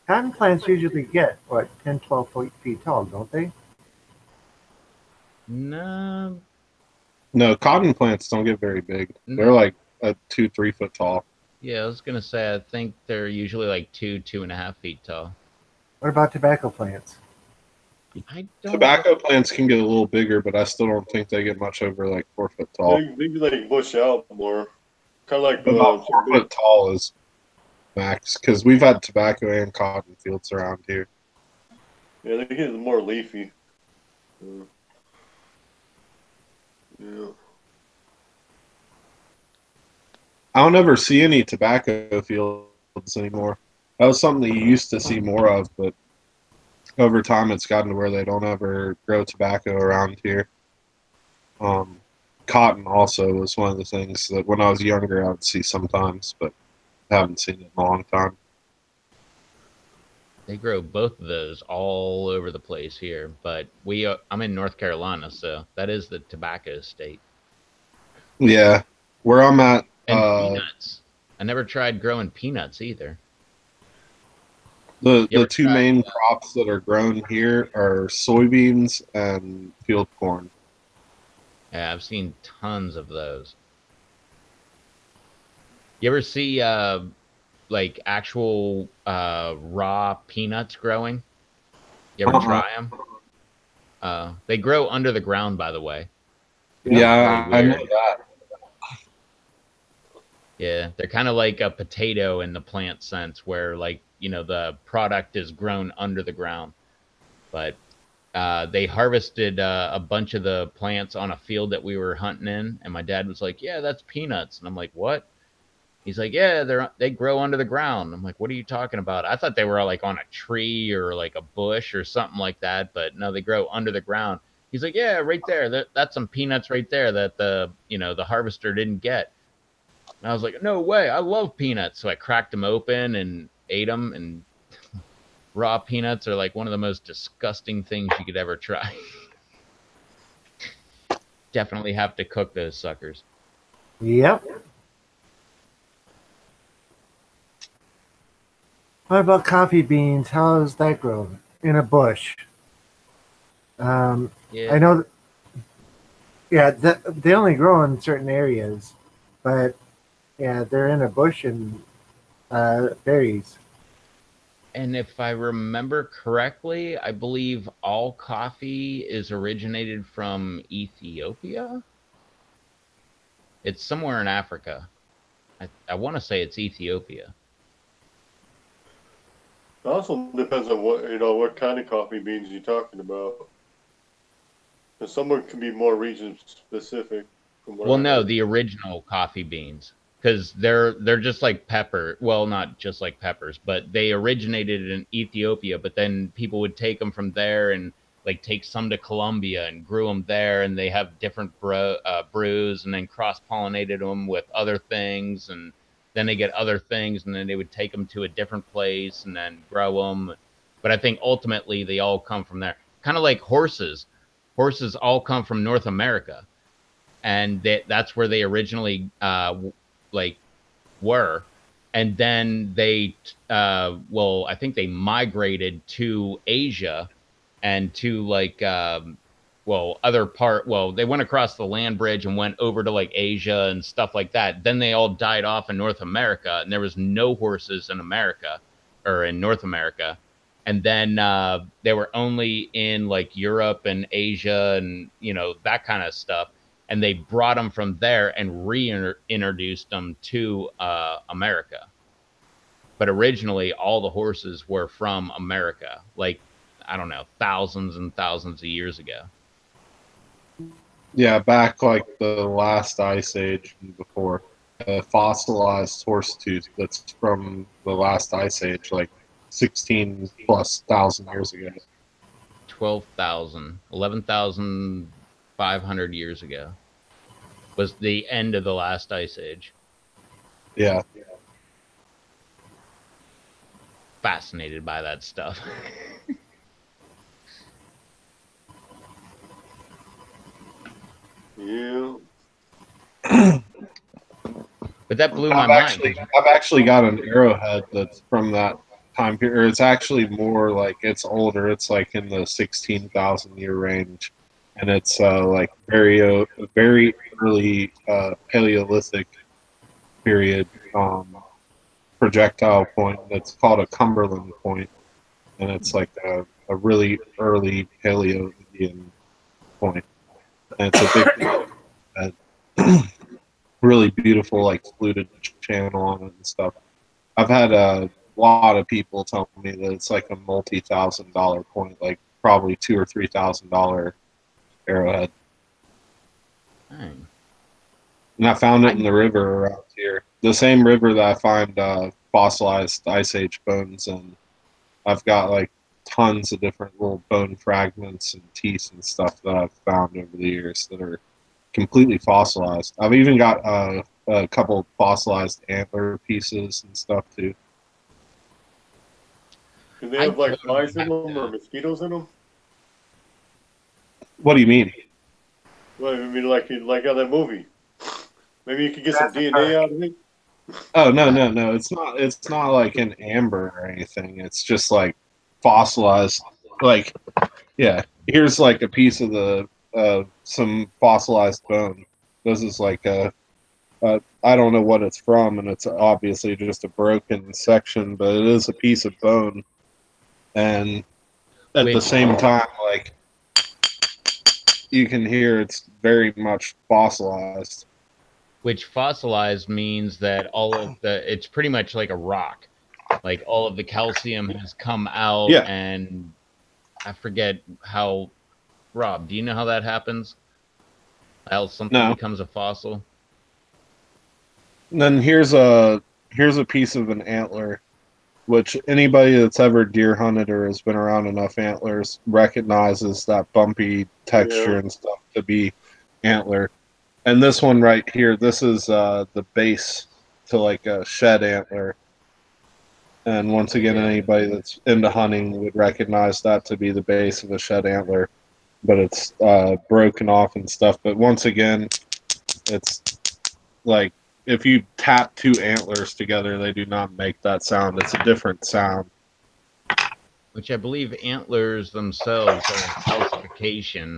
Cotton plants usually get, 10, 12 feet tall, don't they? No. No, cotton plants don't get very big. They're like 2-3 foot tall. Yeah, I was going to say, I think they're usually like 2.5 feet tall. What about tobacco plants? Tobacco plants can get a little bigger, but I still don't think they get much over like 4 foot tall. They like bush out more. Kind of like about 4 foot tall is max, because we've had tobacco and cotton fields around here. Yeah, they get more leafy. Yeah. I don't ever see any tobacco fields anymore. That was something that you used to see more of, but over time it's gotten to where they don't ever grow tobacco around here. Cotton also was one of the things that when I was younger I would see sometimes, but I haven't seen it in a long time. They grow both of those all over the place here, but I'm in North Carolina, so that is the tobacco state. Yeah, where I'm at. And peanuts. I never tried growing peanuts either. The two main crops that are grown here are soybeans and field corn. Yeah, I've seen tons of those. You ever see like actual raw peanuts growing? You ever try them? They grow under the ground, by the way. Yeah, I know that. Yeah, they're kind of like a potato in the plant sense, where like, you know, the product is grown under the ground. But they harvested a bunch of the plants on a field that we were hunting in, and my dad was like, "Yeah, that's peanuts," and I'm like, "What?" He's like, yeah, they grow under the ground. I'm like, what are you talking about? I thought they were like on a tree or like a bush or something like that, but no, they grow under the ground. He's like, yeah, right there. That's some peanuts right there that the harvester didn't get. And I was like, no way, I love peanuts. So I cracked them open and ate them. And raw peanuts are like one of the most disgusting things you could ever try. Definitely have to cook those suckers. Yep. What about coffee beans? How does that grow? In a bush. Yeah. I know. Yeah, they only grow in certain areas, but yeah, they're in a bush and berries. And if I remember correctly, I believe all coffee is originated from Ethiopia. It's somewhere in Africa. I want to say it's Ethiopia. It also depends on what kind of coffee beans you're talking about. Because some can be more region specific. Well, no, the original coffee beans, because they're just like pepper. Well, not just like peppers, but they originated in Ethiopia. But then people would take them from there and like take some to Colombia and grew them there, and they have different brews, and then cross pollinated them with other things, and then they get other things, and then they would take them to a different place and then grow them. But I think ultimately they all come from there, kind of like horses. Horses all come from North America, and that's where they originally like were. And then they I think they migrated to Asia and to like they went across the land bridge and went over to like Asia and stuff like that. Then they all died off in North America, and there was no horses in America or in North America. And then they were only in like Europe and Asia and that kind of stuff. And they brought them from there and reintroduced them to America. But originally, all the horses were from America, like, I don't know, thousands and thousands of years ago. Yeah, back like the last ice age and before. A fossilized horse tooth that's from the last ice age, like 16 plus thousand years ago. 11,500 years ago was the end of the last ice age. Yeah. Fascinated by that stuff. Yeah. But that blew my mind. I've actually got an arrowhead that's from that time period. It's actually more like it's older. It's like in the 16,000 year range, and it's like very early Paleolithic period projectile point. That's called a Cumberland point, and it's like a really early Paleo Indian point. And it's a big, really beautiful, like fluted channel on it and stuff. I've had a lot of people tell me that it's like a multi-$1,000 point, like probably $2,000 or $3,000 arrowhead. Dang. And I found it in the river around here, the same river that I find fossilized Ice Age bones in. I've got like tons of different little bone fragments and teeth and stuff that I've found over the years that are completely fossilized. I've even got a couple fossilized antler pieces and stuff too. Do they have like flies in them or mosquitoes in them? What do you mean? Well, I mean, like on that movie. Maybe you could get some DNA out of it. Oh no! It's not like an amber or anything. It's just like fossilized. Like, yeah, here's like a piece of the some fossilized bone. This is like I don't know what it's from, and it's obviously just a broken section, but it is a piece of bone. And at the same time, like, you can hear it's very much fossilized. Which fossilized means that it's pretty much like a rock. Like all of the calcium has come out, Yeah. And I forget how, Rob, do you know how that happens? How something becomes a fossil? And then here's a piece of an antler, which anybody that's ever deer hunted or has been around enough antlers recognizes that bumpy texture Yeah. and stuff to be antler. And this one right here, this is the base to like a shed antler. And once again, Yeah. anybody that's into hunting would recognize that to be the base of a shed antler. But it's broken off and stuff. But once again, it's like if you tap two antlers together, they do not make that sound. It's a different sound. Which I believe antlers themselves are a calcification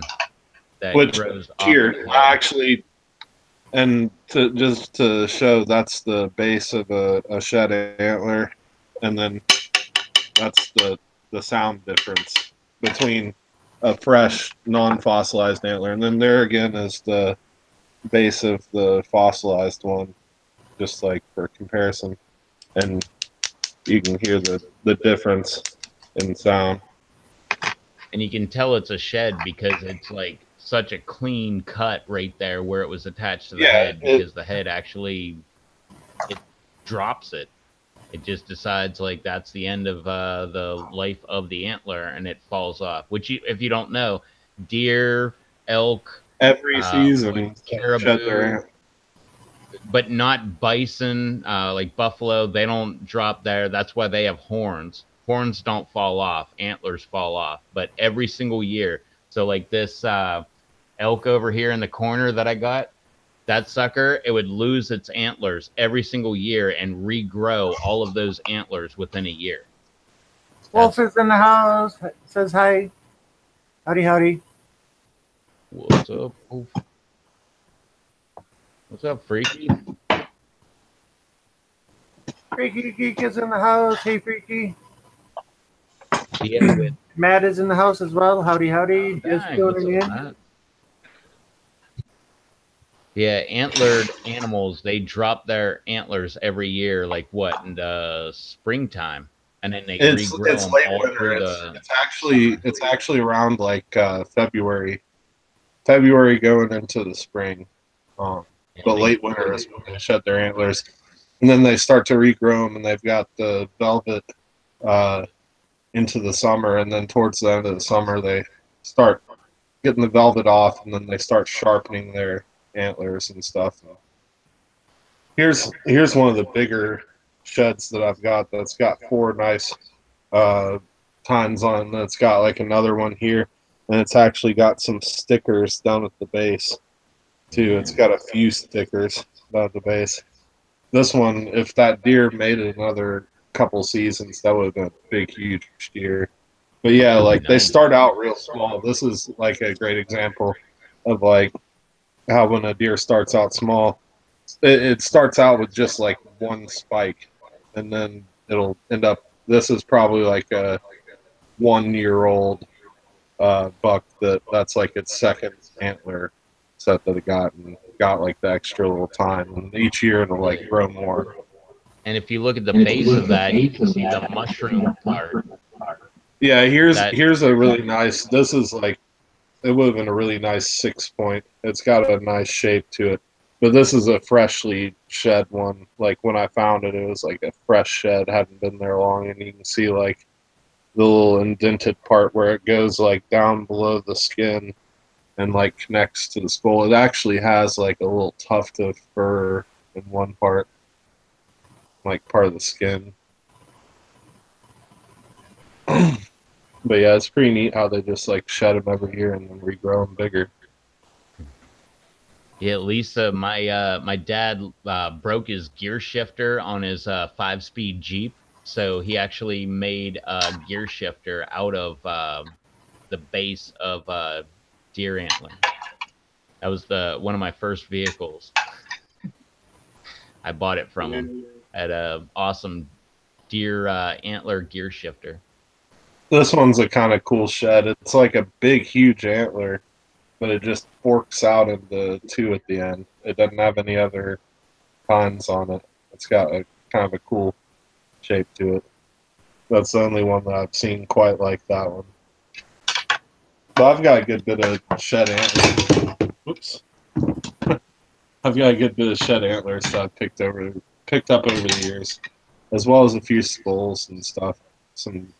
that Which grows off here, the I head. actually, and just to show, that's the base of a shed antler, and then that's the sound difference between a fresh, non-fossilized antler, and then there again is the base of the fossilized one, just like for comparison, and you can hear the difference in sound. And you can tell it's a shed because it's like such a clean cut right there where it was attached to the head, because the head actually it drops it. It just decides like that's the end of the life of the antler, and it falls off. Which, if you don't know, deer, elk, every season shed their caribou, antler. but not bison, like buffalo. They don't drop there. That's why they have horns. Horns don't fall off. Antlers fall off. But every single year. So like this elk over here in the corner that I got, that sucker, it would lose its antlers every single year and regrow all of those antlers within a year. Wolf is in the house. Says hi. Howdy, howdy. What's up, Wolf? What's up, Freaky? Freaky Geek is in the house. Hey, Freaky. Yeah, with Matt is in the house as well. Howdy, howdy. Just dang, what's tuning up, in. Matt? Yeah, antlered animals, they drop their antlers every year, like what, in the springtime, and then they regrow It's them late all winter. through It's actually around like February going into the spring. But late winter is when they shed their antlers, and then they start to regrow them, and they've got the velvet into the summer, and then towards the end of the summer they start getting the velvet off, and then they start sharpening their antlers and stuff. Here's one of the bigger sheds that I've got that's got four nice tines on. It's got like another one here, and it's actually got some stickers down at the base too. It's got a few stickers down at the base. This one, if that deer made it another couple seasons, that would have been a big, huge deer. But yeah, like they start out real small. This is like a great example of like how when a deer starts out small, it starts out with just like one spike, and then it'll end up. This is probably like a 1 year old buck that's like its second antler set that it got, and got like the extra little time, and each year it'll like grow more. And if you look at the base of that, you can see the mushroom part. Yeah, here's a really nice. This is like it would have been a really nice 6 point. It's got a nice shape to it, but this is a freshly shed one. Like when I found it, it was like a fresh shed, hadn't been there long, and you can see like the little indented part where it goes like down below the skin and like connects to the skull. It actually has like a little tuft of fur in one part, like part of the skin. But yeah, it's pretty neat how they just like shed them every year and then regrow them bigger. Yeah, Lisa, my dad broke his gear shifter on his 5-speed Jeep, so he actually made a gear shifter out of the base of deer antler. That was one of my first vehicles. I bought it from him at a awesome deer antler gear shifter. This one's a kind of cool shed. It's like a big, huge antler, but it just forks out into two at the end. It doesn't have any other tines on it. It's got a kind of a cool shape to it. That's the only one that I've seen quite like that one. But I've got a good bit of shed antlers. Oops. I've got a good bit of shed antlers that I've picked up over the years, as well as a few skulls and stuff. Some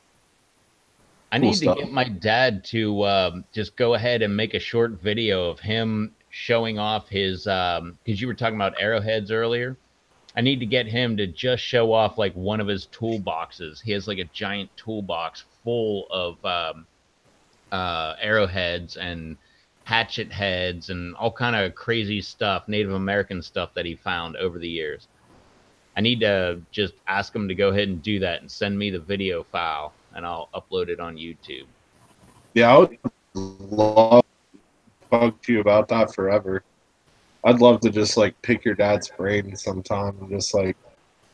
I cool need to stuff. get my dad to just go ahead and make a short video of him showing off his because you were talking about arrowheads earlier. I need to get him to just show off like one of his toolboxes. He has like a giant toolbox full of arrowheads and hatchet heads and all kind of crazy stuff, Native American stuff that he found over the years. I need to just ask him to go ahead and do that and send me the video file, and I'll upload it on YouTube. Yeah, I would love to talk to you about that forever. I'd love to just like pick your dad's brain sometime and just like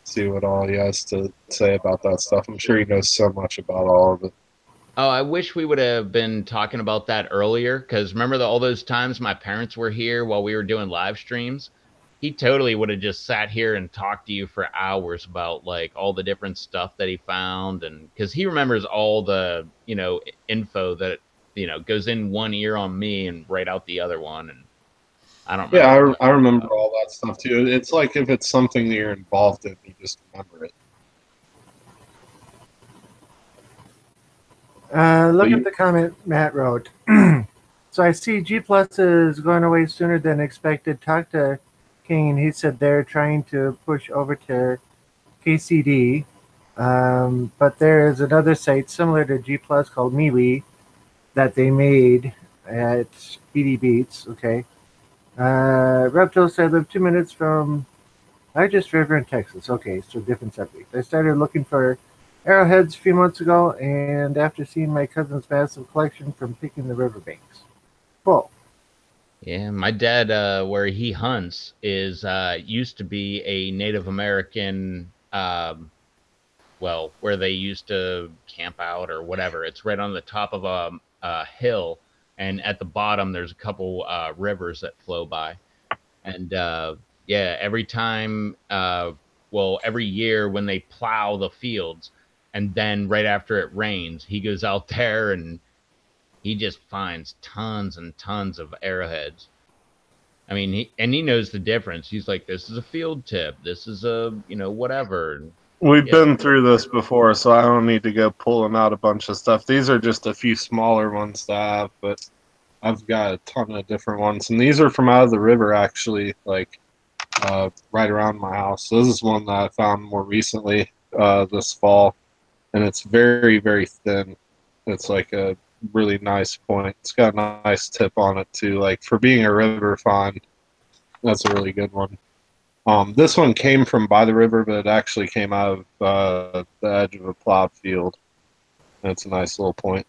see what all he has to say about that stuff. I'm sure he knows so much about all of it. Oh, I wish we would have been talking about that earlier, because remember all those times my parents were here while we were doing live streams? He totally would have just sat here and talked to you for hours about like all the different stuff that he found, and because he remembers all the info that goes in one ear on me and right out the other one, and I don't remember. Yeah, I remember all that stuff too. It's like if it's something that you're involved in, you just remember it. Look at the comment Matt wrote. So I see G Plus is going away sooner than expected. Talk to King. He said they're trying to push over to KCD. But there is another site similar to G Plus called MeWe that they made at BD Beats. Okay. Reptile said, I live 2 minutes from largest river in Texas. Okay, so different subject. I started looking for arrowheads a few months ago, and after seeing my cousin's massive collection from picking the riverbanks. Cool. Yeah, my dad, where he hunts, is used to be a Native American, where they used to camp out or whatever. It's right on the top of a hill, and at the bottom there's a couple rivers that flow by. And yeah, every time, every year when they plow the fields, and then right after it rains, he goes out there and he just finds tons and tons of arrowheads. I mean, he knows the difference. He's like, this is a field tip. This is a, whatever. We've been through this before, so I don't need to go pulling out a bunch of stuff. These are just a few smaller ones to have, but I've got a ton of different ones. And these are from out of the river, actually, like right around my house. So this is one that I found more recently this fall, and it's very, very thin. It's like a really nice point. It's got a nice tip on it too. Like for being a river find, that's a really good one. This one came from by the river, but it actually came out of the edge of a plowed field. That's a nice little point.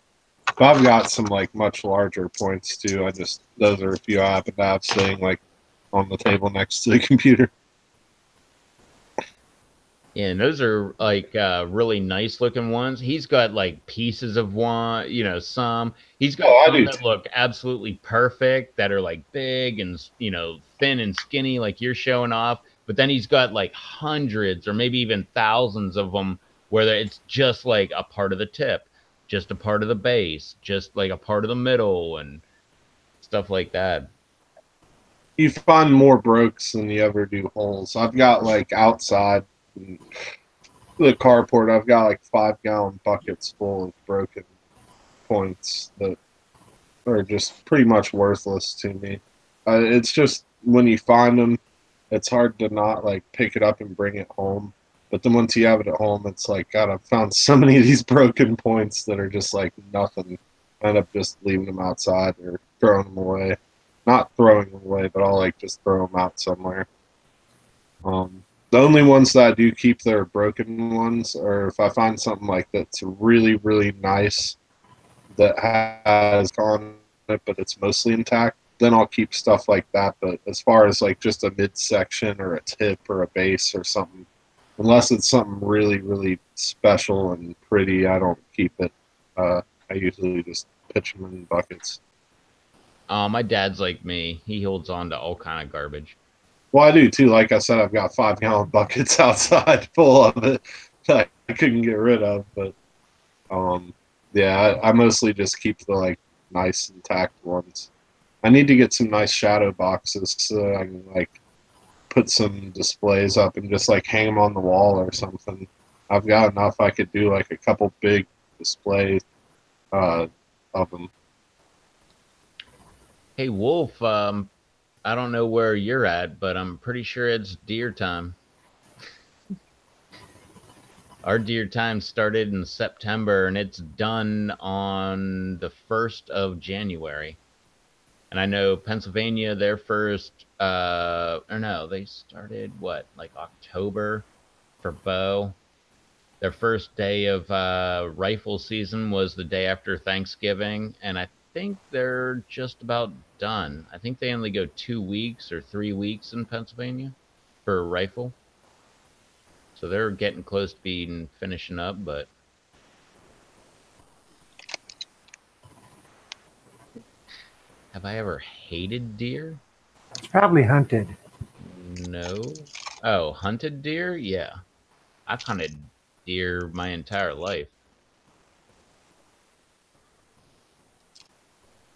But I've got some like much larger points too. Those are a few I happen to have sitting like on the table next to the computer. Yeah, and those are like really nice looking ones. He's got like pieces of one, some. He's got some that look absolutely perfect, that are like big and thin and skinny, like you're showing off. But then he's got like hundreds or maybe even thousands of them where it's just like a part of the tip, just a part of the base, just like a part of the middle and stuff like that. You find more brokes than you ever do holes. I've got like outside the carport, I've got like 5-gallon buckets full of broken points that are just pretty much worthless to me. It's just when you find them, it's hard to not like pick it up and bring it home. But then once you have it at home, it's like, God, I've found so many of these broken points that are just like nothing. I end up just leaving them outside or throwing them away. Not throwing them away, but I'll like just throw them out somewhere. The only ones that I do keep that are broken ones are if I find something like that's really, really nice that has gone it, but it's mostly intact, then I'll keep stuff like that. But as far as like just a midsection or a tip or a base or something, unless it's something really, really special and pretty, I don't keep it. I usually just pitch them in buckets. My dad's like me. He holds on to all kind of garbage. Well, I do too. Like I said, I've got 5-gallon buckets outside full of it that I couldn't get rid of. But yeah, I mostly just keep the like nice intact ones. I need to get some nice shadow boxes so that I can like put some displays up and just like hang them on the wall or something. I've got enough. I could do like a couple big displays of them. Hey Wolf, I don't know where you're at, but I'm pretty sure it's deer time. Our deer time started in September and it's done on the 1st of January. And I know Pennsylvania, their first, or no, they started what, like October for bow. Their first day of rifle season was the day after Thanksgiving, and I think they're just about done. I think they only go 2 weeks or 3 weeks in Pennsylvania for a rifle. So they're getting close to being finishing up, but have I ever hated deer? It's probably hunted. No. Oh, hunted deer? Yeah. I've hunted deer my entire life.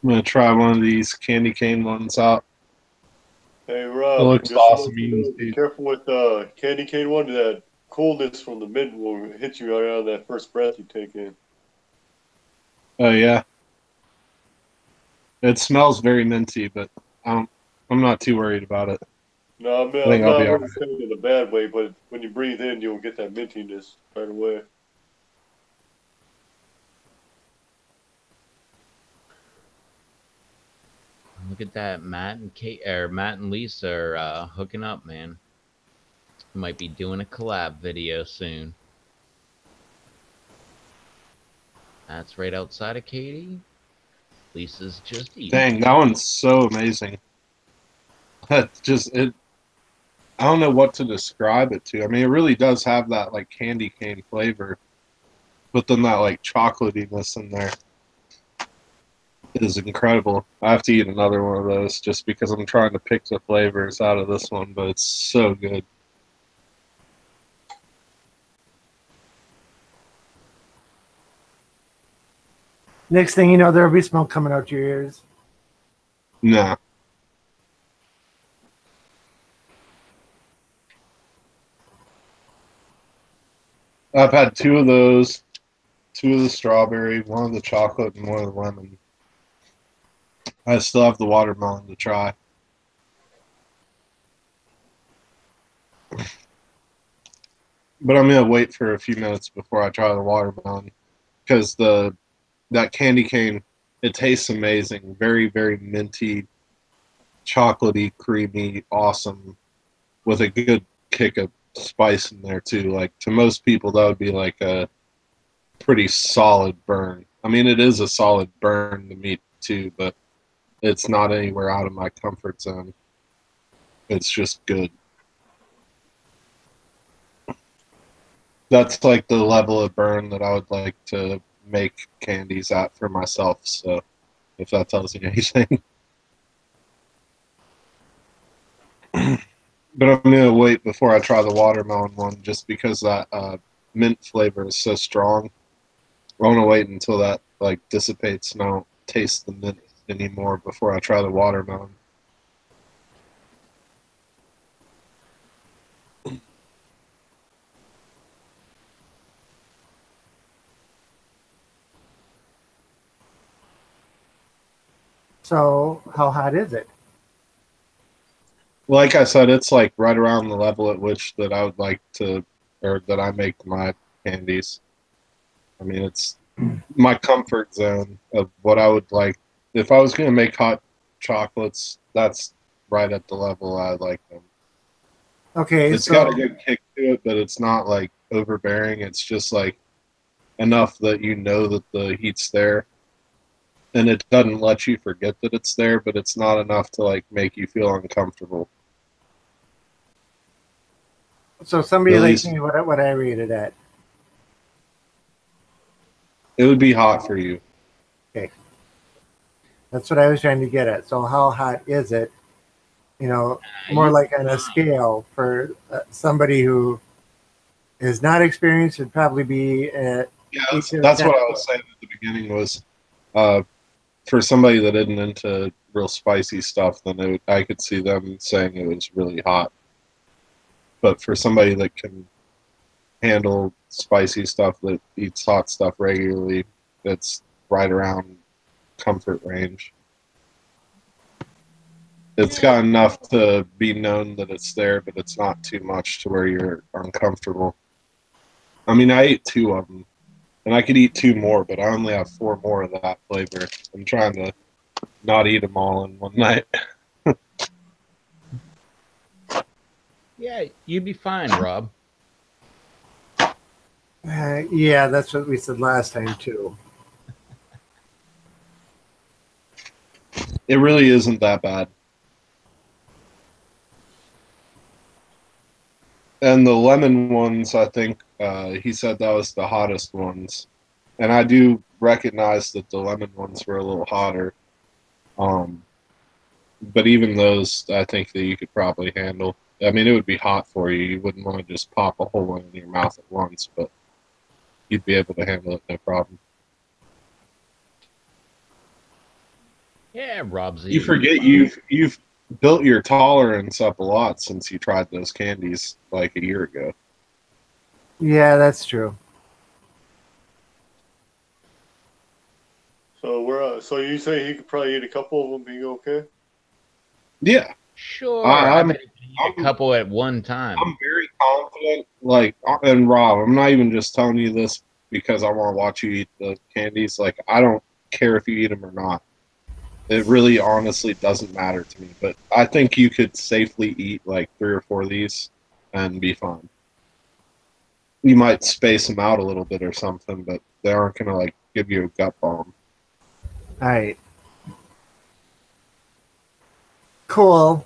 I'm gonna try one of these candy cane ones out. Hey It Rob, looks just awesome. want you to know, be careful with candy cane one. That coolness from the mint will hit you right on that first breath you take in. Oh yeah, it smells very minty, but I'm not too worried about it. No, I I'm think I'll not be really alright. saying it in a bad way, but when you breathe in, you'll get that mintiness right away. Look at that, Matt and Kate, or Matt and Lisa are hooking up, man. We might be doing a collab video soon. That's right outside of Katie. Lisa's just eating. Dang, that one's so amazing. That just it. I don't know what to describe it to. I mean, it really does have that like candy cane flavor, but then that like chocolatiness in there is incredible. I have to eat another one of those just because I'm trying to pick the flavors out of this one, but it's so good. Next thing you know, there'll be smoke coming out your ears. Nah. I've had two of those, two of the strawberry, one of the chocolate, and one of the lemon. I still have the watermelon to try. But I'm gonna wait for a few minutes before I try the watermelon because that candy cane, it tastes amazing. Very, very minty, chocolatey, creamy, awesome, with a good kick of spice in there too. Like to most people, that would be like a pretty solid burn. I mean, it is a solid burn to me too, but it's not anywhere out of my comfort zone. It's just good. That's like the level of burn that I would like to make candies at for myself. So, if that tells you anything. But I'm gonna wait before I try the watermelon one, just because that mint flavor is so strong. I want to wait until that like dissipates and I don't taste the mint anymore before I try the watermelon. So, how hot is it? Like I said, it's like right around the level at which that I would like to, or that I make my candies. I mean, it's my comfort zone of what I would like. If I was going to make hot chocolates, that's right at the level I like them. Okay, It's so got a good kick to it, but it's not like overbearing. It's just like enough that you know that the heat's there. And it doesn't let you forget that it's there, but it's not enough to like make you feel uncomfortable. somebody At like least me, what I rated at? it would be hot for you. Okay, that's what I was trying to get at. So, how hot is it? You know, more like on a scale for somebody who is not experienced would probably be at Yeah, 8 to that's 10. what I was saying at the beginning was uh, for somebody that isn't into real spicy stuff, then I could see them saying it was really hot. But for somebody that can handle spicy stuff, that eats hot stuff regularly, it's right around comfort range. It's got enough to be known that it's there, but it's not too much to where you're uncomfortable. I mean, I ate 2 of them, and I could eat 2 more, but I only have 4 more of that flavor. I'm trying to not eat them all in one night. Yeah, you'd be fine, Rob. Yeah, that's what we said last time too. It really isn't that bad. And the lemon ones, I think he said that was the hottest ones. And I do recognize that the lemon ones were a little hotter. But even those, I think that you could probably handle. I mean, it would be hot for you. You wouldn't want to just pop a whole one in your mouth at once, but you'd be able to handle it no problem. Yeah, Rob's. You forget you've built your tolerance up a lot since you tried those candies like a year ago. Yeah, that's true. So so you say he could probably eat a couple of them, being okay? Yeah, Sure. I'm bet he can eat a couple at one time. I'm very confident. Like, and Rob, I'm not even just telling you this because I want to watch you eat the candies. Like, I don't care if you eat them or not. It really, honestly, doesn't matter to me. But I think you could safely eat like 3 or 4 of these and be fine. You might space them out a little bit or something, but they aren't gonna like give you a gut bomb. All right. Cool.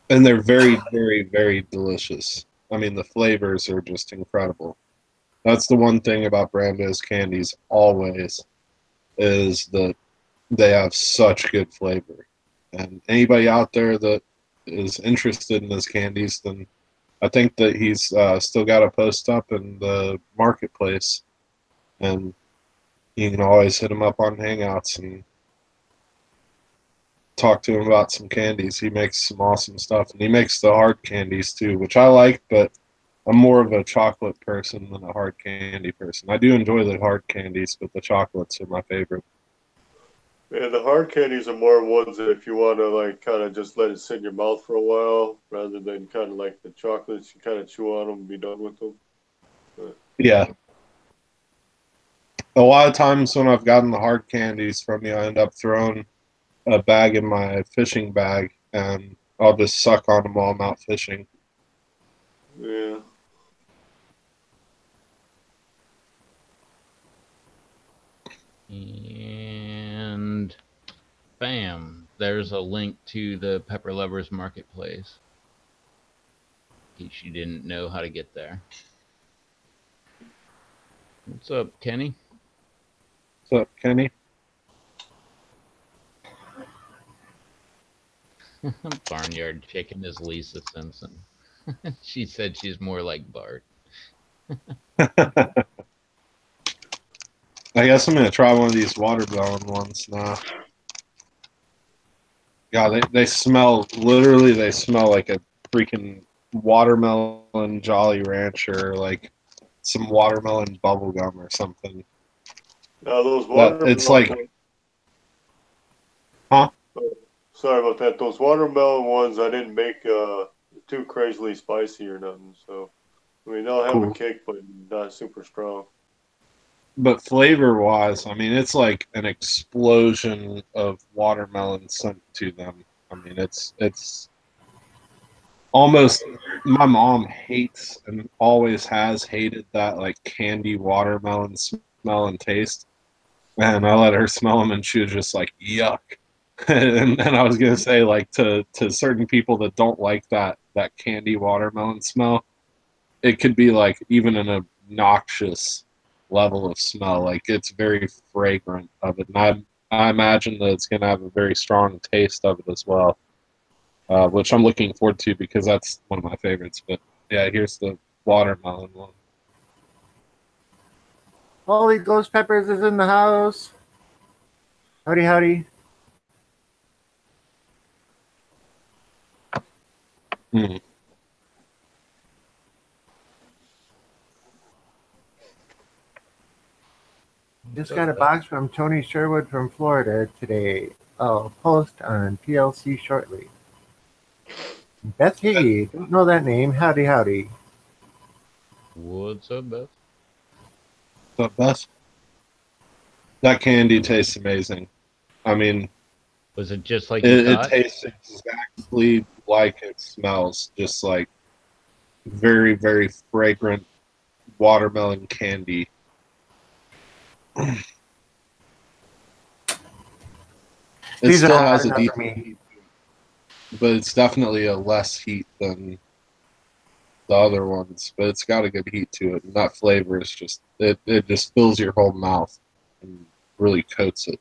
And they're very, very, very delicious. I mean, the flavors are just incredible. That's the one thing about Brando's candies always, is that they have such good flavor. And anybody out there that is interested in his candies, then I think that he's still got a post up in the marketplace, and you can always hit him up on Hangouts and talk to him about some candies. He makes some awesome stuff, and he makes the hard candies too, which I like, but I'm more of a chocolate person than a hard candy person. I do enjoy the hard candies, but the chocolates are my favorite. Yeah, the hard candies are more ones that if you want to like kind of just let it sit in your mouth for a while, rather than kind of like the chocolates, you kind of chew on them and be done with them. Yeah. A lot of times when I've gotten the hard candies from you, I end up throwing a bag in my fishing bag, and I'll just suck on them while I'm out fishing. Yeah. And bam, there's a link to the Pepper Lovers Marketplace. In case you didn't know how to get there. What's up, Kenny? What's up, Kenny? Barnyard Chicken is Lisa Simpson. She said she's more like Bart. I guess I'm going to try one of these watermelon ones now. God, they smell, literally, they smell like a freaking watermelon Jolly Rancher, like some watermelon bubble gum or something. Those watermelon. It's like, huh? Sorry about that. Those watermelon ones I didn't make too crazily spicy or nothing. So, I mean, they'll have Cool. a kick, but not super strong. But flavor-wise, I mean, it's like an explosion of watermelon sent to them. I mean, it's almost, my mom hates and always has hated that like candy watermelon smell and taste. And I let her smell them, and she was just like, yuck. And I was gonna say, like, to certain people that don't like that candy watermelon smell, it could be like even an obnoxious level of smell. Like, it's very fragrant of it, and I imagine that it's gonna have a very strong taste of it as well, which I'm looking forward to because that's one of my favorites. But yeah, here's the watermelon one. Holy Ghost Peppers is in the house. Howdy, howdy. Mm. Just got a box from Tony Sherwood from Florida today. I'll post on PLC shortly. Beth Higgy, don't know that name. Howdy, howdy. What's up, Beth? What's up, Beth? That candy tastes amazing. I mean, Was it just like you it thought? tastes exactly like it smells. Just like very, very fragrant watermelon candy. It These are still hot has a enough decent for me. heat, but it's definitely a less heat than the other ones. But it's got a good heat to it, and that flavor is just it just fills your whole mouth and really coats it.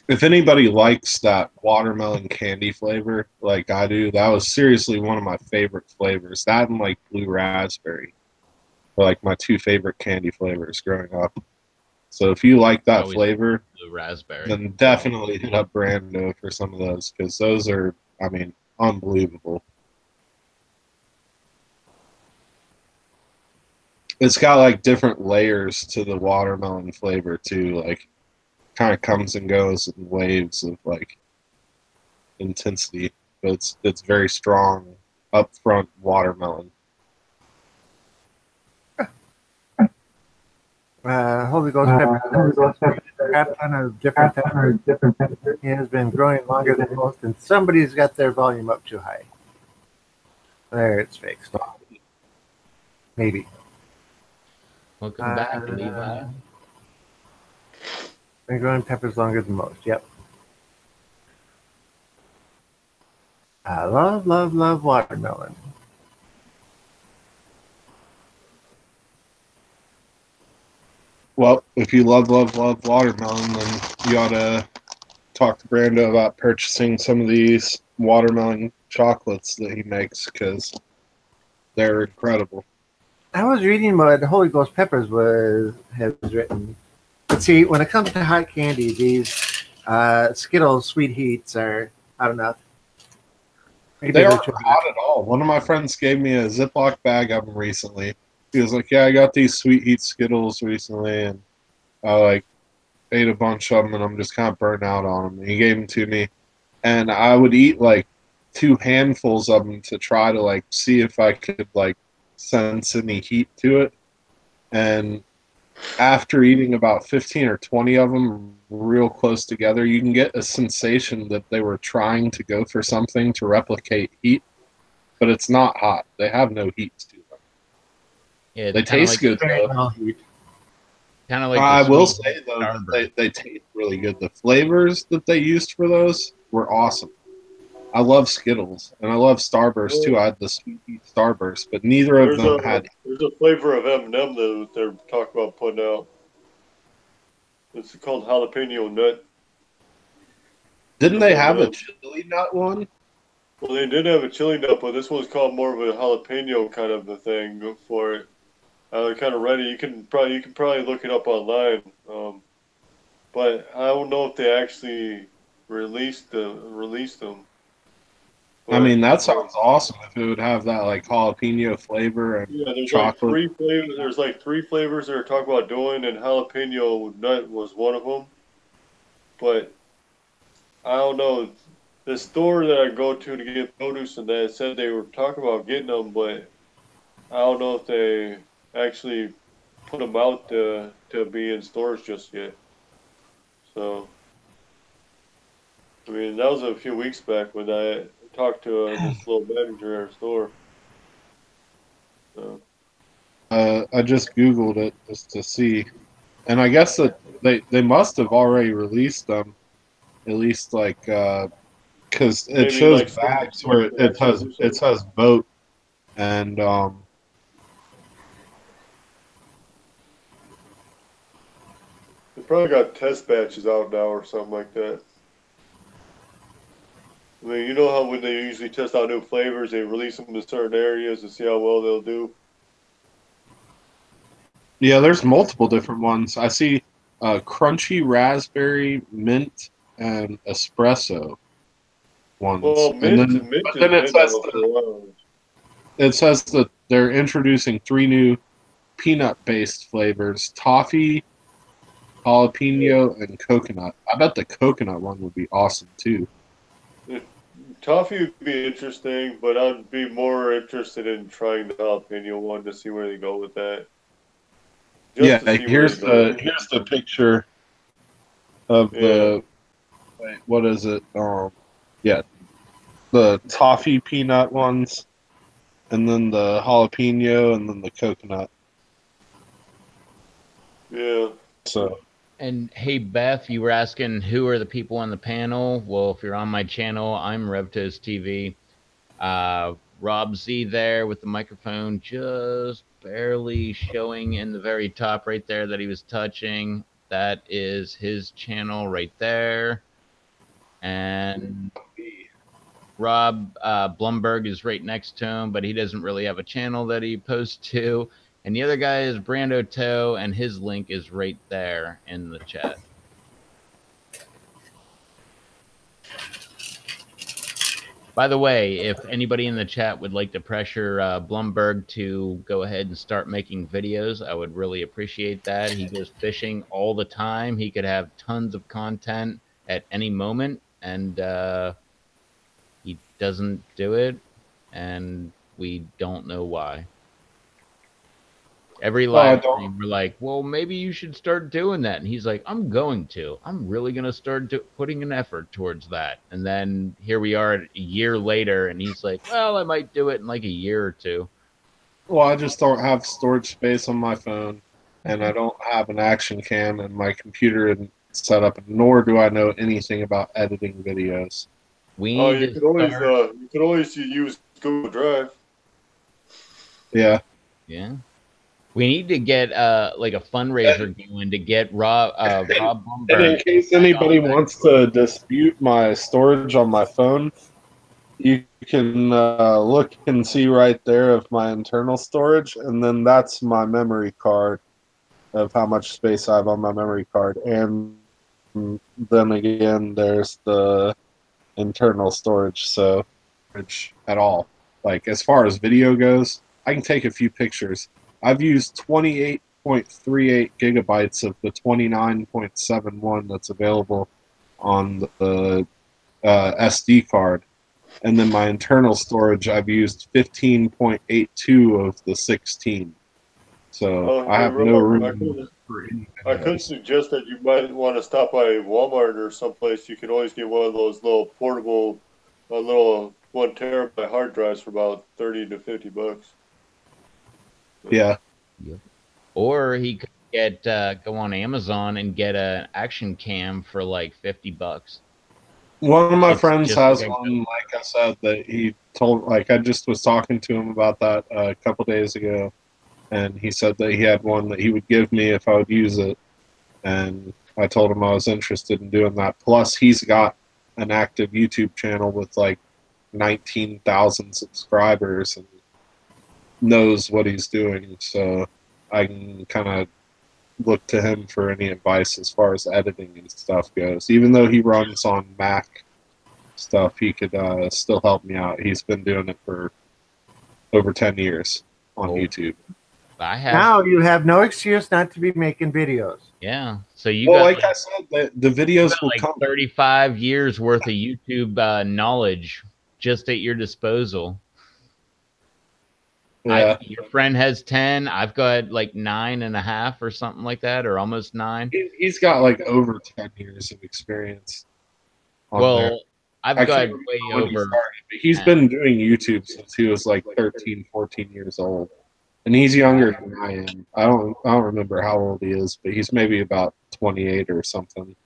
If anybody likes that watermelon candy flavor like I do, that was seriously one of my favorite flavors. That and like blue raspberry were like my two favorite candy flavors growing up. So if you like that Always flavor, the raspberry. then definitely hit up Brando for some of those because those are, I mean, unbelievable. It's got like different layers to the watermelon flavor too. Like, kind of comes and goes in waves of like intensity, but it's very strong upfront watermelon. Holy Ghost pepper. Crap ton of different peppers. He has been growing longer than most, and somebody's got their volume up too high. There, it's fixed. Maybe. Welcome back, Levi. Been growing peppers longer than most. Yep. I love, love, love watermelon. Well, if you love watermelon, then you ought to talk to Brando about purchasing some of these watermelon chocolates that he makes because they're incredible. I was reading what Holy Ghost Peppers has written. But see, when it comes to hot candy, these Skittles sweet heats are hot enough. Maybe They they're aren't too hot at all. One of my friends gave me a Ziploc bag of them recently. He was like, "Yeah, I got these sweet heat Skittles recently, and I like ate a bunch of them, and I'm just kind of burnt out on them." And he gave them to me, and I would eat like 2 handfuls of them to try to like see if I could like sense any heat to it. And after eating about 15 or 20 of them real close together, you can get a sensation that they were trying to go for something to replicate heat, but it's not hot. They have no heat to them. Yeah, They taste like, good though. Kind of like I the will sweet say though, Starburst. they taste really good. The flavors that they used for those were awesome. I love Skittles and I love Starburst too. I had the sweet heat Starburst, but neither of them had. There's a flavor of M&M that they're talking about putting out. It's called jalapeno nut. Didn't they have a chili nut one? Well, they did have a chili nut, but this one's called more of a jalapeno kind of a thing for it. Kind of ready. You can probably look it up online. But I don't know if they actually released them. But, I mean, that sounds awesome if it would have that like jalapeno flavor and there's chocolate. like 3 flavors. There's like 3 flavors they're talking about doing, and jalapeno nut was one of them. But I don't know. The store that I go to get produce and that said they were talking about getting them, but I don't know if they actually put them out to be in stores just yet. So, I mean, that was a few weeks back when I talked to this little manager at our store. So. I just Googled it just to see, and I guess that they must have already released them, at least like because it Maybe shows like bags where it says vote, and they probably got test batches out now or something like that. I mean, you know how when they usually test out new flavors, they release them in certain areas to see how well they'll do. yeah, there's multiple different ones. I see crunchy raspberry, mint, and espresso ones. Well, And then it says that they're introducing 3 new peanut-based flavors: toffee, jalapeno, and coconut. I bet the coconut one would be awesome too. Toffee would be interesting, but I'd be more interested in trying the jalapeno one to see where they go with that. Just to see where they go. Here's the picture of the wait, what is it? Yeah, the toffee peanut ones, and then the jalapeno, and then the coconut. Yeah. So And hey, Beth, you were asking who are the people on the panel? Well, if you're on my channel, I'm RevToes TV. Rob Z there with the microphone just barely showing in the very top right there that he was touching. That is his channel right there. And Rob Blumberg is right next to him, but he doesn't really have a channel that he posts to. And the other guy is Brando Toe, and his link is right there in the chat. By the way, if anybody in the chat would like to pressure Blumberg to go ahead and start making videos, I would really appreciate that. He goes fishing all the time. He could have tons of content at any moment, and he doesn't do it, and we don't know why. Every live stream, we're like, well, maybe you should start doing that. And he's like, I'm going to. I'm really going to start putting an effort towards that. And then here we are a year later, and he's like, well, I might do it in like a year or two. well, I just don't have storage space on my phone, and I don't have an action cam in my computer set up, nor do I know anything about editing videos. We Oh, need you to could always use Google Drive. Yeah. Yeah. We need to get like a fundraiser going to get Rob Blumberg. And in case anybody wants to dispute my storage on my phone, you can look and see right there of my internal storage, and then that's my memory card of how much space I have on my memory card. And then again, there's the internal storage. So, at all. Like, as far as video goes, I can take a few pictures. I've used 28.38 gigabytes of the 29.71 that's available on the SD card. And then my internal storage, I've used 15.82 of the 16. So I have no room for any I could suggest that you might want to stop by Walmart or someplace. You can always get one of those little portable, little 1 terabyte hard drives for about $30 to $50. Yeah. Or he could get go on Amazon and get an action cam for like $50. One of my friends has one, like I said, that he told, like I just was talking to him about that a couple days ago, and he said that he had one that he would give me if I would use it, and I told him I was interested in doing that. Plus, he's got an active YouTube channel with like 19,000 subscribers and knows what he's doing, so I can kind of look to him for any advice as far as editing and stuff goes. Even though he runs on Mac stuff, he could still help me out. He's been doing it for over 10 years on YouTube. Now you have no excuse not to be making videos. Yeah. So you well, got like I said, the videos will like come. 35 years worth of YouTube knowledge just at your disposal. Yeah. Your friend has 10. I've got like 9.5 or something like that, or almost 9. He's got like over 10 years of experience. Well, there. I've got way over. He's been doing YouTube since he was like 13, 14 years old. And he's younger than I am. I don't remember how old he is, but he's maybe about 28 or something.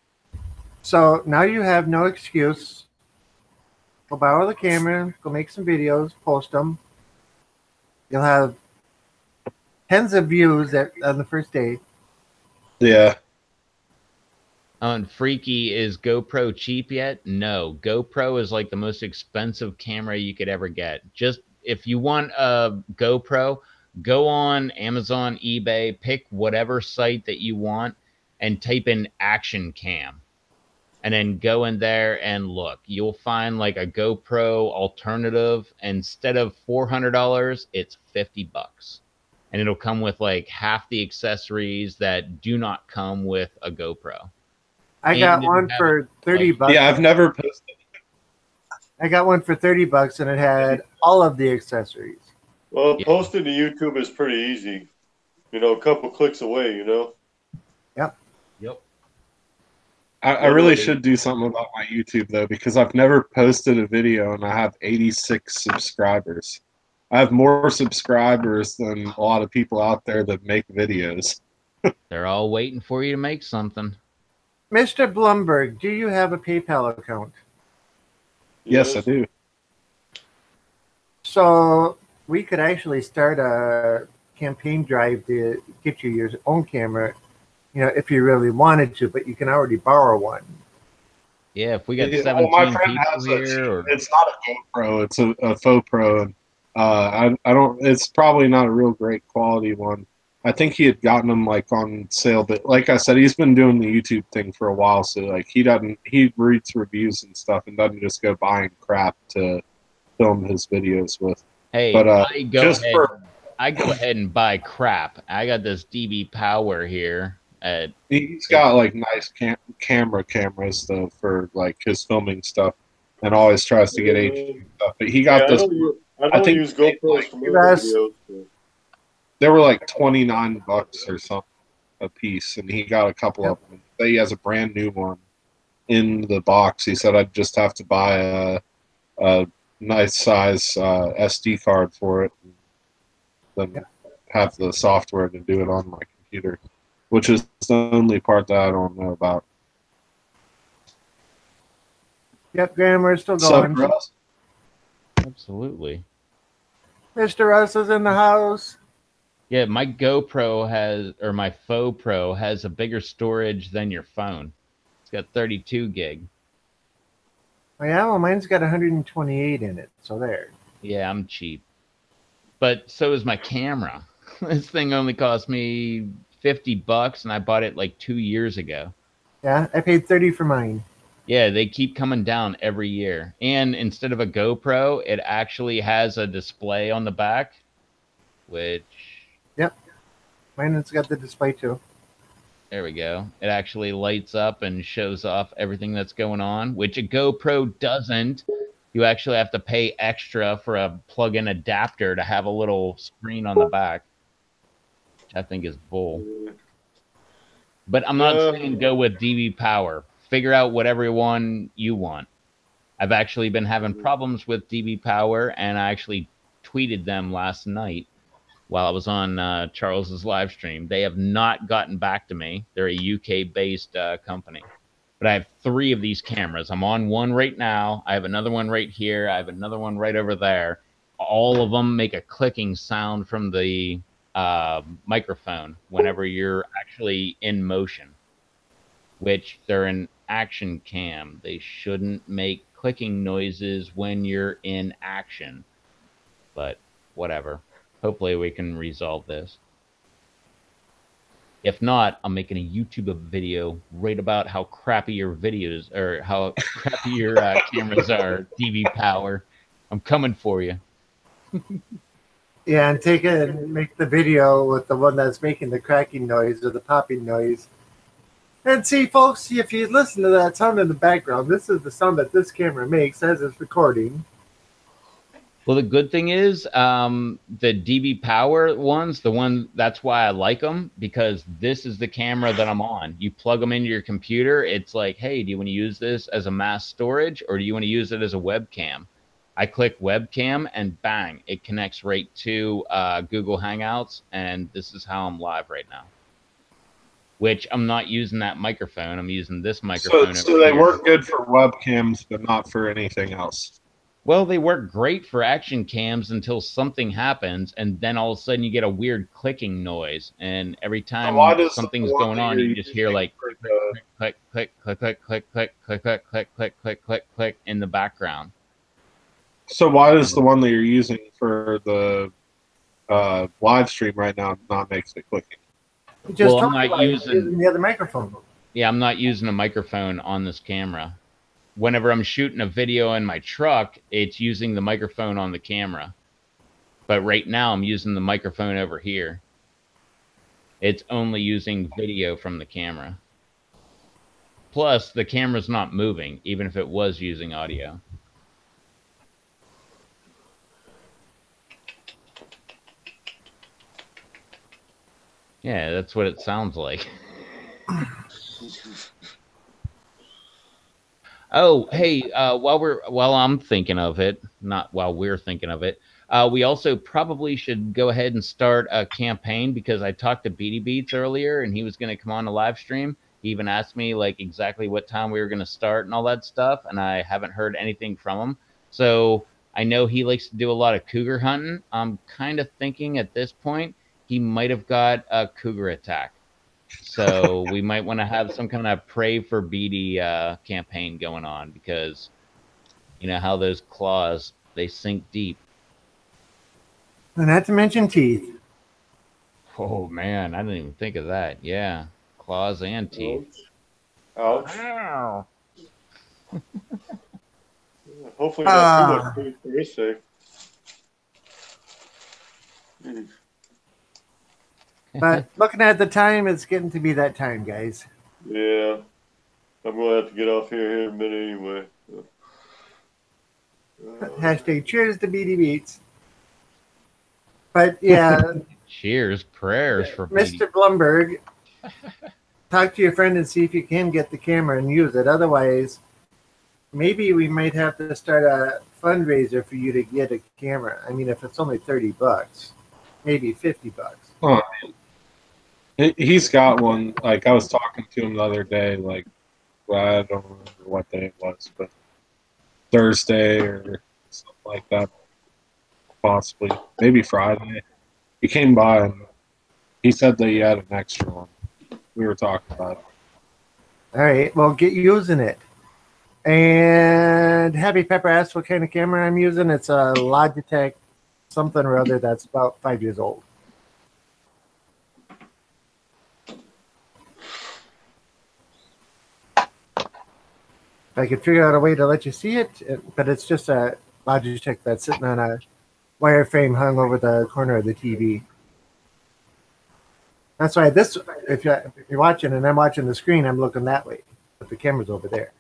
So now you have no excuse. Go borrow the camera, go make some videos, post them. You'll have tens of views on the first day. Yeah. And Freaky, is GoPro cheap yet? No. GoPro is like the most expensive camera you could ever get. Just if you want a GoPro, go on Amazon, eBay, pick whatever site that you want and type in action cam. And then go in there and look. You'll find like a GoPro alternative. Instead of $400, it's $50. and it'll come with like half the accessories that do not come with a GoPro. I got one for 30 bucks. Yeah, I've never posted. I got one for 30 bucks, and it had all of the accessories. Well, Yeah. posting to YouTube is pretty easy. You know, a couple clicks away, you know? Yep. Yep. I really should do something about my YouTube, though, because I've never posted a video, and I have 86 subscribers. I have more subscribers than a lot of people out there that make videos. They're all waiting for you to make something. Mr. Blumberg, do you have a PayPal account? Yes, I do. So we could actually start a campaign drive to get you your own camera, you know, if you really wanted to, but you can already borrow one. Yeah, if we got Yeah, 17 my friend people has here, or it's not a GoPro, it's a faux pro. And, I don't. It's probably not a real great quality one. I think he had gotten them like on sale, but like I said, he's been doing the YouTube thing for a while, so like he reads reviews and stuff and doesn't just go buying crap to film his videos with. hey, But I go ahead and buy crap. I got this DB Power here. He's got like nice cameras though for like his filming stuff, and always tries to get HD stuff. But he got this. I don't use GoPros for my videos. So. They were like $29 or something a piece, and he got a couple of them. He has a brand new one in the box. He said I'd just have to buy a nice size SD card for it, and then have the software to do it on my computer, which is the only part that I don't know about. Yep, Graham, we're still going. Russ? Absolutely. Mr. Russ is in the house. Yeah, my GoPro my Faux Pro has a bigger storage than your phone. It's got 32 gig. Oh, yeah, well, mine's got 128 in it, so there. Yeah, I'm cheap. But so is my camera. This thing only cost me $50, and I bought it like 2 years ago. Yeah, I paid 30 for mine. Yeah, they keep coming down every year. And instead of a GoPro, it actually has a display on the back, which... Yep. Mine has got the display too. There we go. It actually lights up and shows off everything that's going on, which a GoPro doesn't. You actually have to pay extra for a plug-in adapter to have a little screen on the back, which I think is bull. But I'm not saying go with DB Power. Figure out whatever one you want. I've actually been having problems with DB Power, and I actually tweeted them last night while I was on Charles's live stream. They have not gotten back to me. They're a UK-based company. But I have 3 of these cameras. I'm on one right now. I have another one right here. I have another one right over there. All of them make a clicking sound from the microphone whenever you're actually in motion, which they're an action cam. They shouldn't make clicking noises when you're in action. But whatever. Hopefully we can resolve this. If not, I'm making a YouTube video right about how crappy your videos or how crappy your cameras are, DV Power. I'm coming for you. Yeah, and make the video with the one that's making the cracking noise or the popping noise. And see, folks, if you listen to that sound in the background, this is the sound that this camera makes as it's recording. Well, the good thing is the DB Power ones, that's why I like them, because this is the camera that I'm on. You plug them into your computer. It's like, hey, do you want to use this as a mass storage, or do you want to use it as a webcam? I click webcam and bang, it connects right to Google Hangouts, and this is how I'm live right now. Which I'm not using that microphone. I'm using this microphone. So they work good for webcams, but not for anything else. Well, they work great for action cams until something happens, and then all of a sudden you get a weird clicking noise. And every time something's going on, you just hear like click, click, click, click, click, click, click, click, click, click, click, click, click, click in the background. So why does the one that you're using for the live stream right now not make the clicking? Well, I'm not using the other microphone. Yeah, I'm not using a microphone on this camera. Whenever I'm shooting a video in my truck, it's using the microphone on the camera. But right now I'm using the microphone over here. It's only using video from the camera. Plus, the camera's not moving, even if it was using audio. Yeah, that's what it sounds like. Oh, hey, while I'm thinking of it, not while we're thinking of it, we also probably should go ahead and start a campaign, because I talked to Beady Beats earlier and he was going to come on a live stream. He even asked me like exactly what time we were going to start and all that stuff, and I haven't heard anything from him. So I know he likes to do a lot of cougar hunting. I'm kind of thinking at this point he might have got a cougar attack. So we might want to have some kind of pray for Beady campaign going on, because you know how those claws, they sink deep. And not to mention teeth. Oh man, I didn't even think of that. Yeah, claws and teeth. Ouch. Ow. Hopefully not too much food for his sake. But looking at the time, it's getting to be that time, guys. Yeah. I'm going to have to get off here in a minute anyway. Hashtag cheers to Beady Beats. But yeah, Cheers, prayers for Beady. Mr. Blumberg, talk to your friend and see if you can get the camera and use it. Otherwise, maybe we might have to start a fundraiser for you to get a camera. I mean, if it's only $30, maybe $50. Oh, he's got one. Like, I was talking to him the other day. Like, I don't remember what day it was, but Thursday or something like that. Possibly, maybe Friday. He came by and he said that he had an extra one. We were talking about it. All right, well, get using it. And Happy Pepper asked what kind of camera I'm using. It's a Logitech something or other that's about 5 years old. I could figure out a way to let you see it, but it's just a Logitech that's sitting on a wireframe hung over the corner of the TV. That's why this, if you're watching and I'm watching the screen, I'm looking that way, but the camera's over there.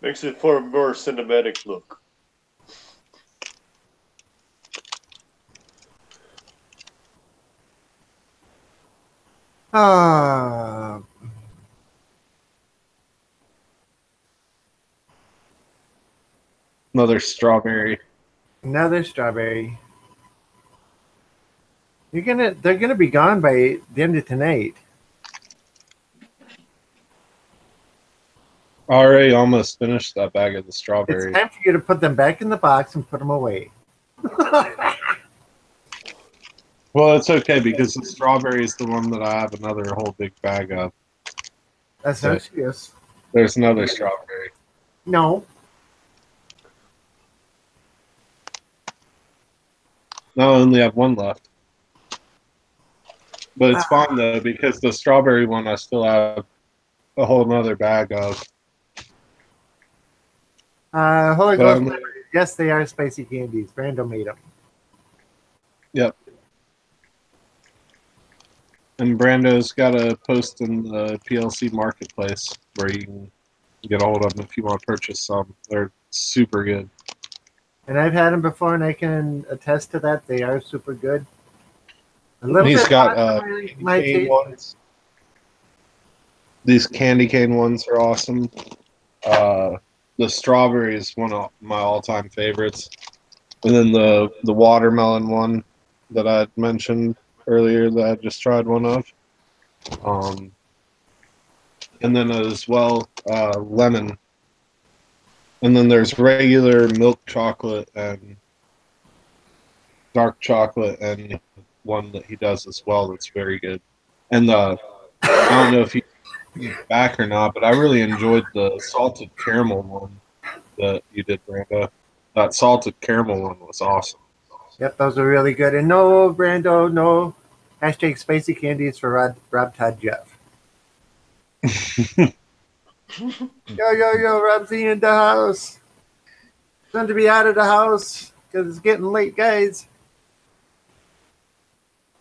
Makes it for a more cinematic look. Another strawberry. Another strawberry. They're gonna be gone by the end of tonight. Already almost finished that bag of the strawberries. It's time for you to put them back in the box and put them away. Well, it's okay because the strawberry is the one that I have another whole big bag of. That's no excuse. There's another strawberry. No. No, I only have one left. But it's fine though, because the strawberry one I still have a whole nother bag of. Holy Ghost, yes, they are spicy candies. Brando made them. Yep. And Brando's got a post in the PLC marketplace where you can get a hold of them if you want to purchase some. They're super good. And I've had them before, and I can attest to that. They are super good. He's got my cane ones. These candy cane ones are awesome. The strawberry is one of my all-time favorites. And then the watermelon one that I had mentioned earlier that I just tried one of. And then as well, lemon. And then there's regular milk chocolate and dark chocolate and one that he does as well that's very good. And I don't know if you back or not, but I really enjoyed the salted caramel one that you did, Brando. That salted caramel one was awesome. Yep, those are really good. And no, Brando, no hashtag spicy candies for Rob Todd Jeff. Yo, Rob's in the house. Time to be out of the house because it's getting late, guys.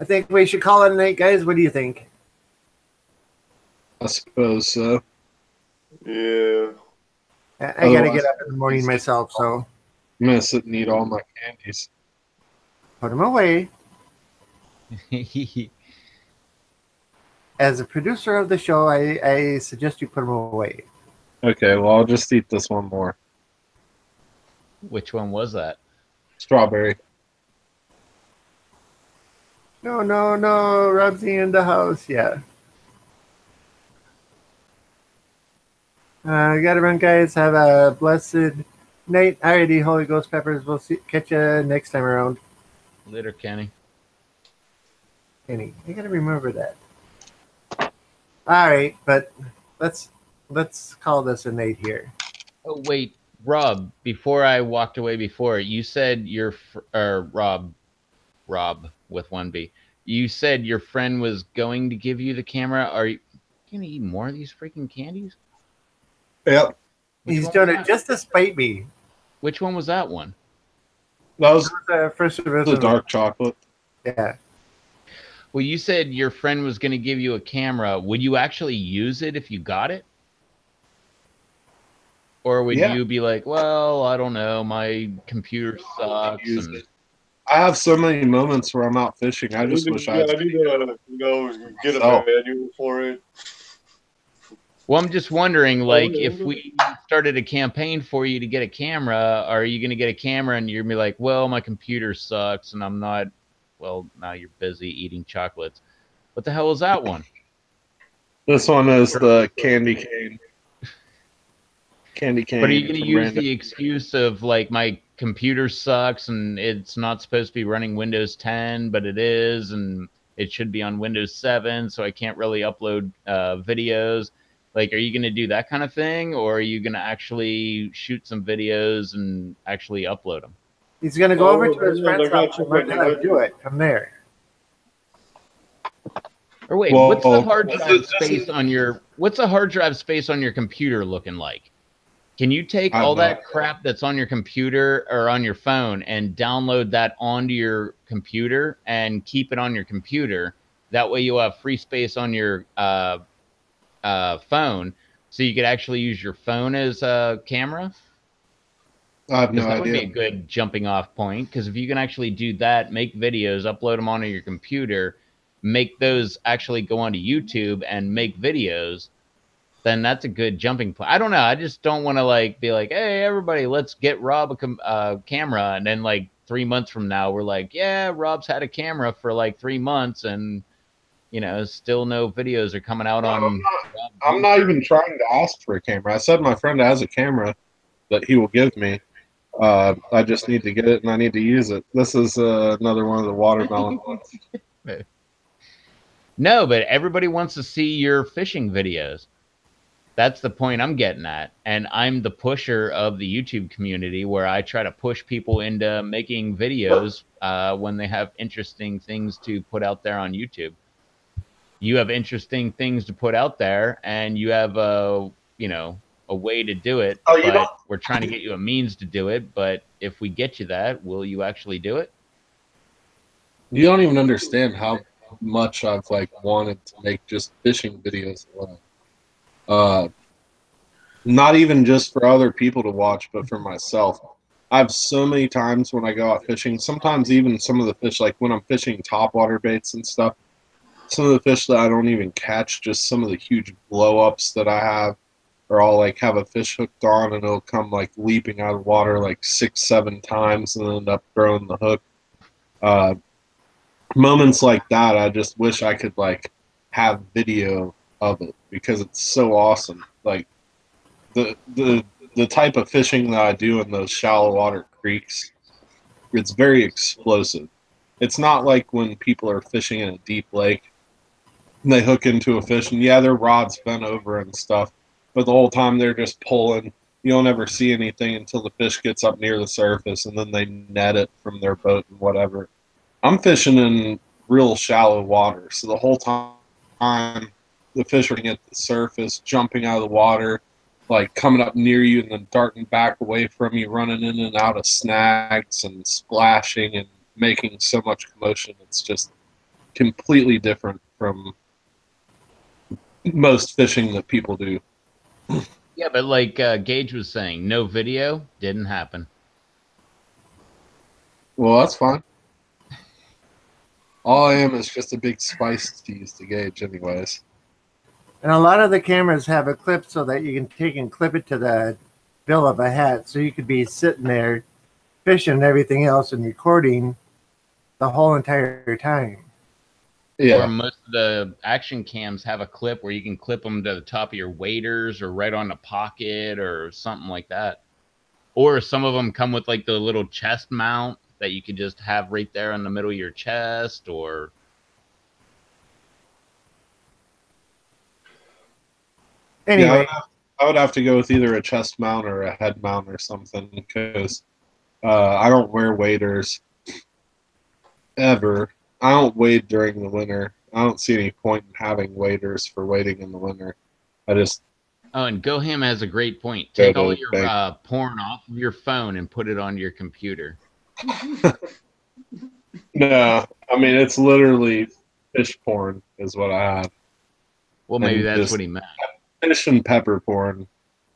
I think we should call it a night, guys. What do you think? I suppose so. Yeah. I got to get up in the morning myself, so I'm gonna sit and eat all my candies. put them away. As a producer of the show, I suggest you put them away. Okay, well, I'll just eat this one more. Which one was that? Strawberry. No, no, no. Robsy in the house. Yeah. I got to run, guys. Have a blessed night. Alrighty, Holy Ghost Peppers. We'll catch you next time around. Later, Kenny. Kenny, I got to remember that. All right, but let's call this a night here. Oh wait, Rob. Before I walked away, before you said your Rob with one B. You said your friend was going to give you the camera. Are you gonna eat more of these freaking candies? Yep. He's doing it just to spite me. Which one was that one? That was First the dark chocolate. Yeah. Well, you said your friend was going to give you a camera. Would you actually use it if you got it? Or would you be like, well, I don't know, my computer sucks. And... I have so many moments where I'm out fishing. I just wish I need to get a manual for it. Well, I'm just wondering, like, if we started a campaign for you to get a camera, are you going to get a camera and you're going to be like, well, my computer sucks and I'm not, well, now you're busy eating chocolates. What the hell is that one? This one is the candy cane. Candy cane. But are you going to use the excuse of, like, my computer sucks and it's not supposed to be running Windows 10, but it is, and it should be on Windows 7, so I can't really upload videos? Like, are you going to do that kind of thing, or are you going to actually shoot some videos and actually upload them? He's going to go over to his friend's house and learn how to do it from there. Or wait, what's the hard drive space on your computer looking like? Can you take all that crap that's on your computer or on your phone and download that onto your computer and keep it on your computer? That way you'll have free space on your phone, so you could actually use your phone as a camera. I have no idea. That would be a good jumping off point, because if you can actually do that, make videos, upload them onto your computer, make those actually go onto YouTube and make videos, then that's a good jumping point. I don't know. I just don't want to like be like, hey, everybody, let's get Rob a camera, and then like 3 months from now, we're like, yeah, Rob's had a camera for like 3 months, and you know, still no videos are coming out on. I'm not even trying to ask for a camera. I said my friend has a camera that he will give me. I just need to get it and I need to use it. This is another one of the watermelon ones. No, but everybody wants to see your fishing videos. That's the point I'm getting at. And I'm the pusher of the YouTube community, where I try to push people into making videos when they have interesting things to put out there on YouTube. You have interesting things to put out there, and you have a way to do it. But we're trying to get you a means to do it. But if we get you that, will you actually do it? You don't even understand how much I've like wanted to make just fishing videos alone. Not even just for other people to watch, but for myself. I have so many times when I go out fishing, sometimes even some of the fish, like when I'm fishing topwater baits and stuff, some of the fish that I don't even catch, just some of the huge blow-ups that I have, or I'll like have a fish hooked on and it'll come like leaping out of the water like 6-7 times and end up throwing the hook. Moments like that, I just wish I could like have video of it, because it's so awesome. Like the type of fishing that I do in those shallow water creeks, it's very explosive. It's not like when people are fishing in a deep lake and they hook into a fish and yeah, their rod's bent over and stuff, but the whole time they're just pulling. You'll never see anything until the fish gets up near the surface, and then they net it from their boat and whatever. I'm fishing in real shallow water, so the whole time the fish are at the surface, jumping out of the water, like coming up near you and then darting back away from you, running in and out of snags and splashing and making so much commotion. It's just completely different from most fishing that people do. Yeah, but like Gage was saying, no video didn't happen. Well, that's fine. All I am is just a big spice tease to Gage, anyways. And a lot of the cameras have a clip so that you can take and clip it to the bill of a hat. So you could be sitting there fishing and everything else and recording the whole entire time. Yeah. Or most of the action cams have a clip where you can clip them to the top of your waders or right on the pocket or something like that. Or some of them come with like the little chest mount that you could just have right there in the middle of your chest. Or Anyway, Yeah, I would have to go with either a chest mount or a head mount or something because I don't wear waders ever. I don't wade during the winter. I don't see any point in having waders for wading in the winter. I just oh, and Goham has a great point. go Take all to your bank. porn off of your phone and put it on your computer. No, I mean it's literally fish porn is what I have, Well, maybe and that's just what he meant. fish and pepper porn.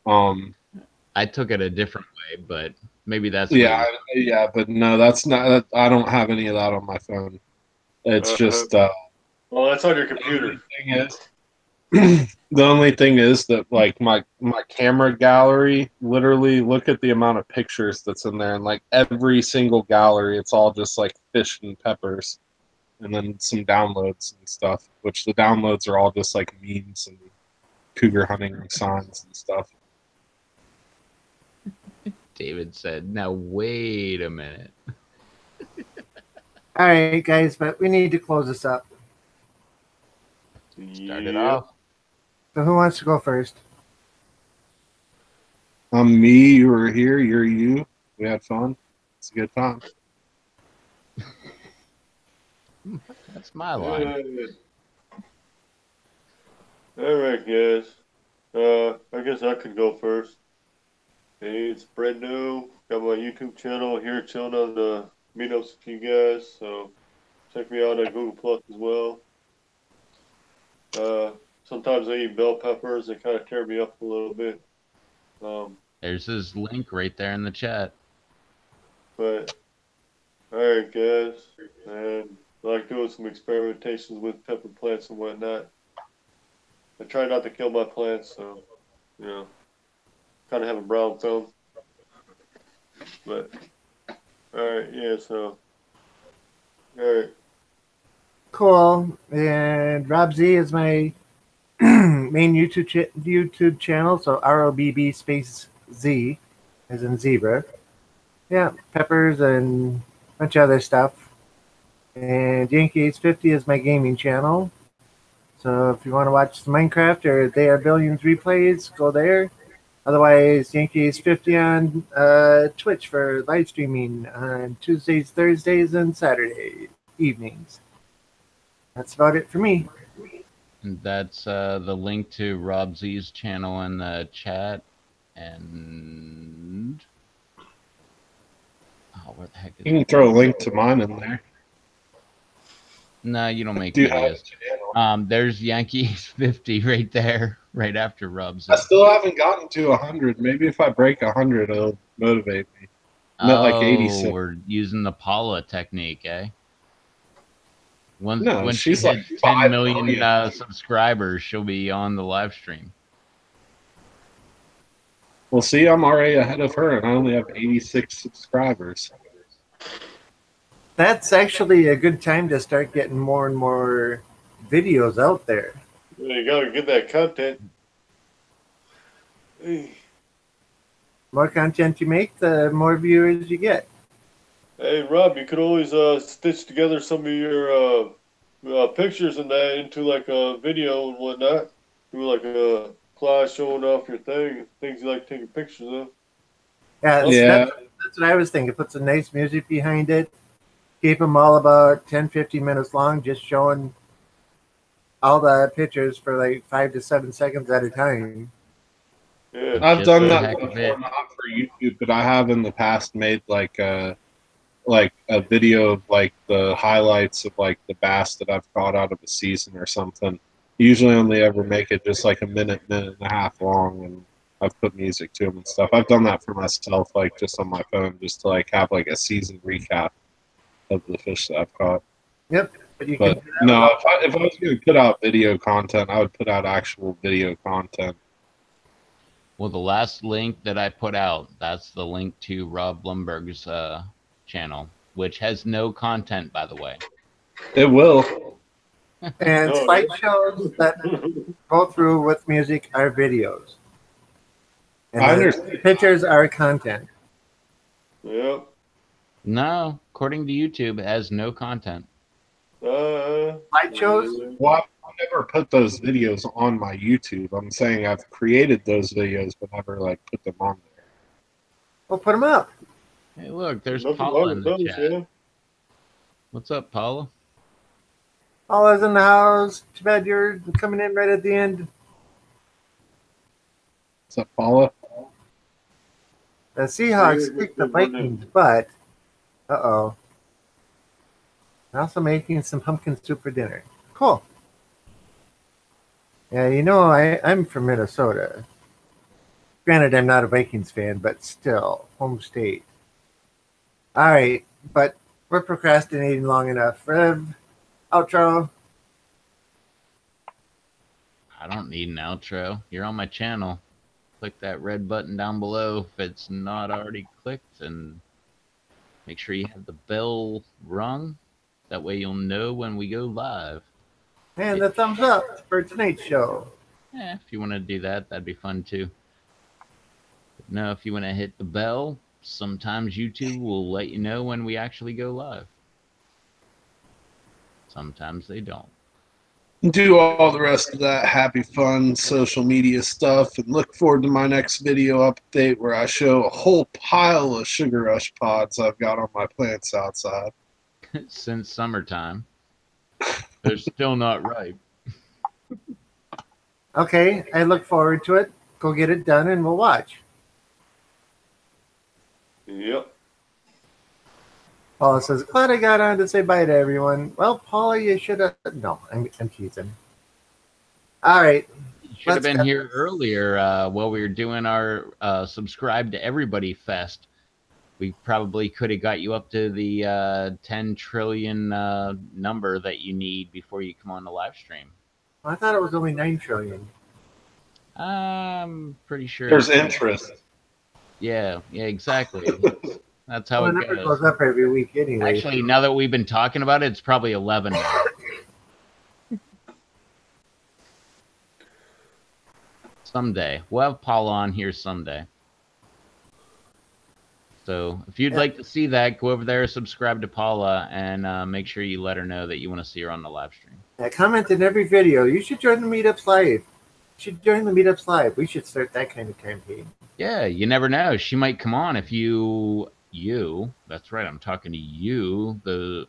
I took it a different way, but maybe that's Yeah, what yeah, but no, that's not. I don't have any of that on my phone. It's just Well, that's on your the computer. only thing is the only thing is that like my camera gallery, literally look at the amount of pictures that's in there, and like every single gallery, it's all just like fish and peppers, and then some downloads and stuff. Which the downloads are all just like memes and cougar hunting signs and stuff. David said. Now, wait a minute. all right, guys, but we need to close this up. Start it off. So who wants to go first? Me, you were here. You're you. We had fun. It's a good time. That's my line. All right, guys. I guess I could go first. Hey, it's Brendo. Got my YouTube channel here, chilling on the Meetups with you guys. So check me out on Google Plus as well. Sometimes I eat bell peppers. They kind of tear me up a little bit. There's his link right there in the chat. But all right, guys, and I like doing some experimentations with pepper plants and whatnot. I try not to kill my plants, so you know, kind of have a brown thumb. But all right, yeah. So all right, Cool. And Rob Z is my main YouTube channel. So ROBB space Z, as in zebra. Yeah, peppers and a bunch of other stuff. And Yankees 50 is my gaming channel. So if you want to watch the Minecraft or They Are Billions replays, go there. Otherwise, Yankees 50 on Twitch for live streaming on Tuesdays, Thursdays, and Saturday evenings. That's about it for me. And that's the link to Rob Z's channel in the chat. And oh, where the heck is You can it? throw a link to mine in there. No, you don't make Do you have videos. a channel? There's Yankees 50 right there, right after Rob Z. I still haven't gotten to 100. Maybe if I break 100, it'll motivate me. I'm at like 86. We're using the Paula technique, eh? Once No, when she she's like hits 5 10 million million. subscribers, she'll be on the live stream. Well, see, I'm already ahead of her, and I only have 86 subscribers. That's actually a good time to start getting more and more videos out there. you gotta get that content. Hey, More content you make, the more viewers you get. Rob, you could always stitch together some of your pictures and that into like a video and whatnot. Do like a class showing off your things you like taking pictures of. Yeah, that's what I was thinking. Put some nice music behind it. Keep them all about 10, 15 minutes long, just showing all the pictures for like 5 to 7 seconds at a time. Yeah. I've Just done for the that heck of before, it. not for YouTube, but I have in the past made like like a video of like the highlights of like the bass that I've caught out of a season or something. Usually only ever make it just like a minute, minute and a half long, and I've put music to them and stuff. I've done that for myself, like just on my phone, just to like have like a season recap of the fish that I've caught. Yep. But you But can do that no, without- if I was going to put out video content, I would put out actual video content. Well, the last link that I put out, that's the link to Rob Blumberg's channel, which has no content, by the way. It will. And No, slideshows that go through with music are videos. And I the understand. pictures are content. Yep. No, according to YouTube, it has no content. Slideshows? Well, I've never put those videos on my YouTube. I'm saying I've created those videos, but never like put them on there. We'll put them up. Hey, look, there's Nothing Paula wrong in with the those, chat. yeah. What's up, Paula? Paula's in the house. Too bad you're coming in right at the end. What's up, Paula? The Seahawks kicked the Vikings' butt. Uh-oh. I'm also making some pumpkin soup for dinner. Cool. Yeah, you know, I'm from Minnesota. Granted, I'm not a Vikings fan, but still, home state. All right, but we're procrastinating long enough. Rev, outro. I don't need an outro. You're on my channel. Click that red button down below if it's not already clicked, and make sure you have the bell rung. That way you'll know when we go live. And the thumbs up for tonight's show. If you want to do that, that'd be fun too. But no, if you want to hit the bell, sometimes YouTube will let you know when we actually go live. Sometimes they don't. Do all the rest of that happy, fun social media stuff, and look forward to my next video update where I show a whole pile of sugar rush pods I've got on my plants outside. Since summertime, they're still not ripe. Okay, I look forward to it. Go get it done and we'll watch. Yep. Paula says, glad I got on to say bye to everyone. Well, Paula, you should have. No, I'm teasing. All right. You should have Let's been go. here earlier while we were doing our Subscribe to Everybody Fest. We probably could have got you up to the 10 trillion number that you need before you come on the live stream. I thought it was only 9 trillion. I'm pretty sure. There's interest. Yeah, exactly. That's how Well, the it number goes. goes up every week anyway. Actually, now that we've been talking about it, it's probably 11 now. Someday. We'll have Paula on here someday. So if you'd like to see that, go over there, subscribe to Paula, and make sure you let her know that you want to see her on the live stream. Yeah, comment in every video. You should join the Meetups Live. You should join the Meetups Live. We should start that kind of campaign. Yeah, you never know. She might come on if you, that's right, I'm talking to you, the,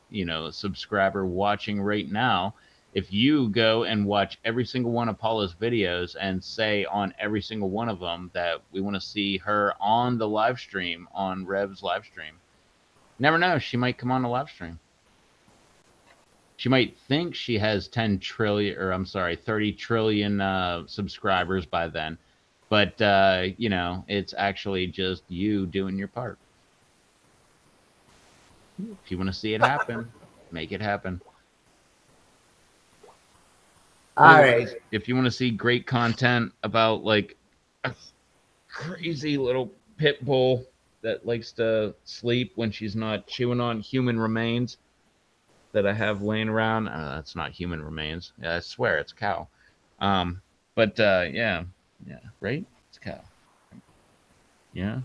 subscriber watching right now. If you go and watch every single one of Paula's videos and say on every single one of them that we want to see her on the live stream, on Rev's live stream, never know, she might come on the live stream. She might think she has 30 trillion subscribers by then. But, it's actually just you doing your part. If you want to see it happen, make it happen. All right. If you want to see great content about, like, a crazy little pit bull that likes to sleep when she's not chewing on human remains that I have laying around. That's not human remains. Yeah, I swear, it's a cow. Yeah, right? It's a cow. Yeah?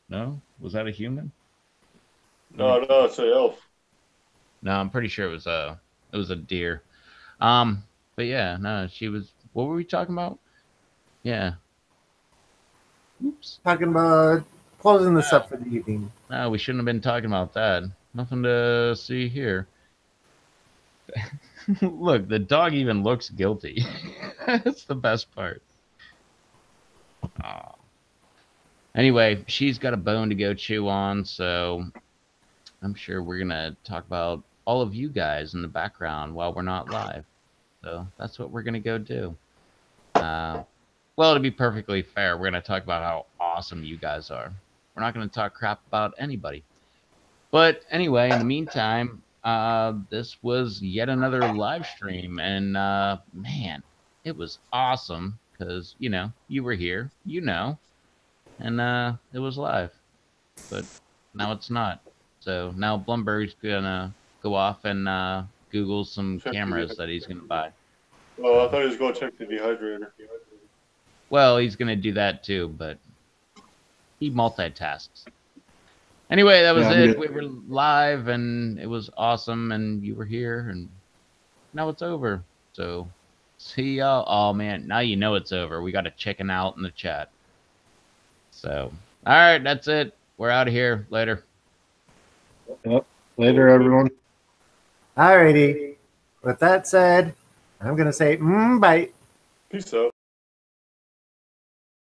No? Was that a human? No, it's an elf. No, I'm pretty sure it was a deer. But yeah, no, she was. What were we talking about? Yeah. Oops. Talking about closing this up for the evening. No, we shouldn't have been talking about that. Nothing to see here. Look, the dog even looks guilty. That's the best part. Anyway, she's got a bone to go chew on, so I'm sure we're gonna talk about all of you guys in the background while we're not live. So that's what we're gonna go do. Well, to be perfectly fair, we're gonna talk about how awesome you guys are. We're not gonna talk crap about anybody. But anyway, in the meantime, this was yet another live stream, and man, it was awesome because you were here, and it was live. But now it's not. So now Blumberg's gonna go off and Google some Check cameras the. that he's gonna buy. Oh, I So, thought he was going to check the dehydrator. well, he's gonna do that too, but he multitasks. Anyway, that was Yeah, I'm it. good. We were live, and it was awesome, and you were here, and now it's over. So, see y'all. Oh man, now you know it's over. We got a chicken out in the chat. So, all right, that's it. We're out of here. Later. Yep. Later, everyone. Alrighty. With that said, I'm gonna say bye. Peace out.